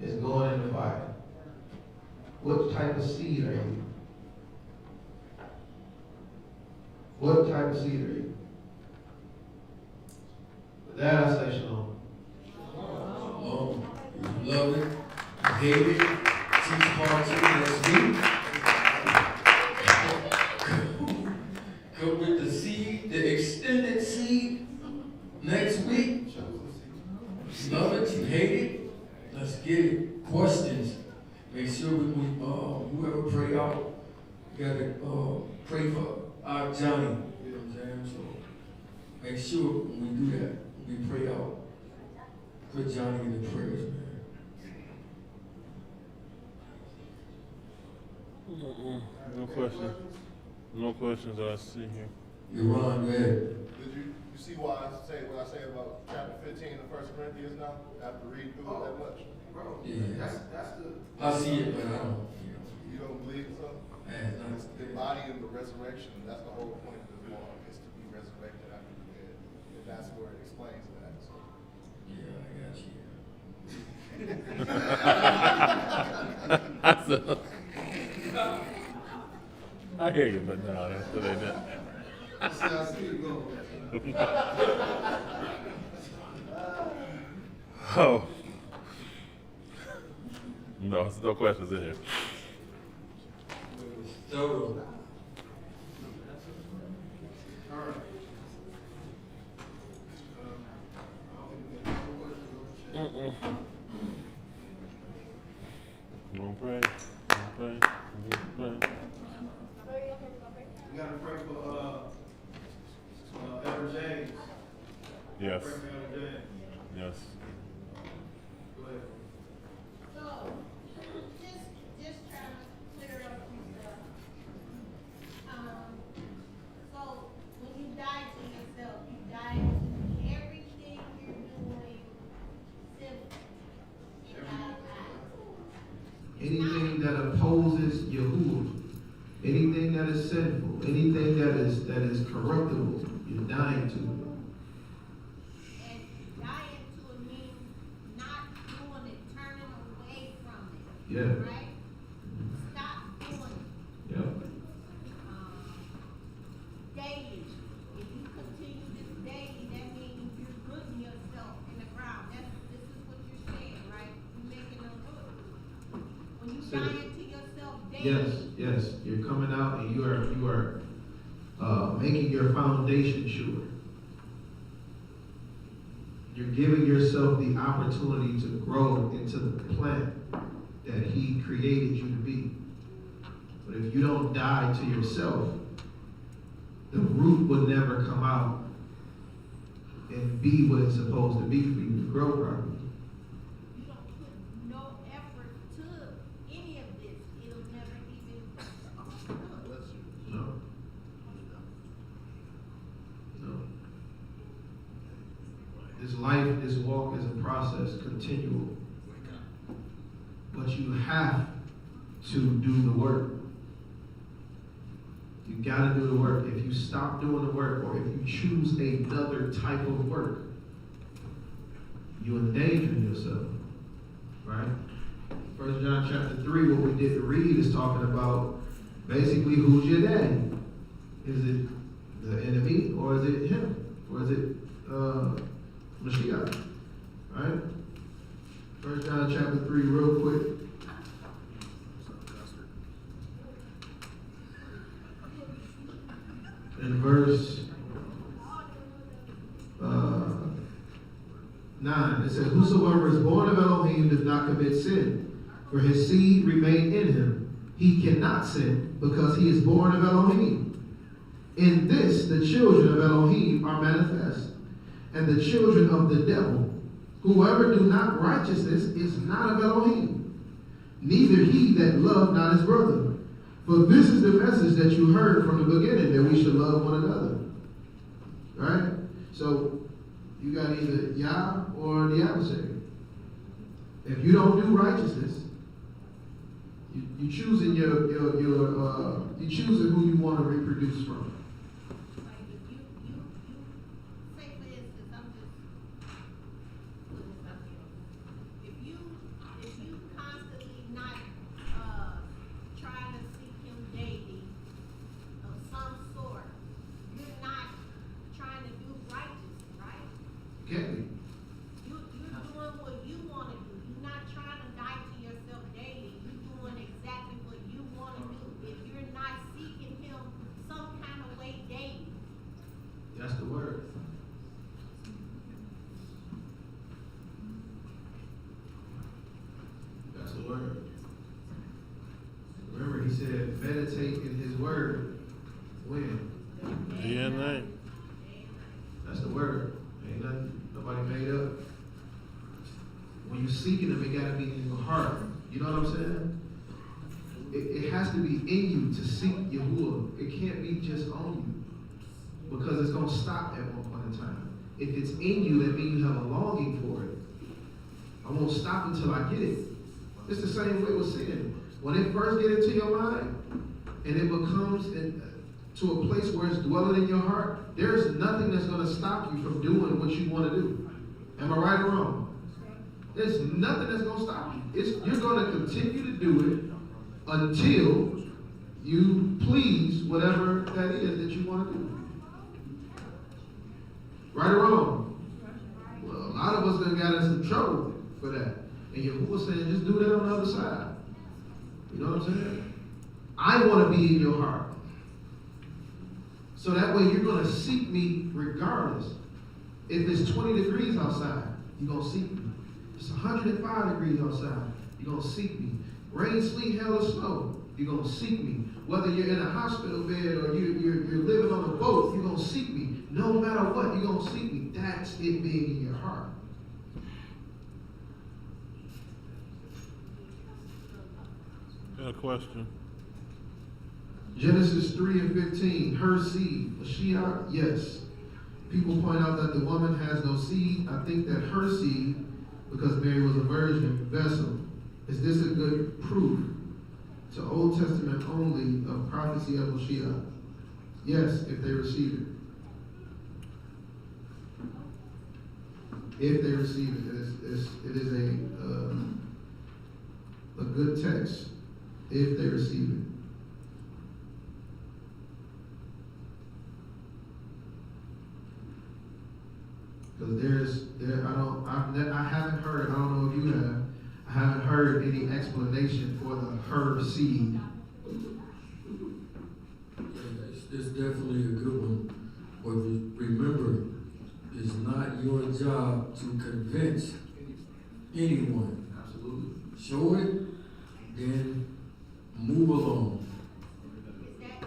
is going in the fire. What type of seed are you? What type of seed are you? With that, I say shalom. Shalom. You love it. You hate it. Teach part 2 next week. Come with the seed, the extended seed next week. Love it, you hate it. Let's get it. Questions. Make sure whoever pray out, you gotta pray for our Johnny. You know what I'm saying? So make sure when we do that, we pray out. Put Johnny in the prayers, man. No questions. No questions that I see here. Ron, go ahead. Did you see why I say what I say about chapter 15 of 1 Corinthians now? After reading through it that much? Bro, Yeah. that's the... I see it, but I don't, You don't believe so? man, It's the body of the resurrection. That's the whole point of the law, is to be resurrected after the dead. And that's where it explains that. So. Yeah, I got you. I hear you, but no, that's what they did. I see it go. Oh. No, there's no questions in here. So, gonna pray. We're gonna pray. We gotta pray for, Elder James. Yes. Pray for Elder James. Yes. Go ahead. So, just trying to clear up some stuff. So, when you die to yourself, you die to everything you're doing sinful in God's eyes. Anything that opposes Yahuwah, anything that is sinful, anything that is corruptible, you're dying to it. And dying to it means not doing it, turning away from it. Yeah. Right? Stop doing it. Yep. Daily. If you continue this daily, that means you're rooting yourself in the ground. This is what you're saying, right? You're making a root. When you die into yourself daily. Yes. You're coming out and you are making your foundation sure. You're giving yourself the opportunity to grow into the plant that He created you to be. But if you don't die to yourself, the root will never come out and be what it's supposed to be for you to grow properly. You don't put no effort to any of this. It'll never even. No. No. This life, this walk is a process, continual. But you have to do the work. You gotta do the work. If you stop doing the work, or if you choose another type of work, you endanger yourself. Right? 1 John chapter 3, what we didn't read, is talking about basically who's your daddy. Is it the enemy, or is it him? Or is it Mashiach? Right? 1 John chapter 3, real quick. In verse 9, it says, "Whosoever is born of Elohim does not commit sin, for his seed remain in him. He cannot sin, because he is born of Elohim. In this the children of Elohim are manifest, and the children of the devil. Whoever do not righteousness is not of Elohim, neither he that love not his brother. For this is the message that you heard from the beginning, that we should love one another." Right? So, you got either Yah or the adversary. If you don't do righteousness, you choosing you choosing who you want to reproduce from. Like if you say for instance, I'm just putting stuff here. If you constantly not trying to seek Him daily of some sort, you're not trying to do righteousness, right? Can't be. You're doing what you want to do. You're not trying to die to yourself daily. You're doing exactly what you want to do. If you're not seeking Him some kind of way daily, That's the word. That's the word. Remember, he said, meditate in his word. When? Day and night. That's the word. Ain't nothing nobody made up. When you're seeking him, it gotta be in your heart. You know what I'm saying? It has to be in you to seek Yahuwah. It can't be just on you, because it's gonna stop at one point in time. If it's in you, that means you have a longing for it. I won't stop until I get it. It's the same way with sin. When it first gets into your mind and it becomes to a place where it's dwelling in your heart, there's nothing that's going to stop you from doing what you want to do. Am I right or wrong? There's nothing that's going to stop you. You're going to continue to do it until you please whatever that is that you want to do. Right or wrong? Well, a lot of us done got us in trouble for that. And Yahuwah saying, just do that on the other side. You know what I'm saying? I want to be in your heart. So that way you're going to seek me regardless. If it's 20 degrees outside, you're going to seek me. If it's 105 degrees outside, you're going to seek me. Rain, sleet, hail, or snow, you're going to seek me. Whether you're in a hospital bed or you're living on a boat, you're going to seek me. No matter what, you're going to seek me. That's it being in your heart. Got a question. Genesis 3 and 15, her seed, Mashiach, yes. People point out that the woman has no seed. I think that her seed, because Mary was a virgin vessel, is this a good proof to Old Testament only of prophecy of Mashiach? Yes, if they receive it. If they receive it, it is a good text. If they receive it. Because I haven't heard, I don't know if you have, I haven't heard any explanation for the her seed. It's definitely a good one. But remember, it's not your job to convince anyone. Absolutely. Show it, then move along. Is that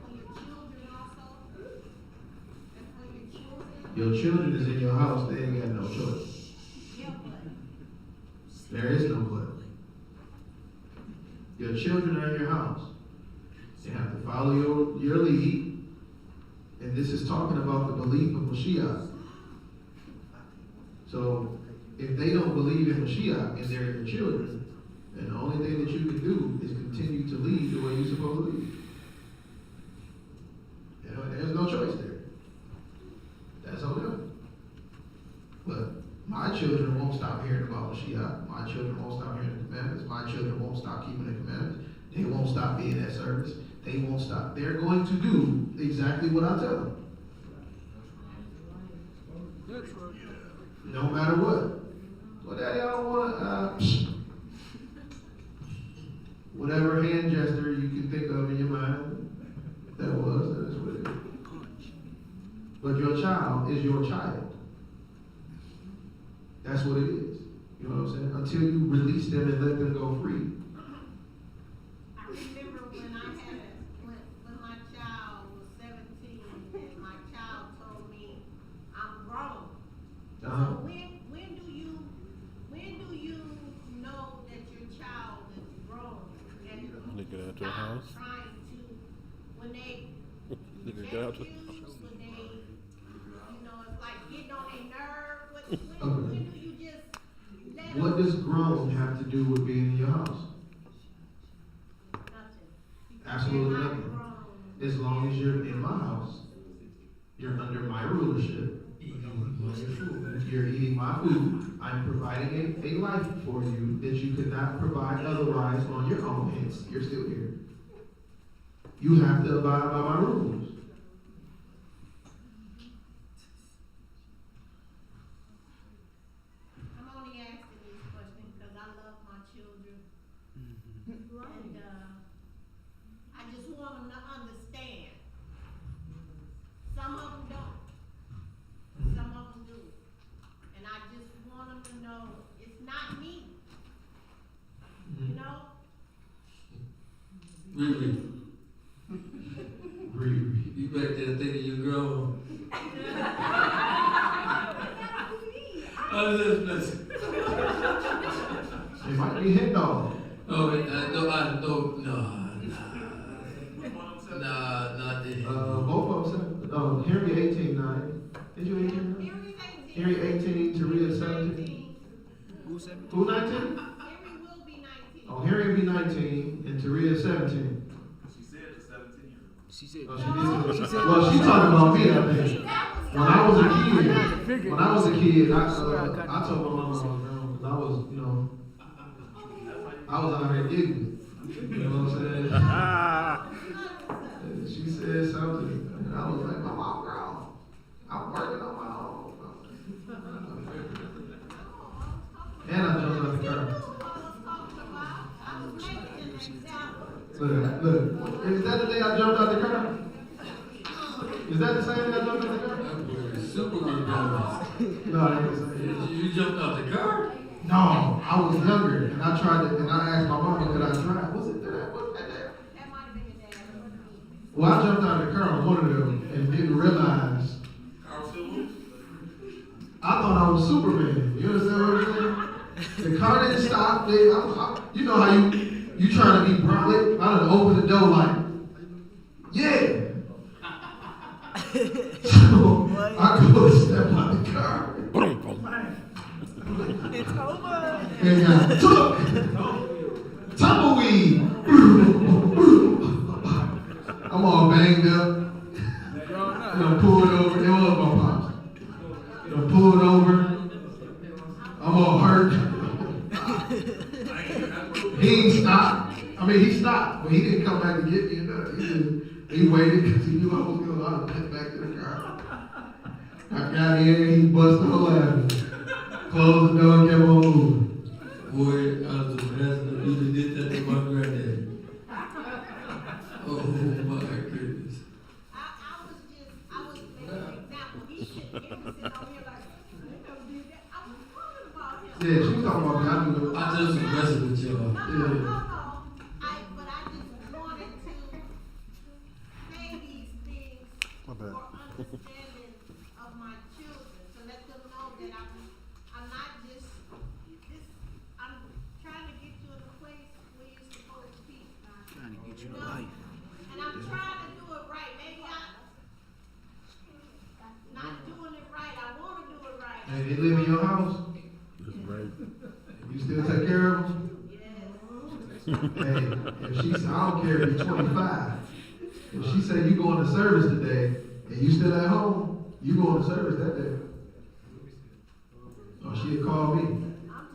for your children also? That's for your children? Your children is in your house, they ain't got no choice. Yeah, but. There is no but. Your children are in your house. They have to follow your lead. And this is talking about the belief of Mashiach. So, if they don't believe in Mashiach and they're your children, then the only thing that you can do is continue to lead the way you're supposed to lead. You know, there's no choice there. That's on them. But my children won't stop hearing about Mashiach. My children won't stop hearing the commandments. My children won't stop keeping the commandments. They won't stop being at service. They won't stop. They're going to do exactly what I tell them. No matter what. Well, Daddy, I don't want to, whatever hand gesture you can think of in your mind, that's what it is. But your child is your child. That's what it is. You know what I'm saying? Until you release them and let them go free. I remember when when my child was 17 and my child told me I'm grown. So when do you know that your child is grown? And Nigga out your house. trying to, when they Nigga reject get out your you, house. when they, it's like getting on their nerve. When do you just let them? What does grown have to do with being in your house? Nothing. Because Absolutely they're not nothing. grown. As long as you're in my house, you're under my rulership. You're eating my food. I'm providing a life for you that you could not provide otherwise on your own. Hence, you're still here. You have to abide by my rules. I'm only asking these questions because I love my children. And I just want them to understand. Some of them don't. Some of them do. And I just want them to know it's not me. You know? Really? Really. You back there thinking you grown. Listen. It might be hit dog. No, not this. Both of them said, Henry 18:9. Did you 18? Henry 18, Taria 17. Who 19? Henry will be 19. Oh, Henry will be 19 and Taria 17. She said the 17-year-old. She said, Oh, she did. Well, she talking about me, I think. When I was a kid, I told my mama I was grown because I was, I was out here ignorant. You know what I'm saying? She said something, and I was like, Mama, I'm grown. I'm working on my own. And I jumped out the car. Look, is that the day I jumped out the car? Is that the same day I jumped out the car? Super good. No, I ain't the same. You jumped out the car? No, I was younger, and I tried to, and I asked my mama, could I drive? Was it that? Was that? That might have been your dad. Well, I jumped out of the car on one of them and didn't realize. I thought I was Superman. You understand what I'm saying? The car didn't stop. You know how you trying to be brolic? I done opened the door like, yeah. So I go to step out the car. It's over. And I took tumbleweed. I'm all banged up. And I pulled over. It was my pops. And I pulled over. I'm all hurt. He ain't stopped. I mean, he stopped, but he didn't come back to get me or nothing. He waited because he knew I was going to put back to the car. I got in and he busted all laughing. Closed the door and kept on moving. Boy, I was the best that you did that to my granddad. Oh my goodness. I was making an example. He shouldn't have been sitting on here like, you never did that. I was talking about him. Yeah, she was talking about me. I knew I just was messing with y'all. No. But I just wanted to say these things for understanding of my children, to let them know that I'm not just I'm trying to get you in a place where you're supposed to be. Trying to get you to life. And I'm trying to do it right. Maybe I'm not doing it right. I want to do it right. Hey, they live in your house? That's right. You still take care of them? Hey, if she said, I don't care if you're 25. If she said you going to service today and you still at home, you going to service that day. Or she'd call me. I'm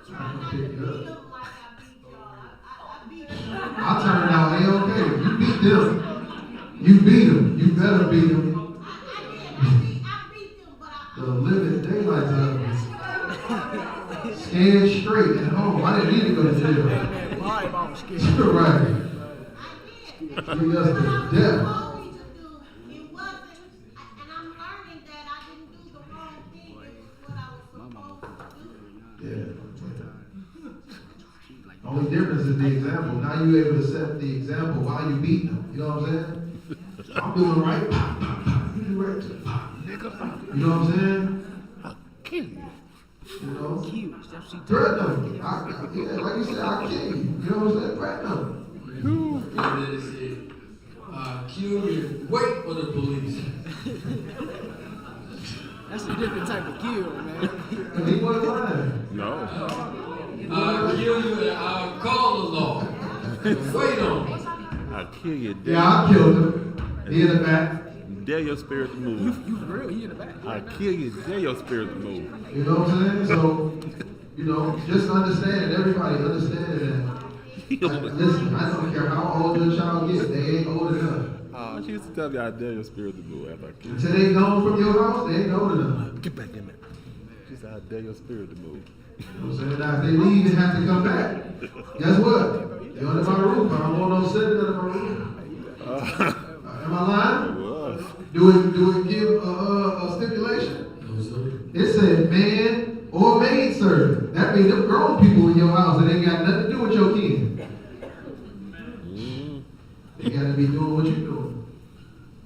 trying not to beat them like I beat y'all. I beat them. I turned out A-okay. You beat them. You beat them. You better beat them. I beat them, but The living daylights out of me. Scared straight at home. I didn't need to go to jail. Volleyball was scared. Right. I did. You just to death. It wasn't, and I'm learning that I didn't do the wrong thing. It was what I was supposed to do. Yeah. Only difference is the example. Now you're able to set the example while you beating them. You know what I'm saying? I'm doing right. Pop, pop, pop. You do right too. Pop. You know what I'm saying? I'll kill you. You know? Cute. That's what she Threaten them. Yeah, like you said, I'll kill you. You know what I'm saying? Threaten them. Kill you. Wait for the police. That's a different type of kill, man. And he wasn't lying. No. I'll kill you and I'll call the law. Wait on me. I'll kill you. Yeah, I killed him. He in the back. Dare your spirit to move. You for real? He in the back. I'll kill you. Dare your spirit to move. You know what I'm saying? So, you know, just understand, everybody understand that. Listen, I don't care how old your child gets, they ain't old enough. She used to tell me I dare your spirit to move after I killed Until they gone from your house, they ain't old enough. Get back in there. She said, I dare your spirit to move. You know what I'm saying? Now, if they leave and have to come back, guess what? You're under my roof. I don't want no sitting under my roof. Am I lying? It was. Do it give a stipulation? No, sir. It said man or maid servant. That means them grown people in your house that ain't got nothing to do with your kid. They gotta be doing what you're doing.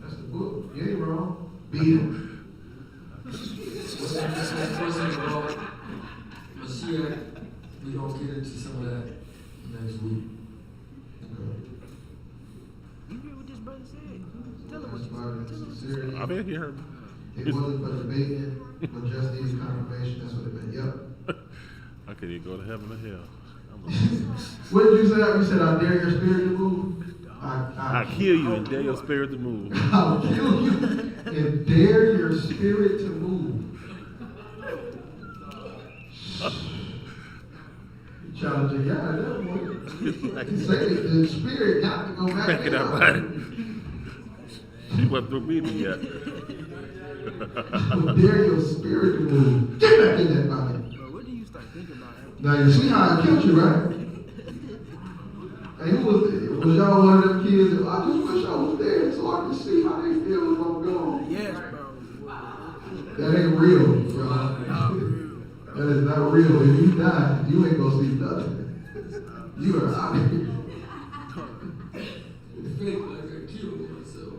That's the book. You ain't wrong. Beat him. First thing about Mashiach, we gonna get into some of that next week. You hear what this brother said? Tell him what That's you part of the sincerity. I bet you heard me. It wasn't for debating, but just needed confirmation. That's what it meant. Yep. I could either go to heaven or hell. What did you say? You said, I dare your spirit to move? I kill you and dare your spirit to move. I'll kill you and dare your spirit to move. Challenging God, that boy. He said the spirit got to go back Back it up, buddy. She went through me yet. Dare your spirit to move. Get back in that body. Bro, what do you start thinking about after? Now you see how I killed you, right? And he was y'all one of them kids that I just wish I was there so I could see how they feel if I'm gone. Yes, bro. That ain't real, bro. That is not real. If you die, you ain't gonna see nothing. You are out of here.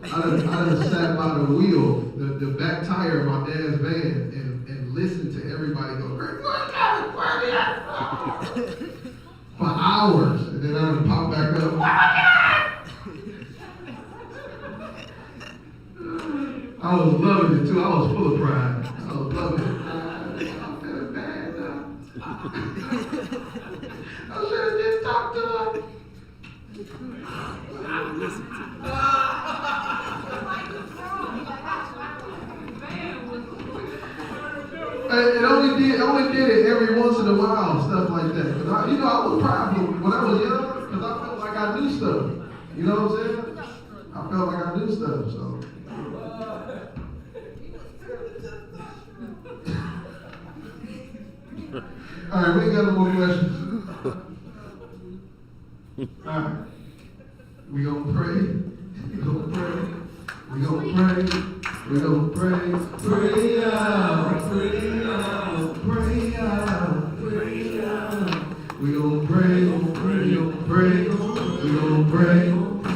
I done sat by the wheel, the back tire of my dad's van, and listened to everybody go, for hours, and then I would pop back up. I was loving it too. I was full of pride. I was loving it. I'm feeling bad now. I should have just talked to her. It only did it every once in a while, stuff like that. Cause I was proud when I was young, because I felt like I knew stuff. You know what I'm saying? I felt like I knew stuff, so. All right, we ain't got no more questions. All right, we gonna pray. We gonna pray. We gonna pray. We gonna pray. Pray out. Pray out. Pray out. Pray out. We gonna pray. We gonna pray. We gonna pray.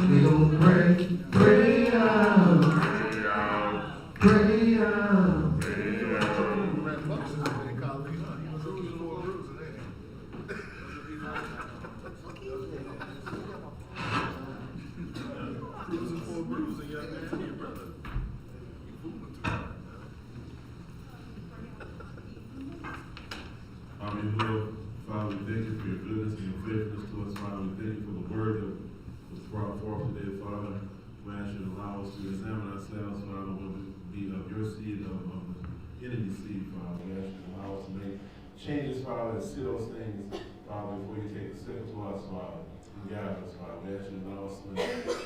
We gonna pray. Pray out. Pray out. Lord, Father, we thank you for your goodness and your faithfulness to us, Father. We thank you for the word that was brought forth today, Father. We ask you to allow us to examine ourselves, Father, whether it be of your seed or of the enemy seed, Father. We ask you to allow us to make changes, Father, and see those things, Father, before you take a step to us, Father, and guide us, Father. We ask you to allow us to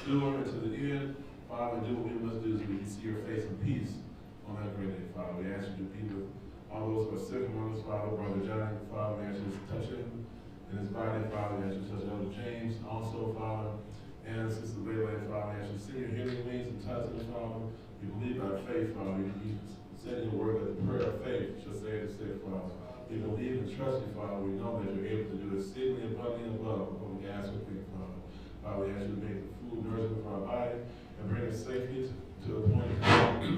do it to the end, Father, do what we must do so we can see your face in peace on that great day, Father. We ask you to be with all those who are sick among us, Father, Brother John, Father, we ask you to touch him in his body, Father. We ask you to touch Elder James also, Father, and Sister Leila, Father. We ask you to send your healing wings and touch them, Father. We believe by faith, Father. You said in your word that the prayer of faith shall save the sick, Father. We believe and trust you, Father. We know that you're able to do exceedingly abundantly above what we can ask or think, Father. Father, we ask you to make the food nourishment for our body and bring us safely to the point,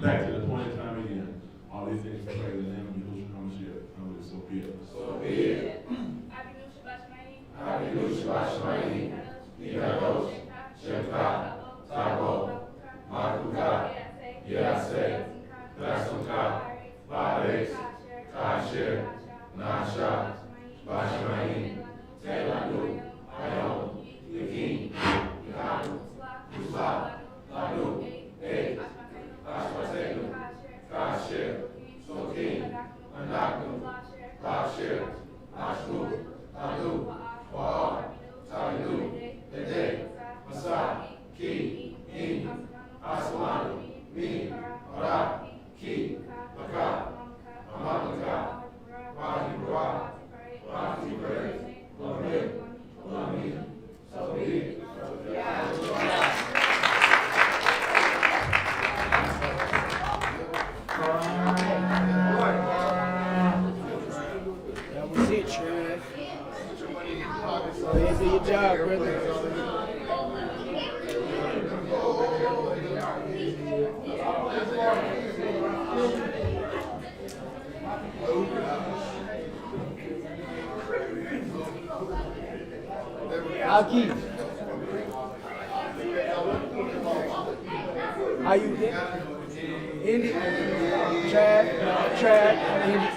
back to the point of time again. All these things we pray in the name of Yahushua HaMashiach. So be it. So be it. Shekha, Tabo, Makuka, Yase, Rasunka, Bares, Kasher, Nasha, Bashmain, Teladu, Ayom, Yakin, Yakanu, Usla, Ladu, Ek, Ashpatenu, Kasher, Sokin, Anaku, Basher, Ashku, Adu, Wa'ar, Talidu, Ede, Masa, Ki, In, Aswanu, Mi, Ara, Ki, Laka, Amalaka, Wahibra, Wahibra, Lamid, Lamid, Sabi, That was it, Trev. Go ahead and do your job, brother. I'll keep. How you end it? Trav, end it.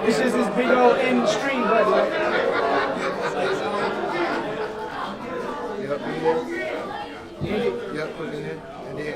It's just this big old end stream, brother. Yep, put it in there. And then